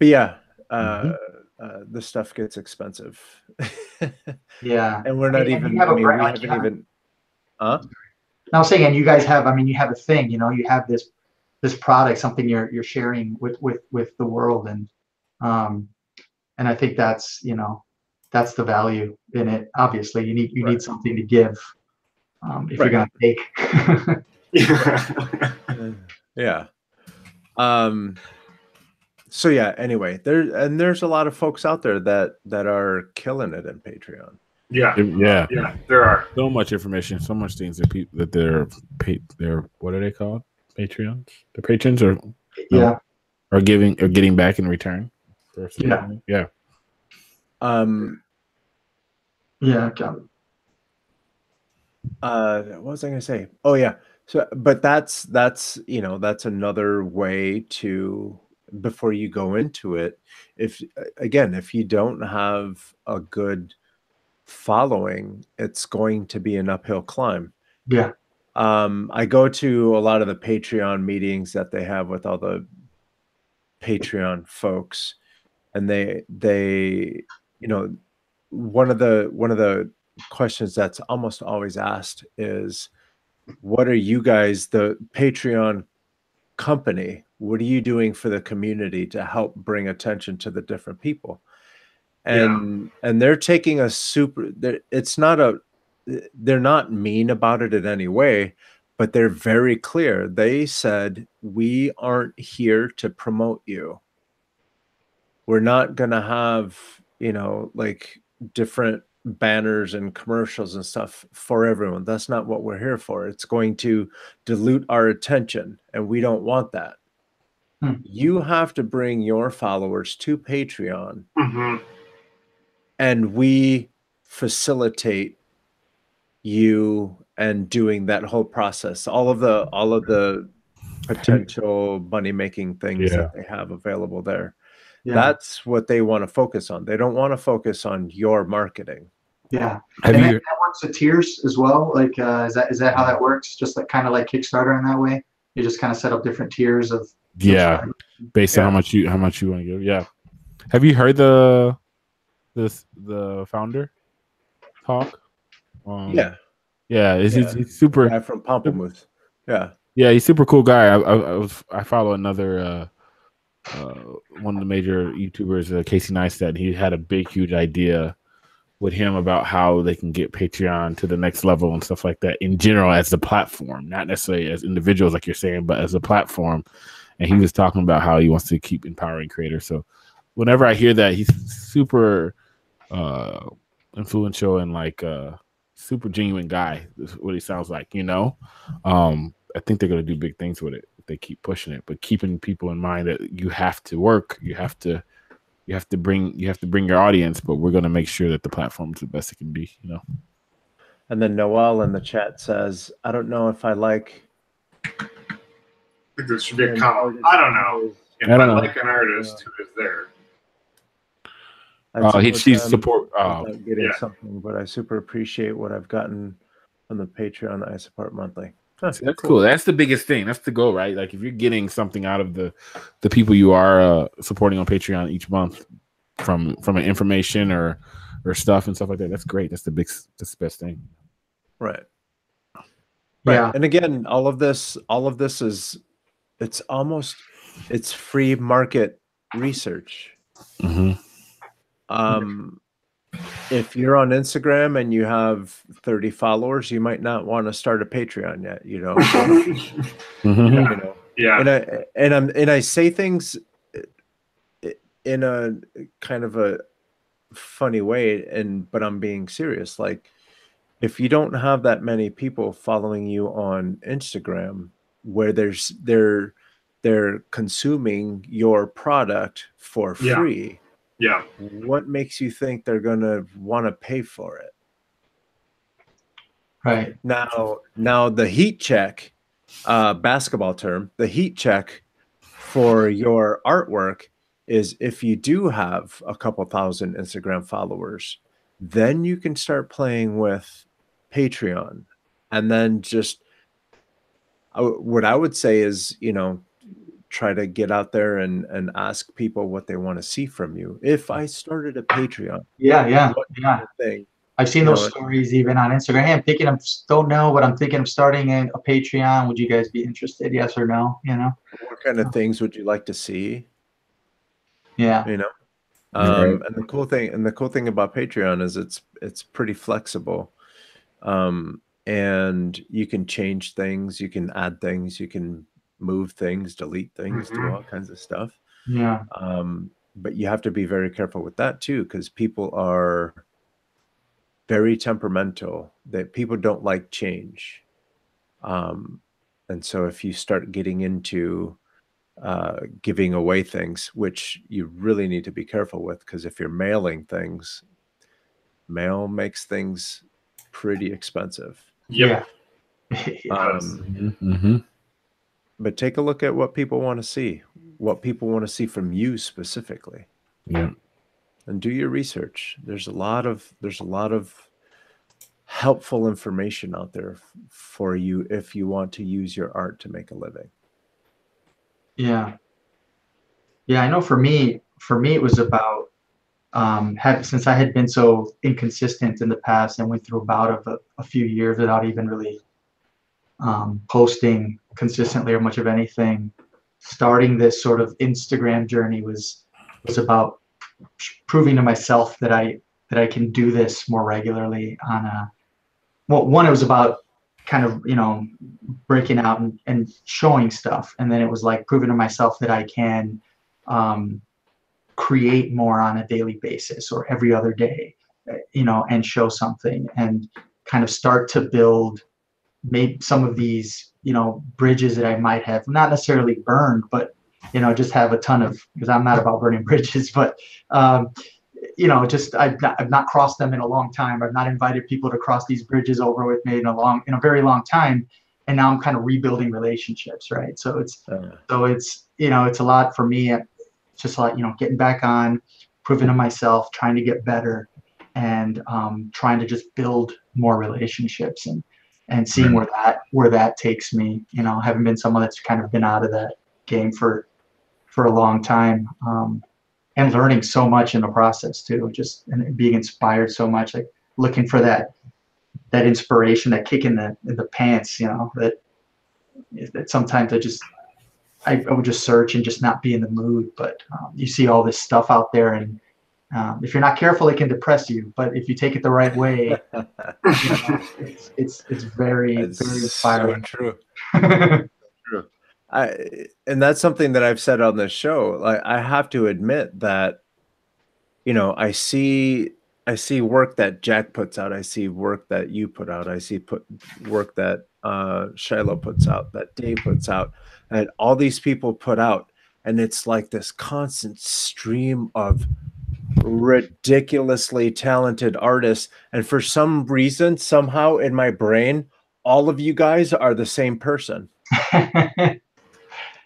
yeah, the stuff gets expensive. Yeah. And we're not even, we haven't even, I was saying, and you guys have, you have a thing, you have this product, something you're sharing with the world. And I think that's, that's the value in it. Obviously you need something to give, if you're going to take. Yeah. So yeah, anyway, there's a lot of folks out there that are killing it in Patreon. Yeah, there are so much information, so much things that they're what are they called? Patreons? The patrons are getting back in return. Yeah. Yeah. What was I going to say? Oh yeah. So, but that's another way to, before you go into it, if you don't have a good following, it's going to be an uphill climb. Yeah. I go to a lot of the Patreon meetings that they have with all the Patreon folks, and they one of the questions that's almost always asked is, what are you guys, the Patreon company, what are you doing for the community to help bring attention to the different people? And they're taking a they're not mean about it in any way, but they're very clear. They said, we aren't here to promote you. We're not going to have, like different banners and commercials and stuff for everyone. That's not what we're here for. It's going to dilute our attention, and we don't want that. You have to bring your followers to Patreon, and we facilitate you and doing that whole process, all of the potential money making things that they have available there. That's what they want to focus on. They don't want to focus on your marketing. Yeah. That works with tiers as well. Like, is that how that works? Just like kind of like Kickstarter in that way. You just kind of set up different tiers of based on how much you want to give. Yeah. Have you heard the founder talk? He's super. Guy from Pamplemousse. Yeah, he's super cool guy. I follow another one of the major YouTubers, Casey Neistat. He had a big, huge idea with him about how they can get Patreon to the next level and stuff like that in general as the platform, not necessarily as individuals like you're saying, but as a platform. And he was talking about how he wants to keep empowering creators. So whenever I hear that, he's super influential and like super genuine guy. Is what he sounds like, I think they're going to do big things with it if they keep pushing it, but keeping people in mind that you have to work, you have to bring your audience, but we're going to make sure that the platform is the best it can be, And then Noel in the chat says, I don't know if I like. I think there should be a comment. I don't know. If I like an artist who is there. She's support. Getting something, but I super appreciate what I've gotten from the Patreon that I support monthly. That's cool. That's the biggest thing. That's the goal, right? Like if you're getting something out of the people you are supporting on Patreon each month from an information or stuff and stuff like that, that's great. That's the best thing. Right. Yeah. And again, all of this is it's free market research. If you're on Instagram and you have 30 followers, you might not want to start a Patreon yet, And I say things in a kind of a funny way, but I'm being serious. Like, if you don't have that many people following you on Instagram where they're consuming your product for free, Yeah. What makes you think they're going to want to pay for it? Right. Now the heat check, basketball term, the heat check for your artwork is if you do have a couple thousand Instagram followers, then you can start playing with Patreon. And then just what I would say is, try to get out there and ask people what they want to see from you. If I started a Patreon, what kind of thing? I've seen those stories even on Instagram. Hey, don't know, but I'm thinking of starting a Patreon. Would you guys be interested? Yes or no? What kind of things would you like to see? Yeah. And the cool thing about Patreon is it's pretty flexible. And you can change things, you can add things, you can move things, delete things, do all kinds of stuff. Yeah. But you have to be very careful with that too, because people are very temperamental. That people don't like change. And so if you start getting into giving away things, which you really need to be careful with, because if you're mailing things, mail makes things pretty expensive. Yep. But take a look at what people want to see, what people want to see from you specifically. Yeah. And do your research. There's a lot of helpful information out there for you if you want to use your art to make a living. Yeah. Yeah, I know for me it was about since I had been so inconsistent in the past and went through a bout of a few years without even really posting consistently or much of anything. Starting this sort of Instagram journey was about proving to myself that I can do this more regularly one, it was about kind of, breaking out and showing stuff. And then it was like proving to myself that I can create more on a daily basis or every other day, and show something and kind of start to build maybe some of these, bridges that I might have not necessarily burned, but, just have a ton of, because I'm not about burning bridges, but, just I've not crossed them in a long time. I've not invited people to cross these bridges over with me in a very long time. And now I'm kind of rebuilding relationships, right? So it's a lot for me. It's just like, getting back on, proving to myself, trying to get better, and trying to just build more relationships and seeing where that takes me. Having been someone that's kind of been out of that game for a long time, and learning so much in the process too, just and being inspired so much, like looking for that inspiration, that kick in the pants, that sometimes I would just search and just not be in the mood. But you see all this stuff out there, and if you're not careful, it can depress you. But if you take it the right way, it's very inspiring. So true. True. And that's something that I've said on this show. Like, I have to admit that, I see work that Jack puts out. I see work that you put out. I see work that Shiloh puts out, that Dave puts out, and all these people put out. And it's like this constant stream of ridiculously talented artists. And for some reason, somehow in my brain, all of you guys are the same person.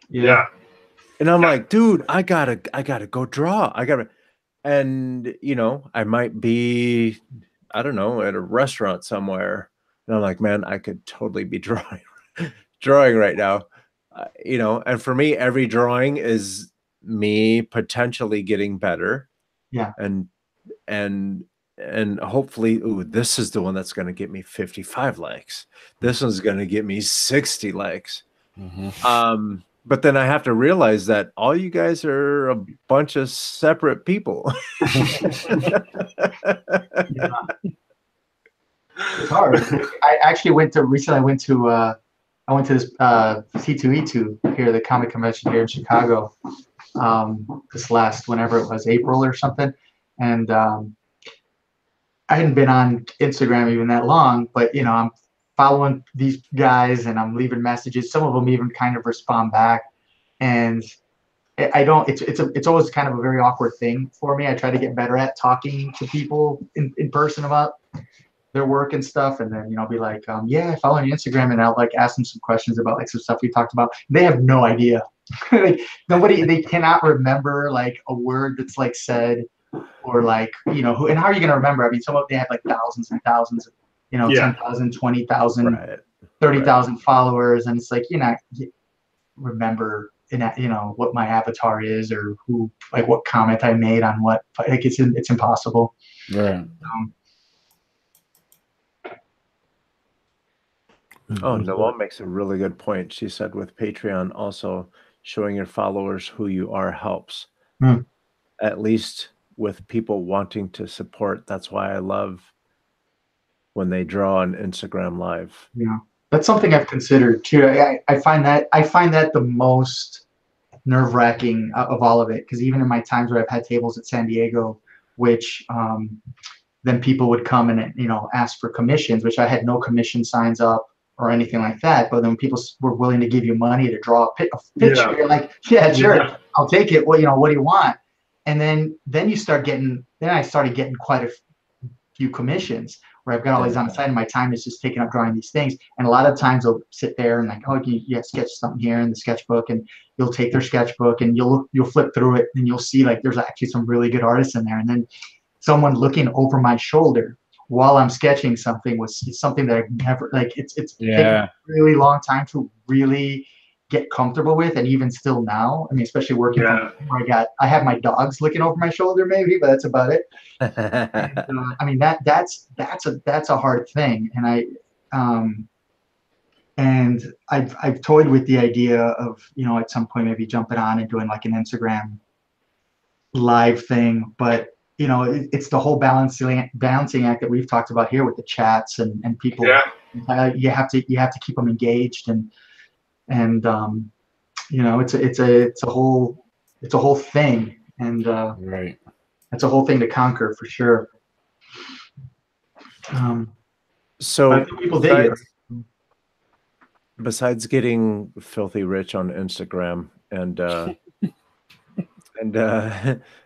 Yeah. And I'm like, dude, I gotta go draw. And I might be, I don't know, at a restaurant somewhere. And I'm like, man, I could totally be drawing right now. And for me, every drawing is me potentially getting better. Yeah. And hopefully, this is the one that's going to get me 55 likes. This one's going to get me 60 likes. Mm-hmm. But then I have to realize that all you guys are a bunch of separate people. Yeah. It's hard. I actually went to this C2E2 here, the comic convention here in Chicago, this last, whenever it was, April or something. And I hadn't been on Instagram even that long, but I'm following these guys and I'm leaving messages. Some of them even kind of respond back. And I don't. It's always kind of a very awkward thing for me. I try to get better at talking to people in person about their work and stuff, and then be like, yeah, I follow on Instagram, and I'll like ask them some questions about like some stuff we talked about. They have no idea. Like they cannot remember like a word that's like said, or like who, and how are you gonna remember? I mean, some of they have like thousands and thousands, 10,000, 20,000, right. 30,000 followers, and it's like remember what my avatar is, or who, like what comment I made on what, like it's impossible. Right. Noelle makes a really good point. She said with Patreon, also showing your followers who you are helps. At least with people wanting to support. That's why I love when they draw on Instagram Live. Yeah, that's something I've considered too. I find that the most nerve-wracking of all of it, because even in my times where I've had tables at San Diego, which then people would come and ask for commissions, which I had no commission signs up or anything like that. But then people were willing to give you money to draw a picture. You're like, yeah, sure, I'll take it. What what do you want? And then you start getting. Then I started getting quite a few commissions where I've got all these on the side, and my time is just taken up drawing these things. And a lot of times I'll sit there and like, oh, you sketch something here in the sketchbook, and you'll take their sketchbook and you'll flip through it, and you'll see like there's actually some really good artists in there. And then someone looking over my shoulder while I'm sketching something was something that I've never, like, it's taken a really long time to really get comfortable with. And even still now, I mean, especially working from where I have my dogs looking over my shoulder maybe, but that's about it. And, I mean, that's a hard thing. And I've toyed with the idea of, at some point maybe jumping on and doing like an Instagram live thing, but it's the whole balancing act that we've talked about here with the chats and people. You have to keep them engaged, and it's a whole thing, and right. It's a whole thing to conquer for sure. So I think people dig it. Besides getting filthy rich on Instagram and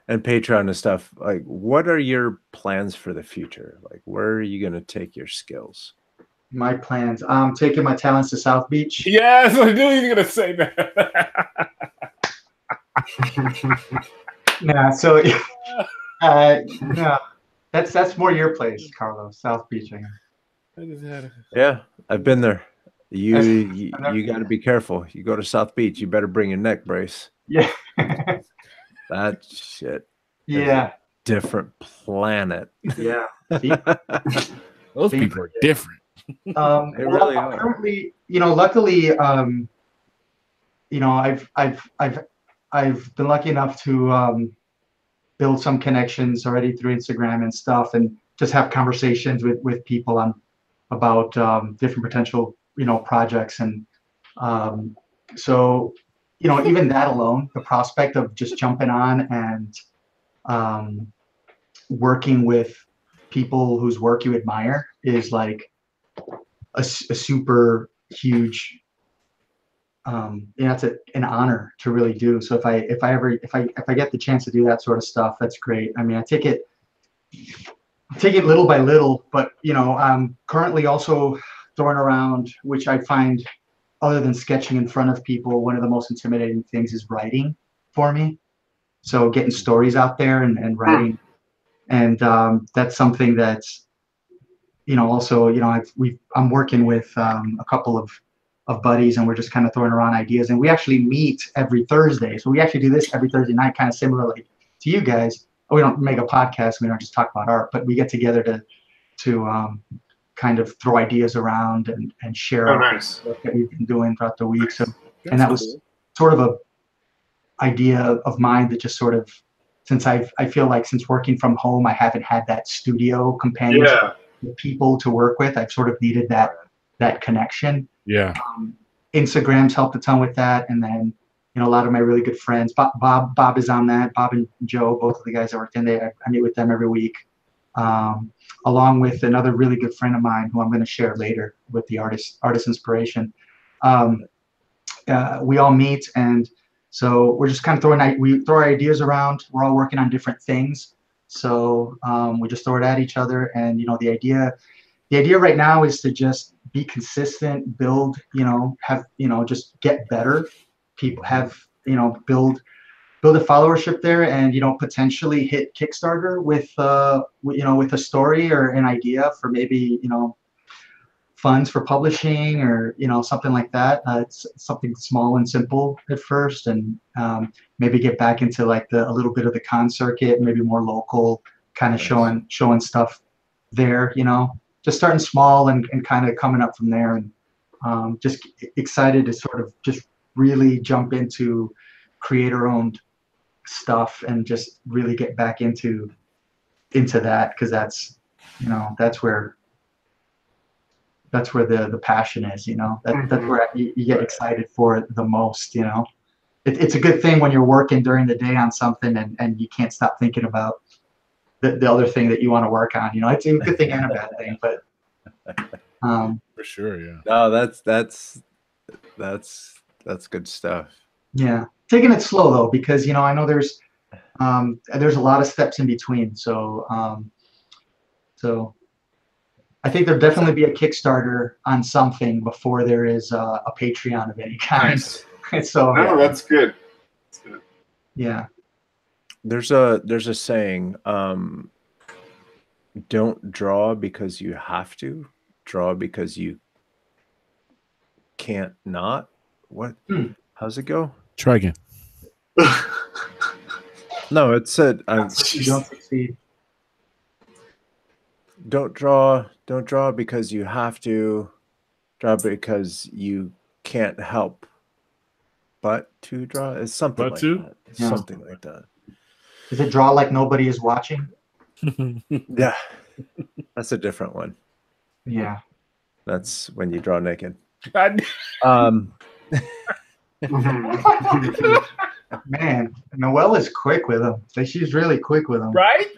and Patreon and stuff, like, what are your plans for the future? Like, where are you going to take your skills? My plans. I'm taking my talents to South Beach. Yes, I knew you were going to say that. Nah, so no, that's more your place, Carlos. South Beach. Yeah, I've been there. You got to be careful. You go to South Beach, you better bring your neck brace. Yeah. That shit. Yeah. Different planet. Yeah. Those people are different. They really are. Currently, luckily, I've been lucky enough to build some connections already through Instagram and stuff, and just have conversations with people about different potential projects. And so even that alone, the prospect of just jumping on and working with people whose work you admire is like a super huge it's an honor to really do. So if I get the chance to do that sort of stuff, that's great. I mean, I take it little by little, but I'm currently also throwing around, which I find, other than sketching in front of people, one of the most intimidating things is writing for me. So getting stories out there and writing, and that's something that's also I'm working with a couple of buddies, and we're just kind of throwing around ideas, and we actually meet every Thursday. So we actually do this every Thursday night, kind of similarly to you guys. We don't make a podcast, we don't just talk about art, but we get together to kind of throw ideas around and share work that we've been doing throughout the week. So, and that was sort of a idea of mine that just sort of, since I feel like since working from home, I haven't had that studio companionship with people to work with. I've sort of needed that connection. Yeah. Instagram's helped a ton with that, and then a lot of my really good friends. Bob is on that. Bob and Joe, both of the guys that worked in there, I meet with them every week. Along with another really good friend of mine who I'm going to share later with the artist inspiration. We all meet, and So we're just kind of we throw our ideas around. We're all working on different things. So we just throw it at each other. And, the idea right now is to just be consistent, build, have, just get better. People have, build a followership there, and, potentially hit Kickstarter with a story or an idea for maybe, funds for publishing or something like that. It's something small and simple at first, and maybe get back into like a little bit of the con circuit, maybe more local, kind of showing stuff there. Just starting small and kind of coming up from there, and just excited to sort of just really jump into creator-owned stuff and just really get back into that, because that's where the passion is, that's where you get excited for it the most. It's a good thing when you're working during the day on something and you can't stop thinking about the other thing that you want to work on. It's a good thing and a bad thing, but for sure, yeah. No, that's good stuff. Yeah, taking it slow though, because I know there's a lot of steps in between. So I think there'll definitely be a Kickstarter on something before there is a Patreon of any kind. Nice. So no, that's good. That's good. Yeah. There's a saying, don't draw because you have to, draw because you can't not. What? How's it go? Try again. No, it said you don't succeed. Don't draw because you have to, draw because you can't help but to draw. It's something But like to? that. Yeah. Something like that. Is it draw like nobody is watching? Yeah. That's a different one. Yeah. That's when you draw naked. Man, Noelle is quick with them. She's really quick with them. Right?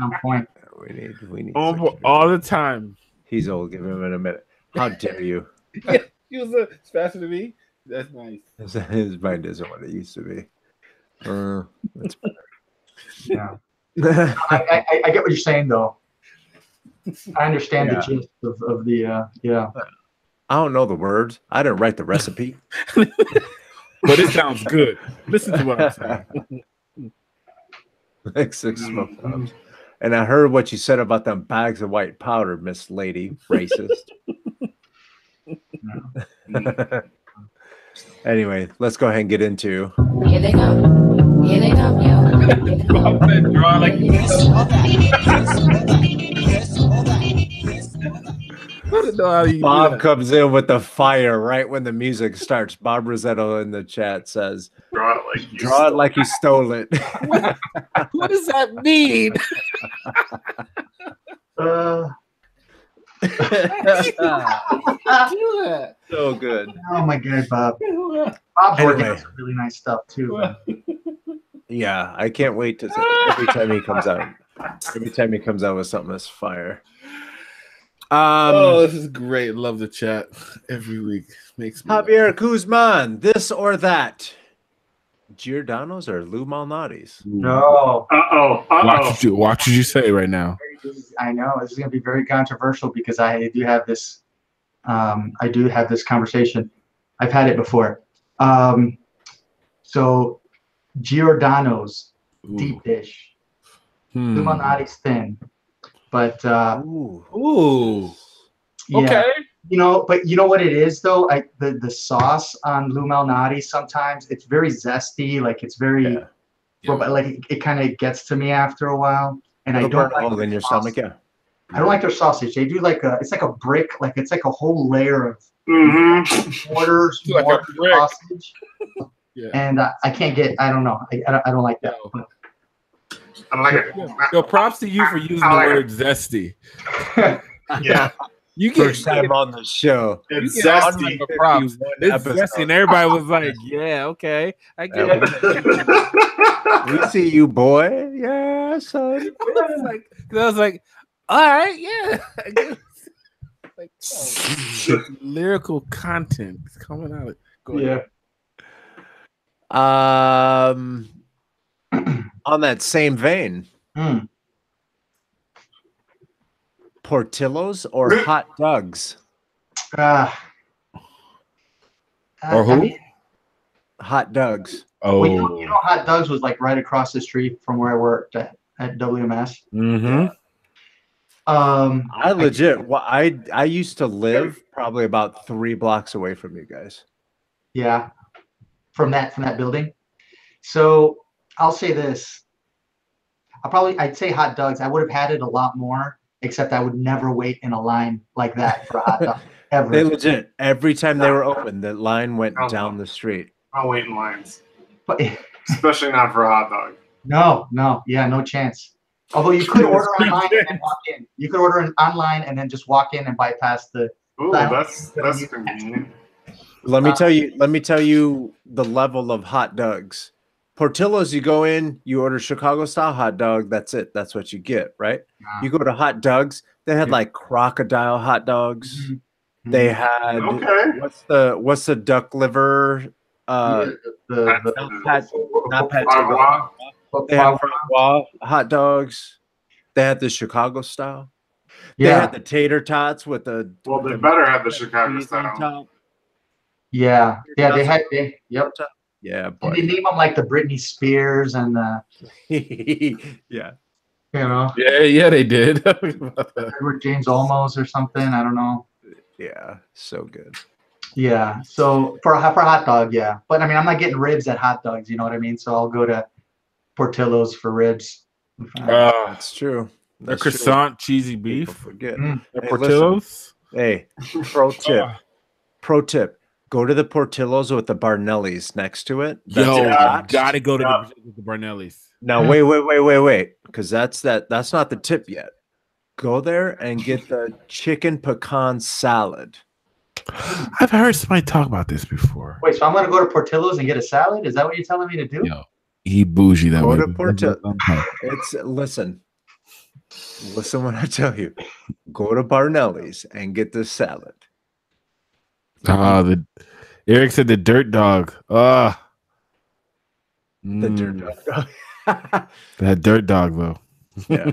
On point. We need all the time. He's old. Give him a minute. How dare you? Yeah, he was faster than me. That's nice. His mind isn't what it used to be. That's better. Yeah. I get what you're saying though. I understand the gist of the yeah. I don't know the words. I didn't write the recipe. But it sounds good. Listen to what I'm saying. Like 6 smoked ups. And I heard what you said about them bags of white powder, Miss Lady. Racist. Anyway, let's go ahead and get into. Here they come. Here they come, yo. Draw like Bob comes in with the fire right when the music starts. Bob Rosetto in the chat says, Draw it like you stole it. What does that mean? So good. Oh my God, Bob. Bob's working on some really nice stuff too. Yeah, I can't wait to every time he comes out. Every time he comes out with something that's fire. Oh, this is great. Love the chat every week. Makes me Javier Guzman, this or that. Giordano's or Lou Malnati's? No. Watch what you say right now. I know this is going to be very controversial because I do have this. I do have this conversation. I've had it before. So Giordano's deep dish. Lou Malnati's thin. But yeah, okay. But you know what it is though? The sauce on Lou Malnati sometimes it's very zesty, like it's very, but like it kind of gets to me after a while, and I don't like in your stomach. Yeah, I don't like their sausage. They do it's like a brick, like it's like a whole layer of mortar sausage. Yeah. And I can't get. I don't know. I don't like that. I don't like it. So props to you for using the word zesty. Yeah. You get first time on the show. It's zesty. Props. It's zesty, and everybody was like, "Yeah, okay, I get it." We see you, boy. Yeah, son. I was like, all right, yeah. I guess. Like, lyrical content is coming out. Go ahead. On that same vein, Portillo's or hot dogs? Or who? I mean, hot dogs. well, you know, hot dogs was like right across the street from where I worked at WMS. Mm-hmm. I legit. Well, I used to live probably about 3 blocks away from you guys. Yeah, from that building. So I'll say this. I'd say hot dogs. I would have had it a lot more, except I would never wait in a line like that for a hot dog ever. They legit every time they were open, the line went down the street. I'll wait in lines, But especially not for a hot dog. no, yeah, no chance. Although you could order online and then walk in. You could order online and then just walk in and bypass the. Ooh, that's convenient. Let me tell you the level of hot dogs. Portillo's, you go in, you order Chicago style hot dog. That's it. That's what you get, right? You go to hot dogs. They had like crocodile hot dogs. They had what's the duck liver? They had Francois hot dogs. They had the Chicago style. They had the tater tots with the. Well, they better have the Chicago style. Yeah, they had. Yep. Yeah, and they name them like the Britney Spears and yeah, you know. Yeah, they did. Edward James Olmos or something. I don't know. Yeah, so good. Yeah, so for a hot dog, yeah. But I mean, I'm not getting ribs at hot dogs. You know what I mean? So I'll go to Portillo's for ribs. That's true. The croissant cheesy beef. Forget. Hey, Portillo's. Hey, pro tip. Go to the Portillo's with the Barnellis next to it. Gotta go to the Barnellis. Now wait, because that's not the tip yet. Go there and get the chicken pecan salad. I've heard somebody talk about this before. Wait, so I'm gonna go to Portillo's and get a salad? Is that what you're telling me to do? Yo, he bougie that way. Go to Portillo's. Listen when I tell you. Go to Barnelli's and get the salad. Eric said the dirt dog. The dirt dog. That dirt dog though. Yeah.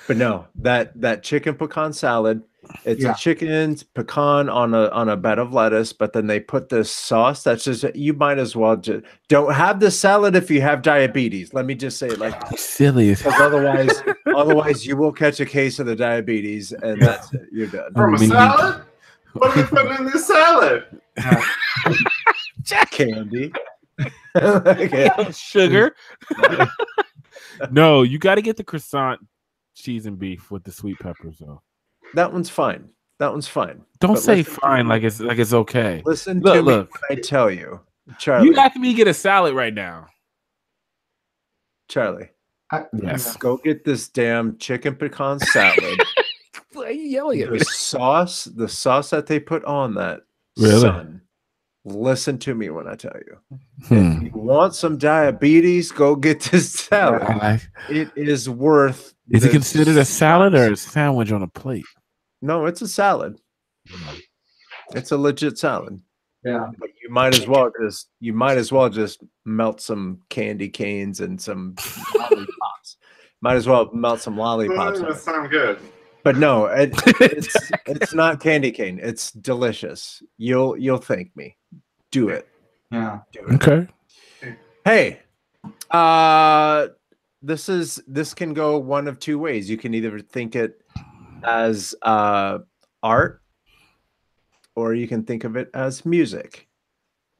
But no, that chicken pecan salad, it's a chicken pecan on a bed of lettuce, but then they put this sauce that's just, you might as well just don't have the salad if you have diabetes. Let me just say it like that. Silly. Because otherwise you will catch a case of the diabetes and that's it. You're done. From a salad? What are we putting in this salad? Candy. Sugar. No, you got to get the croissant cheese and beef with the sweet peppers though. That one's fine. Don't say fine like it's okay. Listen to me when I tell you, Charlie. You asking me to get a salad right now, Charlie. Yes. Go get this damn chicken pecan salad. Why are you yelling at me? The sauce that they put on that. Really? Son, listen to me when I tell you. If you want some diabetes, go get this salad. It is worth. Is it considered a salad or a sandwich on a plate? No, it's a salad. It's a legit salad. Yeah. But you might as well just melt some candy canes and some lollipops. Might as well melt some lollipops. That sounds good. But no, it's not candy cane. It's delicious. You'll thank me. Do it. Yeah. Do it. Okay. Hey, this can go one of two ways. You can either think it as art, or you can think of it as music.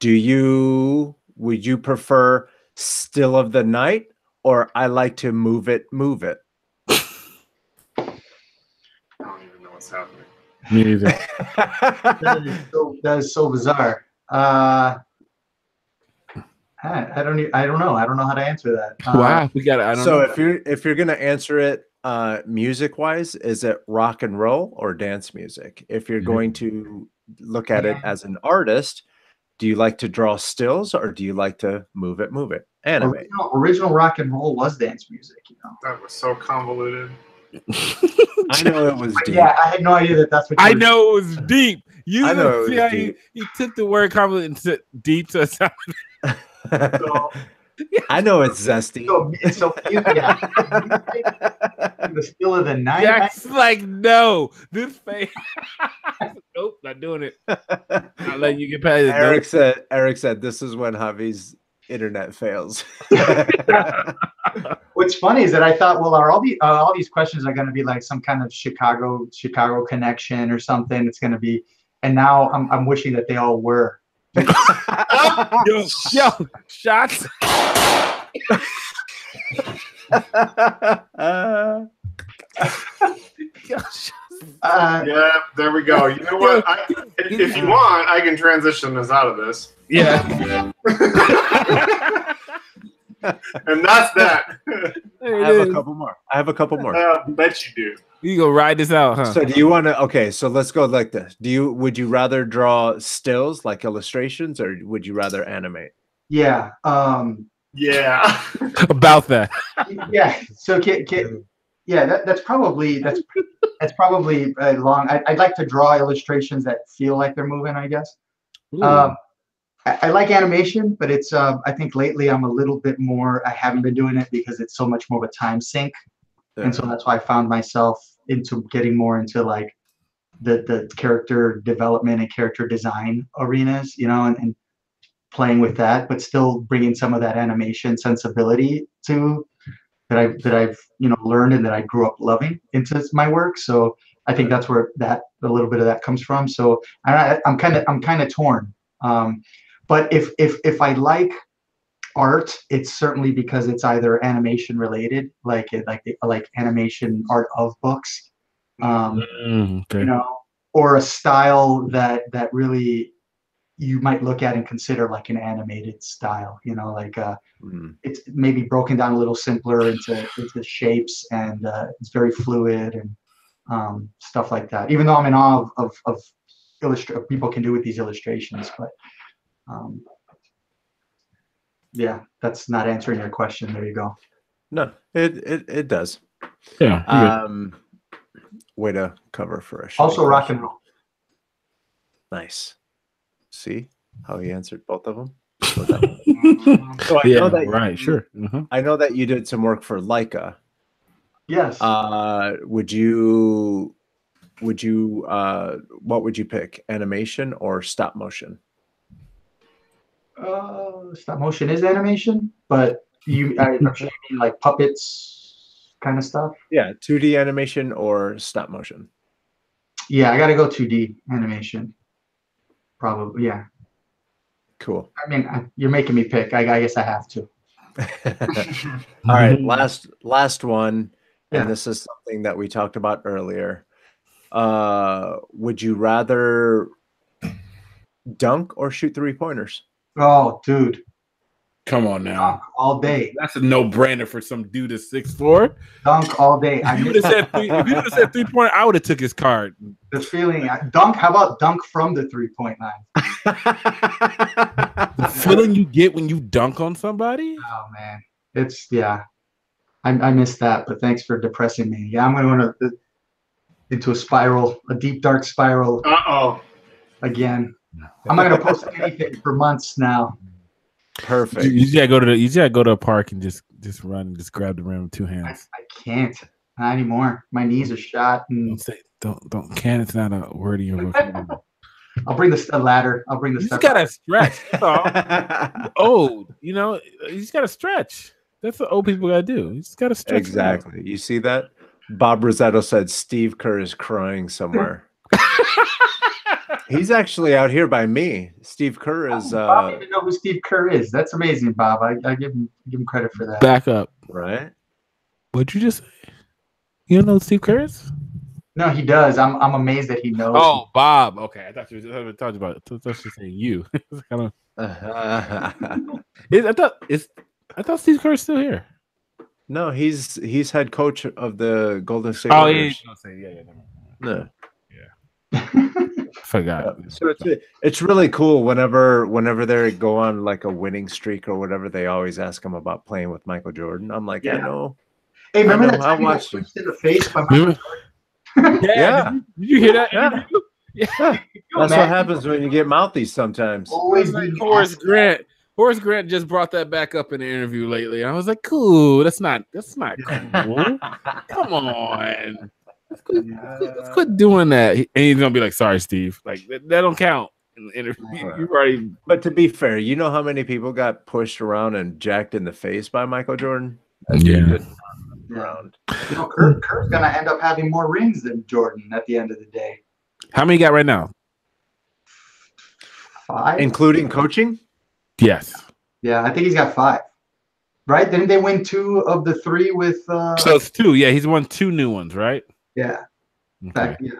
Would you prefer Still of the Night or I Like to Move It? I don't even know what's happening. Me neither. That is so bizarre. I don't know. I don't know how to answer that. Wow, we got. I don't know. if you're gonna answer it music wise, is it rock and roll or dance music? If you're going to look at it as an artist, do you like to draw stills or do you like to move it? Animate. Original rock and roll was dance music. You know. That was so convoluted. I know it was deep. Yeah, I had no idea that's what. I know it was deep. I know it was see how deep. he took the word convoluted and deep to sound. So, I know it's zesty. So yeah, the still of the night. Jack's like, no, this face. Nope, not doing it. Not letting you get past it. Eric said this is when Javi's internet fails. What's funny is that I thought, well, are all these questions are going to be like some kind of Chicago connection or something? It's going to be, and now I'm wishing that they all were. Yo, shots. Yeah, there we go. You know what? If you want, I can transition us out of this. Yeah. And that's that. I have a couple more. Bet you do. You go ride this out, huh? So do you want to? Okay, so let's go like this. Would you rather draw stills like illustrations, or would you rather animate? Yeah. Yeah. About that. Yeah. So yeah, that's probably long. I'd like to draw illustrations that feel like they're moving, I guess. I like animation, but it's I think lately I'm a little bit more. I haven't been doing it because it's so much more of a time sink, and so that's why I found myself into getting more into like the character development and character design arenas, you know, and playing with that, but still bringing some of that animation sensibility to that I've learned and that I grew up loving into my work. So I think that's where a little bit of that comes from. So I'm kind of torn. But if I like art, it's certainly because it's either animation related, like animation art of books, or a style that really you might look at and consider like an animated style, like it's maybe broken down a little simpler into shapes, and it's very fluid and stuff like that. Even though I'm in awe of people can do with these illustrations, but yeah, that's not answering your question. There you go. No, it does. Yeah. Way to cover for us. Also rock and roll. Nice. See how he answered both of them? So I know that right, sure. I know that you did some work for Laika. Yes. Would you what would you pick? Animation or stop motion? Stop motion is animation, but I'm sure you mean like puppets kind of stuff. Yeah, 2D animation or stop motion. Yeah, I gotta go 2D animation. Probably, yeah. Cool. I mean, you're making me pick. I guess I have to. All right, last one, Yeah. and this is something that we talked about earlier. Would you rather dunk or shoot 3-pointers? Oh, dude. Come on now. Dunk all day. That's a no-brainer for some dude that's 6'4". Dunk all day. If you would have said 3-pointer, I would have took his card. The feeling. Dunk. How about dunk from the 3-point line? The feeling you get when you dunk on somebody? Oh man, it's I missed that, but thanks for depressing me. Yeah, I'm going to into a spiral, a deep dark spiral. Again. I'm not going to post anything for months now. Perfect. You just gotta go to a park and just run and just grab the rim with 2 hands. I can't. Not anymore. My knees are shot. And Don't can. It's not a word in your vocabulary. I'll bring the ladder. I'll bring the. You just gotta stretch. Old, you just gotta stretch. That's what old people gotta do. You just gotta stretch. Exactly. You see that? Bob Rosetto said Steve Kerr is crying somewhere. He's actually out here by me. Steve Kerr is. I don't even know who Steve Kerr is. That's amazing, Bob. I give him credit for that. Back up. Right. What'd you just say? You don't know who Steve Kerr is? No, he does. I'm amazed that he knows. Oh, Bob. Okay, I thought you were talking about. I thought you were saying you. I thought Steve Kerr's still here. No, he's head coach of the Golden State Warriors. No. Forgot. So it's really cool whenever they go on like a winning streak or whatever. They always ask him about playing with Michael Jordan. I'm like, yeah. I know. Hey, remember that I time watched in the face by Michael Jordan? Yeah. Did you hear that? Yeah. That's what happens when you get mouthy sometimes. Always like Horace Grant. Horace Grant just brought that back up in an interview lately. I was like, cool. That's not cool. Come on. Let's quit doing that. And he's gonna be like, sorry, Steve. Like that don't count in the interview. You've already. But to be fair, you know how many people got pushed around and jacked in the face by Michael Jordan? Yeah. Around. You know, Kurt's gonna end up having more rings than Jordan at the end of the day. How many you got right now? 5, including coaching. Yes. Yeah, I think he's got 5. Right? Didn't they win 2 of the 3 with? So it's 2. Yeah, he's won 2 new ones, right? Yeah. Okay. Yeah.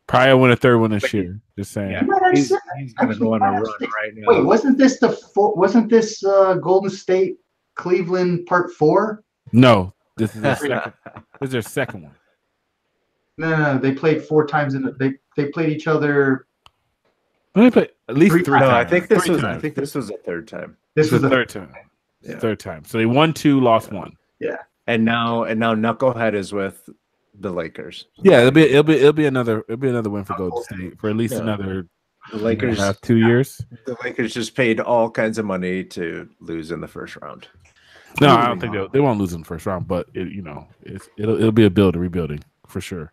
Probably win a 3rd one this year. Just saying. Yeah. He's gonna go on a run right now. Wait, wasn't this Golden State Cleveland Part 4? No, this is their second. This is their second one. No, they played 4 times they played each other. They played at least 3 times. No, I think this 3 was. times. I think this was a 3rd time. This was the the 3rd time. Yeah. 3rd time. So they won 2, lost 1. Yeah. And now Knucklehead is with the Lakers. Yeah, it'll be another win for Golden State for at least another The Lakers 2 years. The Lakers just paid all kinds of money to lose in the first round. No, I don't think they won't lose in the first round, but it'll be a rebuilding for sure.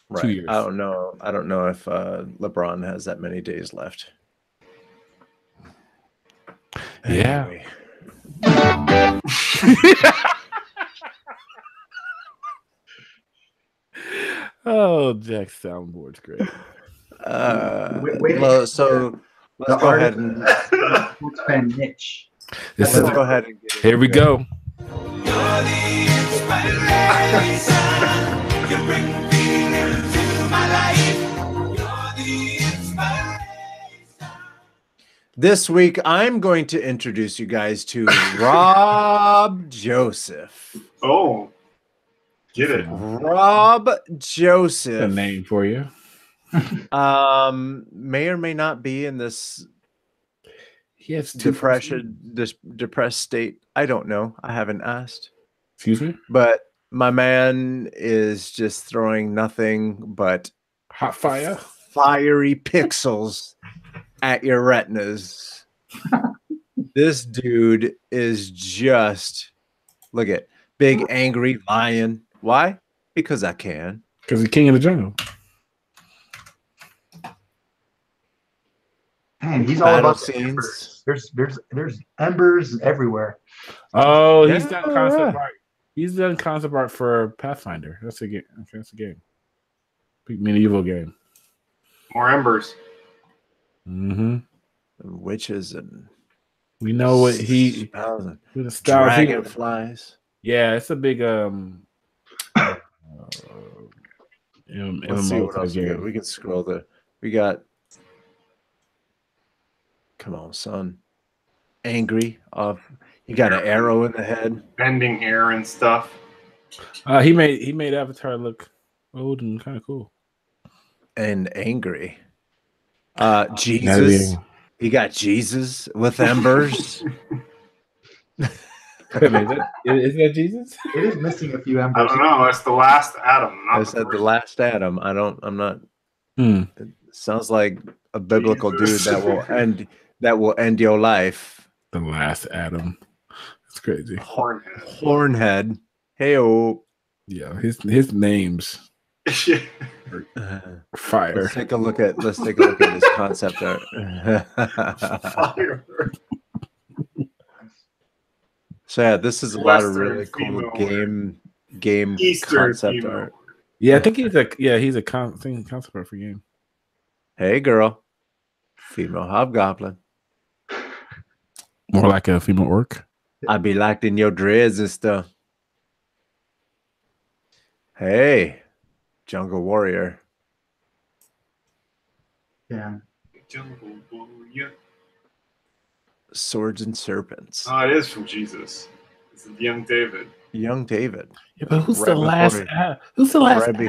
Right. 2 years. I don't know if LeBron has that many days left. Yeah. Anyway. Oh, Jack's soundboard's great. So let's go ahead and niche. let's go ahead and get Here we go. This week, I'm going to introduce you guys to Rob Joseph. Oh, get it. Rob Joseph. A name for you. May or may not be in this depressed state. I don't know. I haven't asked. Excuse me? But my man is just throwing nothing but hot fire, fiery pixels at your retinas. This dude is just, look at, big angry lion. Why? Because I can. Because he's king of the jungle. Man, he's all about scenes. There's embers everywhere. Oh, he's done concept art. He's done concept art for Pathfinder. That's a game. Okay, that's a game. Big medieval game. More embers. Mm-hmm. Witches and we know what he with the dragonflies. Yeah, it's a big Let's see what else we got. We can scroll we got. Come on, son. Angry off. You got an arrow in the head. Bending air and stuff. He made Avatar look old and kind of cool. And angry. Jesus. He got Jesus with embers. Is that Jesus? It is missing a few embers. I don't know. It's the last Adam. I said the last Adam. I'm not. It sounds like a biblical dude that will end your life. The last Adam. That's crazy. Hornhead. Hey-o. Yeah, his names. Fire. Let's take a look at this concept art. Fire. So yeah, this is a lot of really cool game concept art. Yeah, I think he's a concept art for game. Hey girl, female hobgoblin. More like a female orc. I be locked in your dreads and stuff. Hey, jungle warrior. Yeah. Jungle warrior. Swords and serpents. Oh, it is from Jesus. It's young David. Young David. Yeah, but who's the last Adam? Who's the last Adam?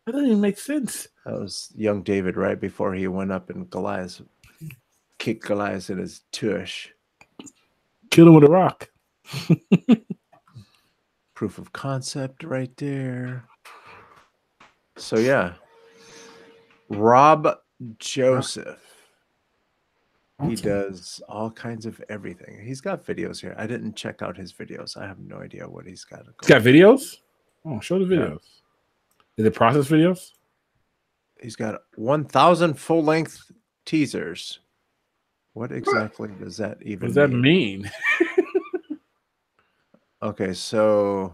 That doesn't even make sense. That was young David right before he went up and Goliath kicked Goliath in his tush. Kill him with a rock. Proof of concept right there. So yeah. Rob Joseph. He does all kinds of everything. He's got videos here. I didn't check out his videos. I have no idea what he's got. He's got videos? Oh, show the videos. Yeah. Is it process videos? He's got 1,000 full-length teasers. What exactly does that even What does that mean? Okay, so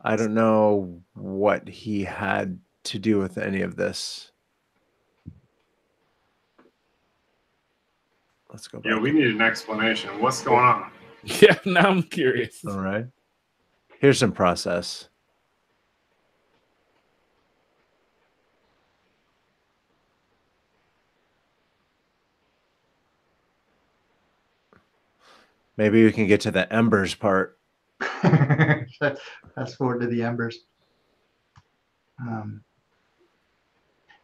I don't know what he had to do with any of this. Let's go back. Yeah, we need an explanation. What's going on? Yeah, now I'm curious. All right. Here's some process. Maybe we can get to the embers part. Fast forward to the embers.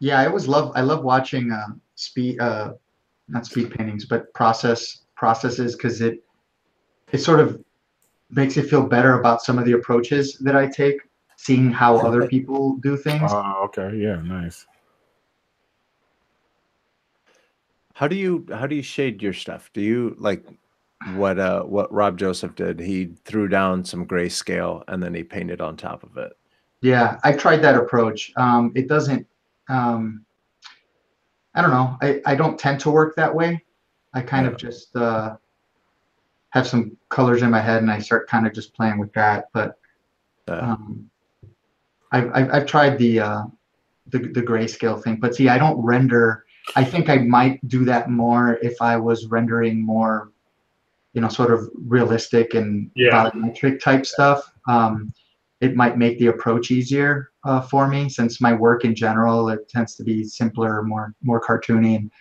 Yeah, I love watching not speed paintings, but processes, because it sort of makes you feel better about some of the approaches that I take, seeing how other people do things. Oh, okay. Yeah, nice. How do you shade your stuff? Do you like what Rob Joseph did? He threw down some grayscale and then he painted on top of it. Yeah, I've tried that approach. It doesn't, I don't know. I don't tend to work that way. I kind of just have some colors in my head and I start kind of just playing with that. But I've tried the grayscale thing. But see, I don't render. I think I might do that more if I was rendering more, sort of realistic and volumetric type stuff. It might make the approach easier for me, since my work in general, it tends to be simpler, more cartoony, and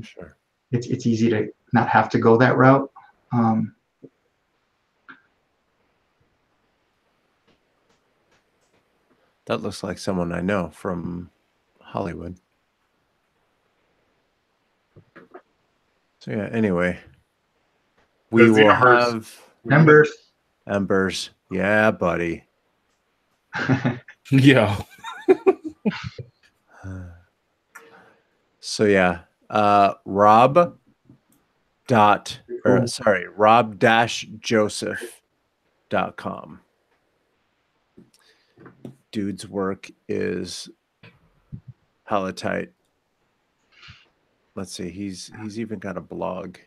Sure. It's easy to not have to go that route. That looks like someone I know from Hollywood. So yeah, anyway, we will have embers. Yeah, buddy. Yeah. So yeah, rob-joseph.com. Dude's work is hella tight. Let's see, he's even got a blog.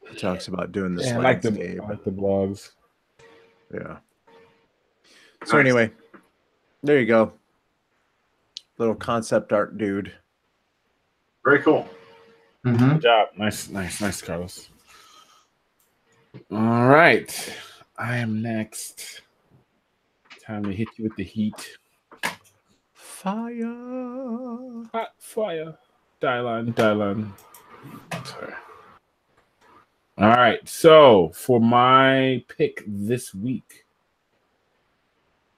He talks about doing this landscape. I like the blogs. Yeah. So anyway, there you go. Little concept art dude. Very cool. Mm-hmm. Good job. Nice, Carlos. All right. I am next. Time to hit you with the heat. Fire. Hot fire. Dial on. Sorry. All right. So for my pick this week,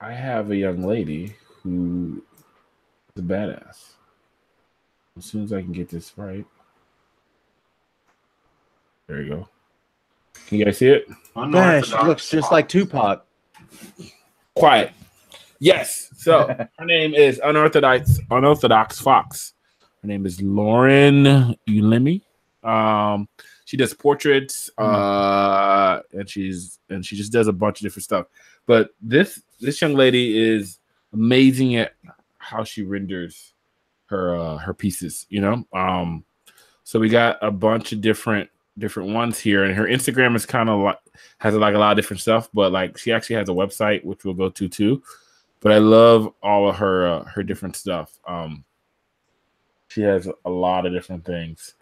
I have a young lady who is a badass. As soon as I can get this right. There you go. Can you guys see it? Man, she looks just like Tupac. Quiet. Yes. So her name is Unorthodox Fox. Her name is Lauren Ulemi. She does portraits, and she just does a bunch of different stuff. But this young lady is amazing at how she renders her pieces. So we got a bunch of different ones here, and her Instagram is kind of has like a lot of different stuff. But like she actually has a website which we'll go to too. But I love all of her different stuff. She has a lot of different things.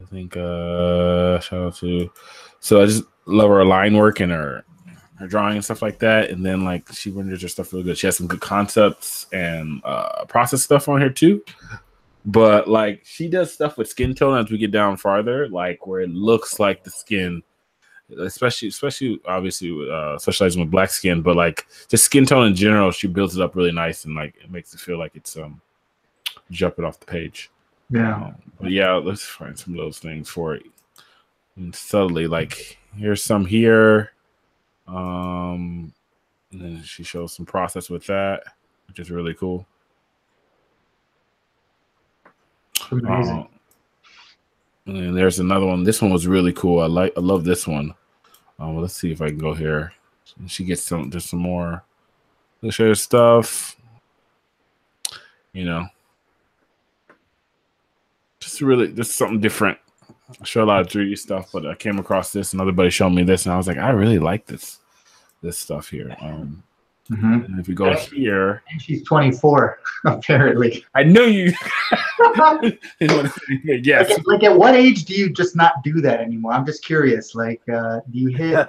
I think shout out to. So I just love her line work and her drawing and stuff like that. And then like she renders her stuff really good. She has some good concepts and process stuff on here too. But like she does stuff with skin tone as we get down farther, like where it looks like the skin, especially obviously specializing with black skin, but like just skin tone in general, she builds it up really nice and like it makes it feel like it's jumping off the page. Yeah. But yeah, let's find some of those things for it. And subtly, like here's some here. And then she shows some process with that, which is really cool. Amazing. And there's another one. This one was really cool. I love this one. Well, let's see if I can go here. She gets just some more. Let's show you stuff. You know, just something different. I show a lot of 3D stuff, but I came across this and everybody showed me this, and I was like, I really like this stuff here. And if we go here, and she's 24, apparently. I knew you. Yes. Like at what age do you just not do that anymore? I'm just curious. Like, do you hit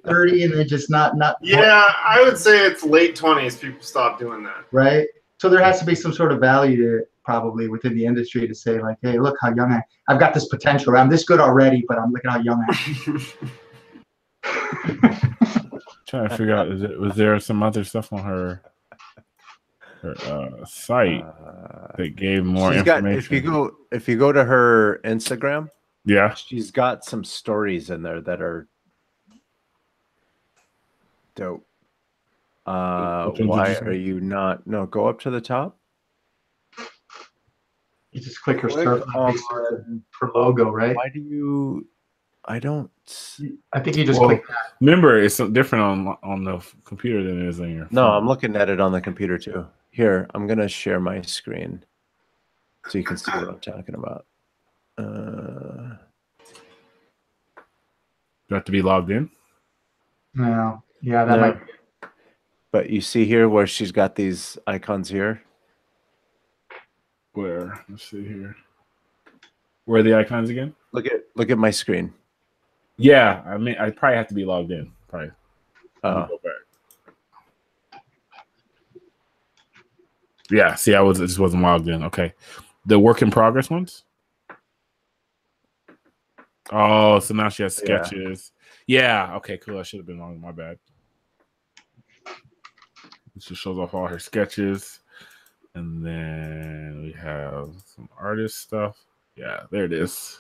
30 and then just not? Yeah, I would say it's late 20s. People stop doing that. Right. So there has to be some sort of value to it, probably within the industry, to say like, hey, look how young I've got this potential. I'm this good already, but I'm looking how young I am. Trying to figure out, was there some other stuff on her site that gave more information? If you go to her Instagram, yeah, she's got some stories in there that are dope. Why are you not? No, go up to the top. You just click her logo, right? Why do you? I don't. I think you just click that. Remember, it's different on the computer than it is on your phone. No, I'm looking at it on the computer too. Here, I'm gonna share my screen so you can see what I'm talking about. You have to be logged in. No, yeah, that might. But you see here where she's got these icons here. Where? Let's see here. Where are the icons again? Look at my screen. Yeah, I mean, I probably have to be logged in. Probably. Go back. Yeah, see, I just wasn't logged in. Okay, the work in progress ones. Oh, so now she has sketches. Yeah. Okay. Cool. I should have been logged in. My bad. This just shows off all her sketches, and then we have some artist stuff. Yeah, there it is.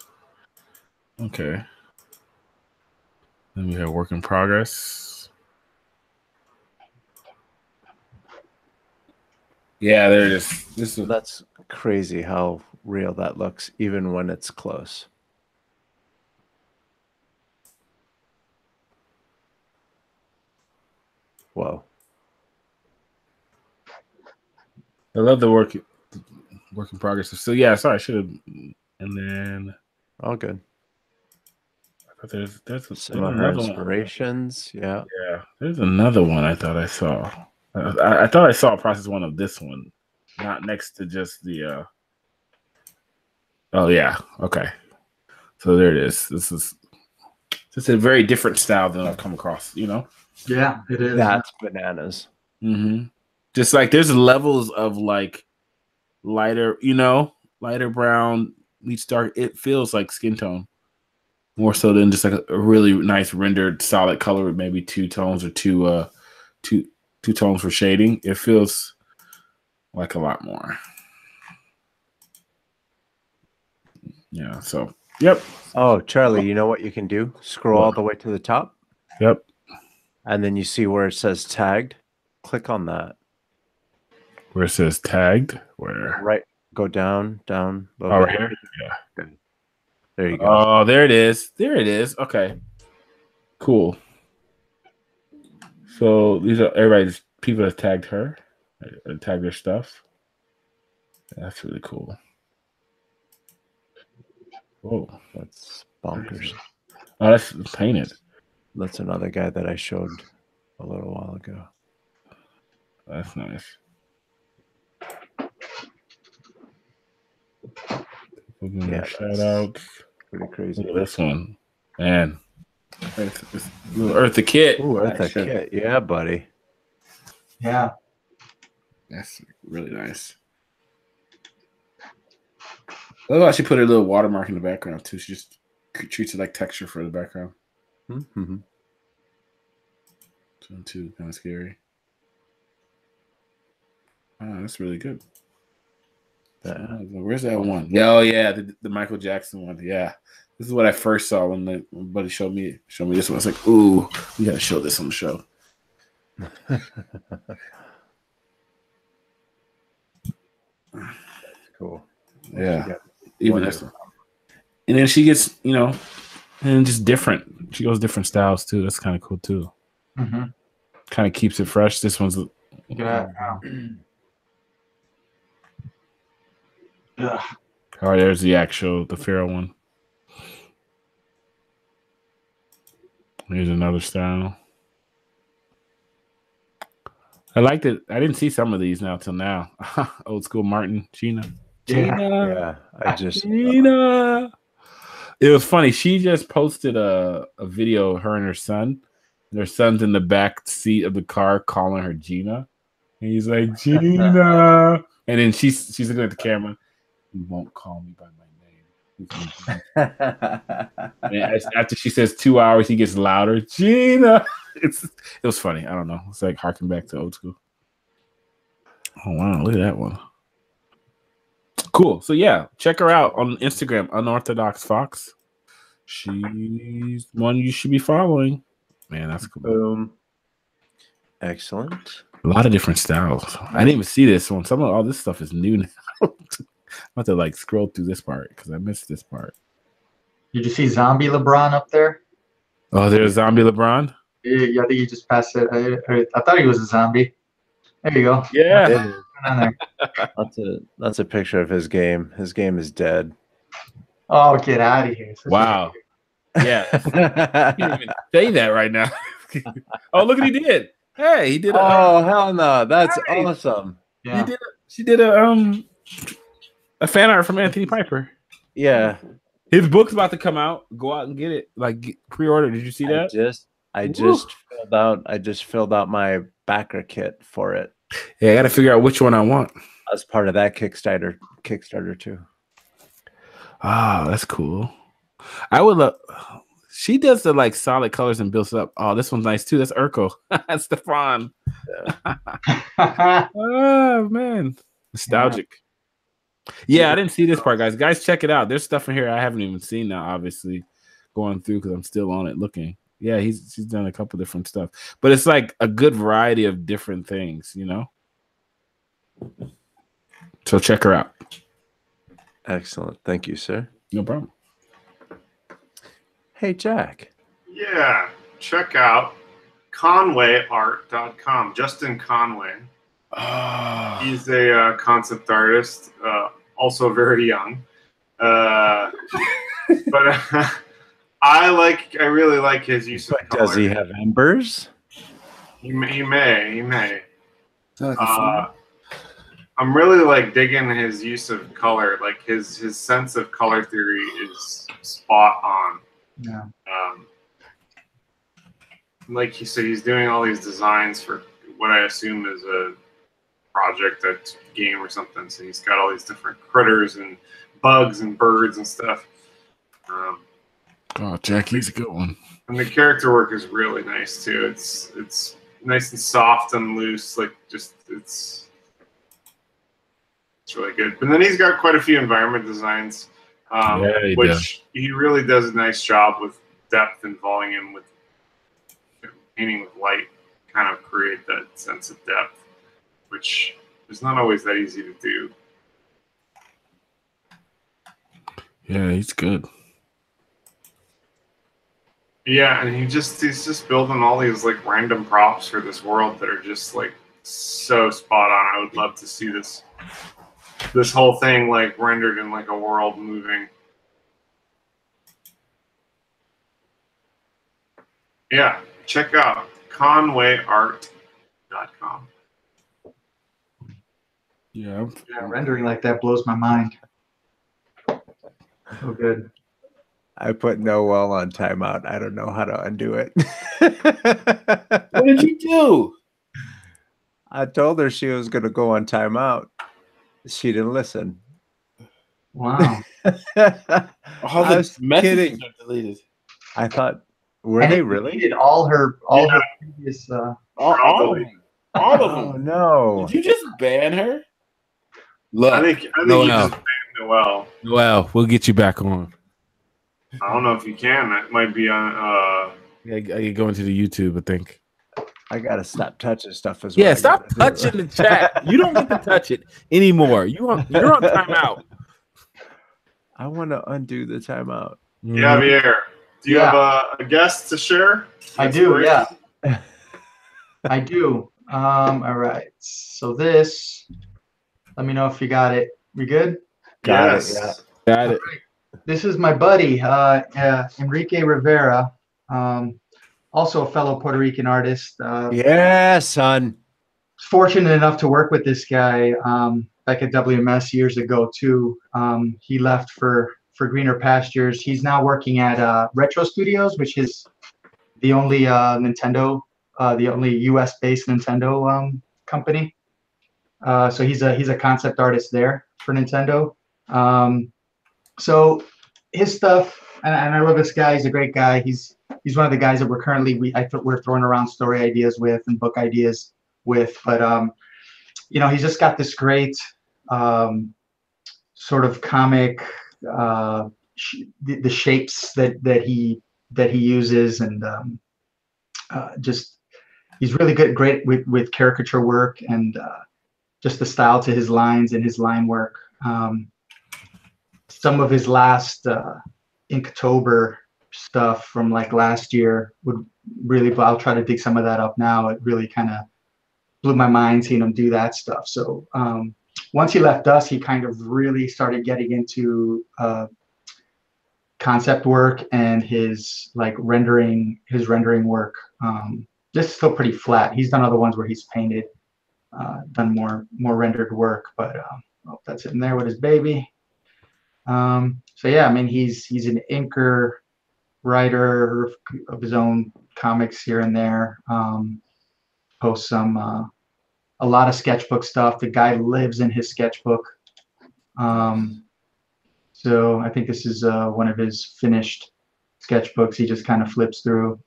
Okay. Then we have work in progress. Yeah, there it is. That's crazy how real that looks, even when it's close. Whoa. I love the work in progress. So yeah, sorry, I should have. And then all good. There's some of her inspirations. Yeah. Yeah. There's another one I thought I saw. I thought I saw a process one of this one, not next to just the. Oh yeah. Okay. So there it is. This is just a very different style than I've come across. You know. Yeah, it is. That's bananas. Mm-hmm. Just like there's levels of like lighter brown meets dark. It feels like skin tone. More so than just like a really nice rendered solid color with maybe two tones or two tones for shading. It feels like a lot more. Yeah. So yep. Oh, Charlie, you know what you can do? Scroll all the way to the top. Yep. And then you see where it says tagged. Click on that. Where it says tagged? Where? Right. Go down. Oh, right here? Yeah. There you go. Oh, there it is. There it is. Okay. Cool. So these are everybody's people that tagged her, tagged their stuff. That's really cool. Whoa. That's bonkers. Oh, that's painted. That's another guy that I showed a little while ago. That's nice. Yeah, shout out. Pretty crazy. Look at this one, man. Little Eartha Kitt. Ooh, Eartha Kitt. Yeah, buddy. Yeah. That's really nice. I love how she put her little watermark in the background too. She just treats it like texture for the background. Mm-hmm. So too kind of scary. Oh, that's really good. Where's that one? Oh yeah, the Michael Jackson one. Yeah, this is what I first saw when my buddy showed me this one. I was like, ooh, we gotta show this on the show. cool. Yeah, even this one. And then she gets, and just different. She goes different styles too. That's kind of cool too. Mm-hmm. Kind of keeps it fresh. This one's. Look at that. Wow. All right, there's the Pharaoh one. Here's another style. I liked it. I didn't see some of these now till now. Old school Martin, Gina. Yeah, Gina. It was funny. She just posted a video of her and her son. And her son's in the back seat of the car calling her Gina. And he's like, Gina. And then she's looking at the camera. You won't call me by my name. And after she says 2 hours, he gets louder. Gina. It was funny. I don't know. It's like harking back to old school. Oh wow, look at that one. Cool. So yeah, check her out on Instagram, Unorthodox Fox. She's one you should be following. Man, that's cool. Boom. Excellent. A lot of different styles. I didn't even see this one. Some of all this stuff is new now. I'm about to like scroll through this part because I missed this part. Did you see Zombie LeBron up there? Oh, there's Zombie LeBron. Yeah, I think you just passed it. I thought he was a zombie. There you go. Yeah. That's a picture of his game. His game is dead. Oh, get out of here. Wow. Yeah. You can't even say that right now. Oh, look what he did. Hey, he did. Oh, hell no. That's awesome. Yeah. She did a fan art from Anthony Piper. Yeah. His book's about to come out. Go out and get it. Like pre-order. Did you see that? I just filled out my backer kit for it. Yeah, I got to figure out which one I want. As part of that Kickstarter too. Oh, that's cool. I would love. She does the like solid colors and builds up. Oh, this one's nice too. That's Urkel. That's Stefan. Oh man, nostalgic. Yeah, I didn't see this part, guys. Guys, check it out. There's stuff in here I haven't even seen now. Obviously, going through because I'm still on it looking. Yeah, she's done a couple different stuff, but it's like a good variety of different things, So check her out. Excellent. Thank you, sir. No problem. Hey, Jack. Yeah, check out ConwayArt.com. Justin Conway. Oh. He's a concept artist, also very young. But I really like his use of color. Does he have embers? He may. I'm really digging his use of color. Like his sense of color theory is spot on. Yeah. Like he said, he's doing all these designs for what I assume is a project, a game or something. So he's got all these different critters and bugs and birds and stuff. Oh, Jackie's a good one. And the character work is really nice too. It's nice and soft and loose. It's really good. But then he's got quite a few environment designs, he really does a nice job with depth and volume, with painting with light, kind of create that sense of depth, which is not always that easy to do. Yeah, he's good. Yeah, and he's just building all these random props for this world that are just so spot on. I would love to see this whole thing rendered in a world moving. Yeah, check out ConwayArt.com. Yeah, rendering like that blows my mind. So good. I put Noelle on timeout. I don't know how to undo it. What did you do? I told her she was going to go on timeout. She didn't listen. Wow. All the messages are deleted. I thought, were they really? Deleted all her previous. All of them. Oh no! Did you just ban her? Look, I think you just banned Noelle. Noelle, we'll get you back on. I don't know if you can. That might be on. I go into the YouTube, I think. I gotta stop touching stuff as well. Yeah, stop touching the chat. You don't get to touch it anymore. You're on timeout. I want to undo the timeout. Yeah, Javier, do you have a guest to share? I do, yeah. I do. All right. So this, let me know if you got it. We good? Got it. Yeah. Got it. Right. This is my buddy, Enrique Rivera, also a fellow Puerto Rican artist. Yeah, son. Fortunate enough to work with this guy back at WMS years ago too. He left for greener pastures. He's now working at Retro Studios, which is the only Nintendo, the only U.S.-based Nintendo company. So he's a concept artist there for Nintendo. So his stuff, and I love this guy. He's a great guy. He's one of the guys that we're throwing around story ideas with and book ideas with. But you know, he's just got this great sort of comic, the shapes that he uses, and just he's really great with caricature work and just the style to his lines and his line work. Some of his last Inktober stuff from like last year would really, but I'll try to dig some of that up now. It really kind of blew my mind seeing him do that stuff. So once he left us, he kind of really started getting into concept work and his rendering work. Just still pretty flat. He's done other ones where he's painted, done more rendered work, but that's it in there with his baby. So yeah, I mean, he's an inker, writer of his own comics here and there. Posts some a lot of sketchbook stuff. The guy lives in his sketchbook. So I think this is one of his finished sketchbooks. He just kind of flips through.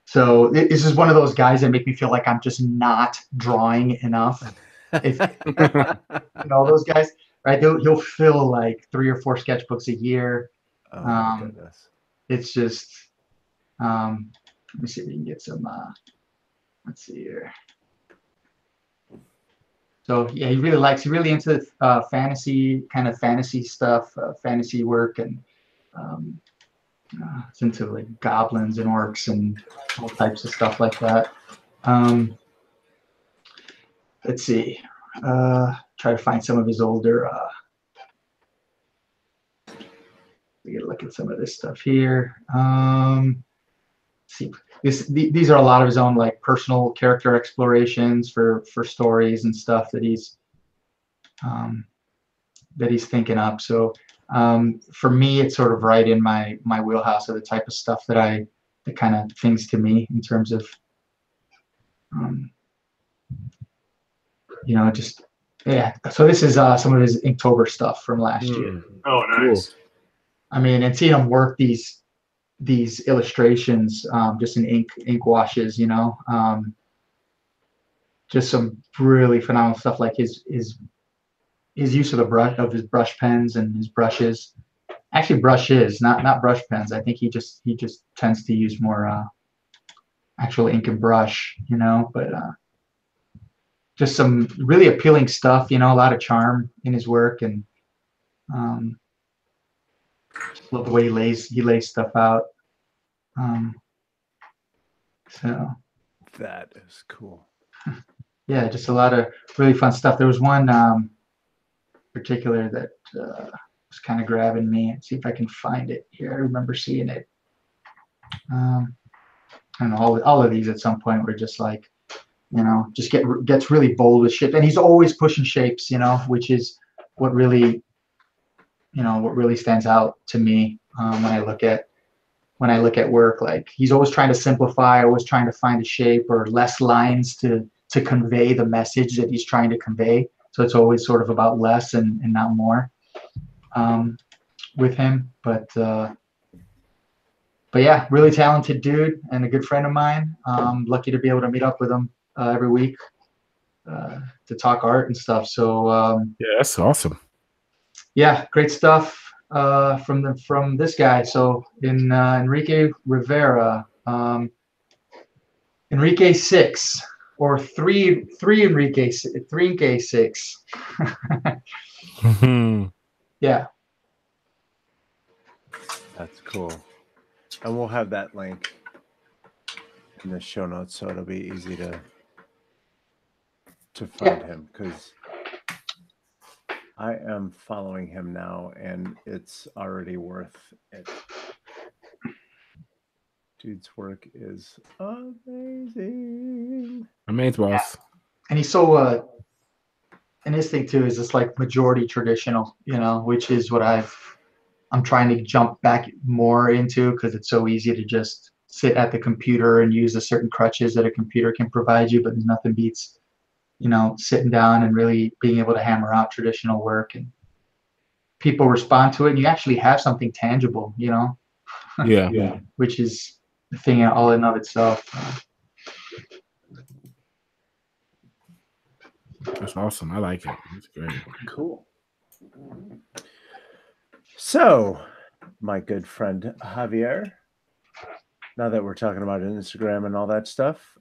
So this is one of those guys that make me feel like I'm just not drawing enough. If you know those guys, right? He'll fill like 3 or 4 sketchbooks a year. Oh my goodness. It's just let me see if we can get some let's see here. So yeah, he really into fantasy stuff, fantasy work, and it's into like goblins and orcs and all types of stuff like that. Let's see. Try to find some of his older. We gotta look at some of this stuff here. See, these are a lot of his own like personal character explorations for stories and stuff that he's thinking up. So for me, it's sort of right in my wheelhouse of the type of stuff that kind of things to me in terms of you know, just yeah. So this is some of his Inktober stuff from last year. Oh, nice. Cool. I mean, and seeing him work these illustrations just in ink washes, you know, just some really phenomenal stuff. Like his use of his brush pens and his brushes. Actually, brushes, not brush pens. I think he just tends to use more actual ink and brush, you know, but. Just some really appealing stuff, you know, a lot of charm in his work, and just love the way he lays stuff out. So that is cool. Yeah, just a lot of really fun stuff. There was one particular that was kind of grabbing me. Let's see if I can find it here. I remember seeing it. I don't know, all of these at some point were just like, you know, just gets really bold with shit, and he's always pushing shapes, you know, which is what really stands out to me when I look at work. Like he's always trying to simplify, always trying to find a shape or less lines to convey the message that he's trying to convey. So it's always sort of about less and not more with him. But yeah, really talented dude and a good friend of mine. Lucky to be able to meet up with him every week to talk art and stuff. So yeah, that's awesome. Yeah, great stuff from this guy. So Enrique Rivera, Enrique 6 or three Enrique 6. Yeah. That's cool. And we'll have that link in the show notes, so it'll be easy to find him, because I am following him now and it's already worth it. Dude's work is amazing. Amazing, boss. And he's so and his thing too is just like majority traditional, you know, which is what I'm trying to jump back more into, because it's so easy to just sit at the computer and use the certain crutches that a computer can provide you, but nothing beats, you know, sitting down and really being able to hammer out traditional work, and people respond to it and you actually have something tangible, you know. Yeah. Which is the thing all in of itself. That's awesome. I like it. It's great. Cool. So, my good friend Javier, now that we're talking about Instagram and all that stuff,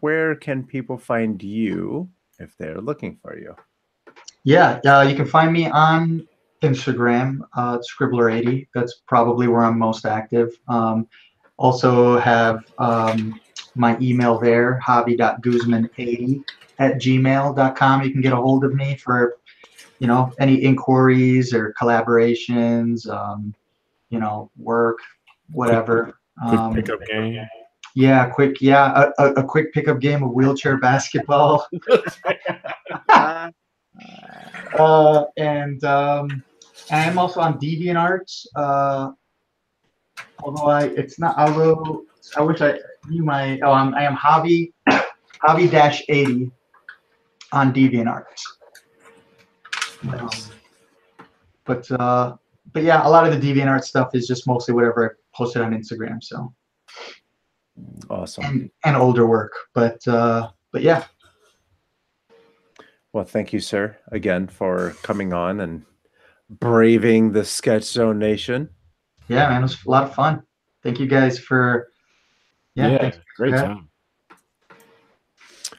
where can people find you if they're looking for you? Yeah, you can find me on Instagram, Scribbler80. That's probably where I'm most active. Also have my email there, javi.guzman80@gmail.com. You can get a hold of me for, you know, any inquiries or collaborations, you know, work, whatever. Quick pickup game. Yeah, a quick pickup game of wheelchair basketball. And I'm also on DeviantArt. Although I wish I knew my. Oh, I am Javi-80 on DeviantArt. But yeah, a lot of the DeviantArt stuff is just mostly whatever I posted on Instagram. So awesome. And older work, but yeah. Well, thank you, sir, again for coming on and braving the Sketch Zone Nation. Yeah, man, it was a lot of fun. Thank you guys for. Yeah, great time.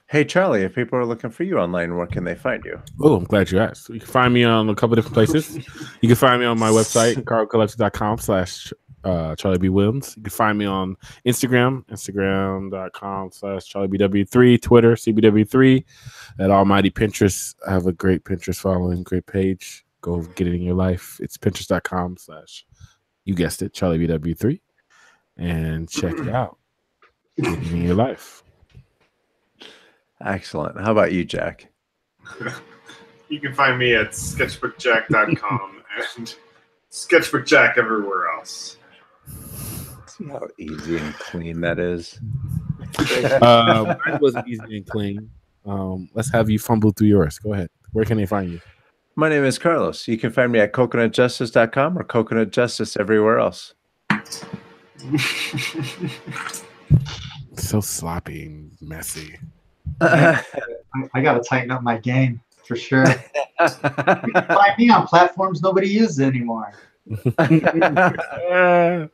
Hey, Charlie, if people are looking for you online, where can they find you? Oh, I'm glad you asked. You can find me on a couple different places. You can find me on my website, carlcollector.com/Charlie B. Williams. You can find me on Instagram, instagram.com/CharlieBW3, Twitter, CBW3, at Almighty Pinterest. I have a great Pinterest following, great page. Go get it in your life. It's pinterest.com/ you guessed it, CharlieBW3, and check it out. Get it in your life. Excellent. How about you, Jack? You can find me at sketchbookjack.com and sketchbookjack everywhere else. See how easy and clean that is. Mine was easy and clean. Let's have you fumble through yours. Go ahead. Where can they find you? My name is Carlos. You can find me at coconutjustice.com or Coconut Justice everywhere else. So sloppy and messy. I got to tighten up my game for sure. You can find me on platforms nobody uses anymore. You can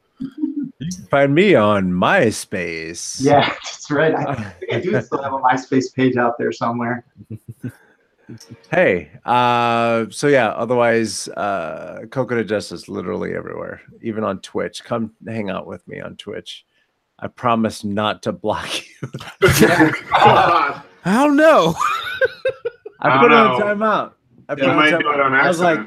find me on MySpace. Yeah, that's right. I think I do still have a MySpace page out there somewhere. Hey, so yeah, otherwise, Coconut Justice literally everywhere, even on Twitch. Come hang out with me on Twitch. I promise not to block you. I don't know. I put it on timeout. I was like,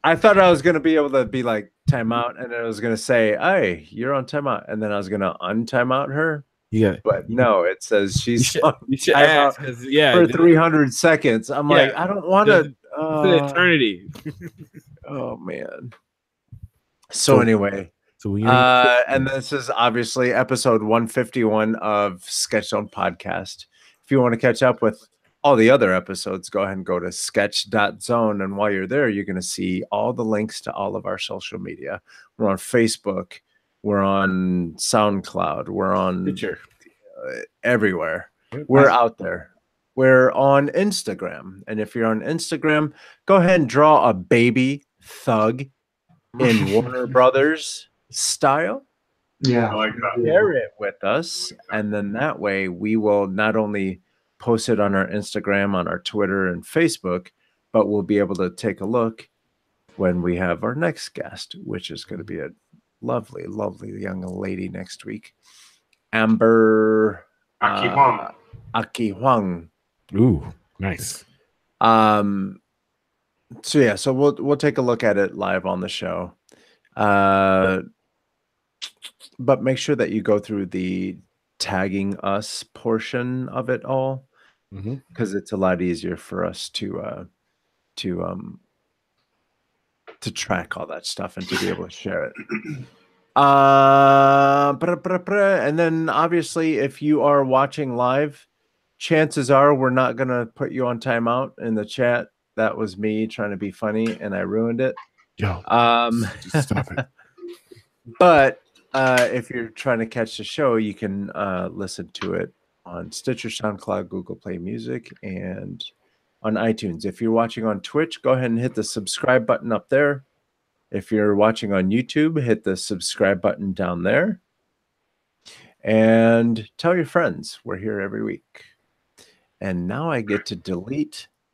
I thought I was gonna be able to be like timeout, and I was gonna say, "Hey, you're on timeout," and then I was gonna untimeout her. Yeah, but no, it says she's you should ask, for 300 seconds. I'm like, I don't want to. Eternity. Oh man. So anyway. So and this is obviously episode 151 of Sketch Zone Podcast. If you want to catch up with all the other episodes, go ahead and go to sketch.zone. And while you're there, you're going to see all the links to all of our social media. We're on Facebook. We're on SoundCloud. We're on everywhere. We're out there. We're on Instagram. And if you're on Instagram, go ahead and draw a baby thug in Warner Brothers style Yeah. I like that. Share it with us, and then that way we will not only post it on our Instagram, on our Twitter and Facebook, but we'll be able to take a look when we have our next guest, which is going to be a lovely, lovely young lady next week, Amber Aki Huang. Ooh, nice. So yeah, so we'll take a look at it live on the show. But make sure that you go through the tagging us portion of it all, because it's a lot easier for us to track all that stuff and to be able to share it. And then obviously, if you are watching live, chances are we're not gonna put you on timeout in the chat. That was me trying to be funny, and I ruined it. Yo, just stop it. But if you're trying to catch the show, you can listen to it on Stitcher, SoundCloud, Google Play Music, and on iTunes. If you're watching on Twitch, go ahead and hit the subscribe button up there. If you're watching on YouTube, hit the subscribe button down there. And tell your friends. We're here every week. And now I get to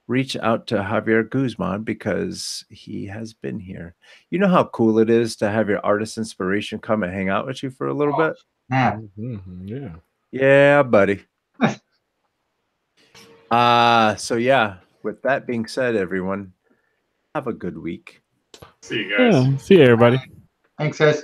reach out to Javier Guzman because he has been here. You know how cool it is to have your artist inspiration come and hang out with you for a little bit? Yeah. Yeah. Yeah, buddy. So yeah, with that being said, everyone, have a good week. See you guys. Yeah. See you, everybody. Thanks, guys.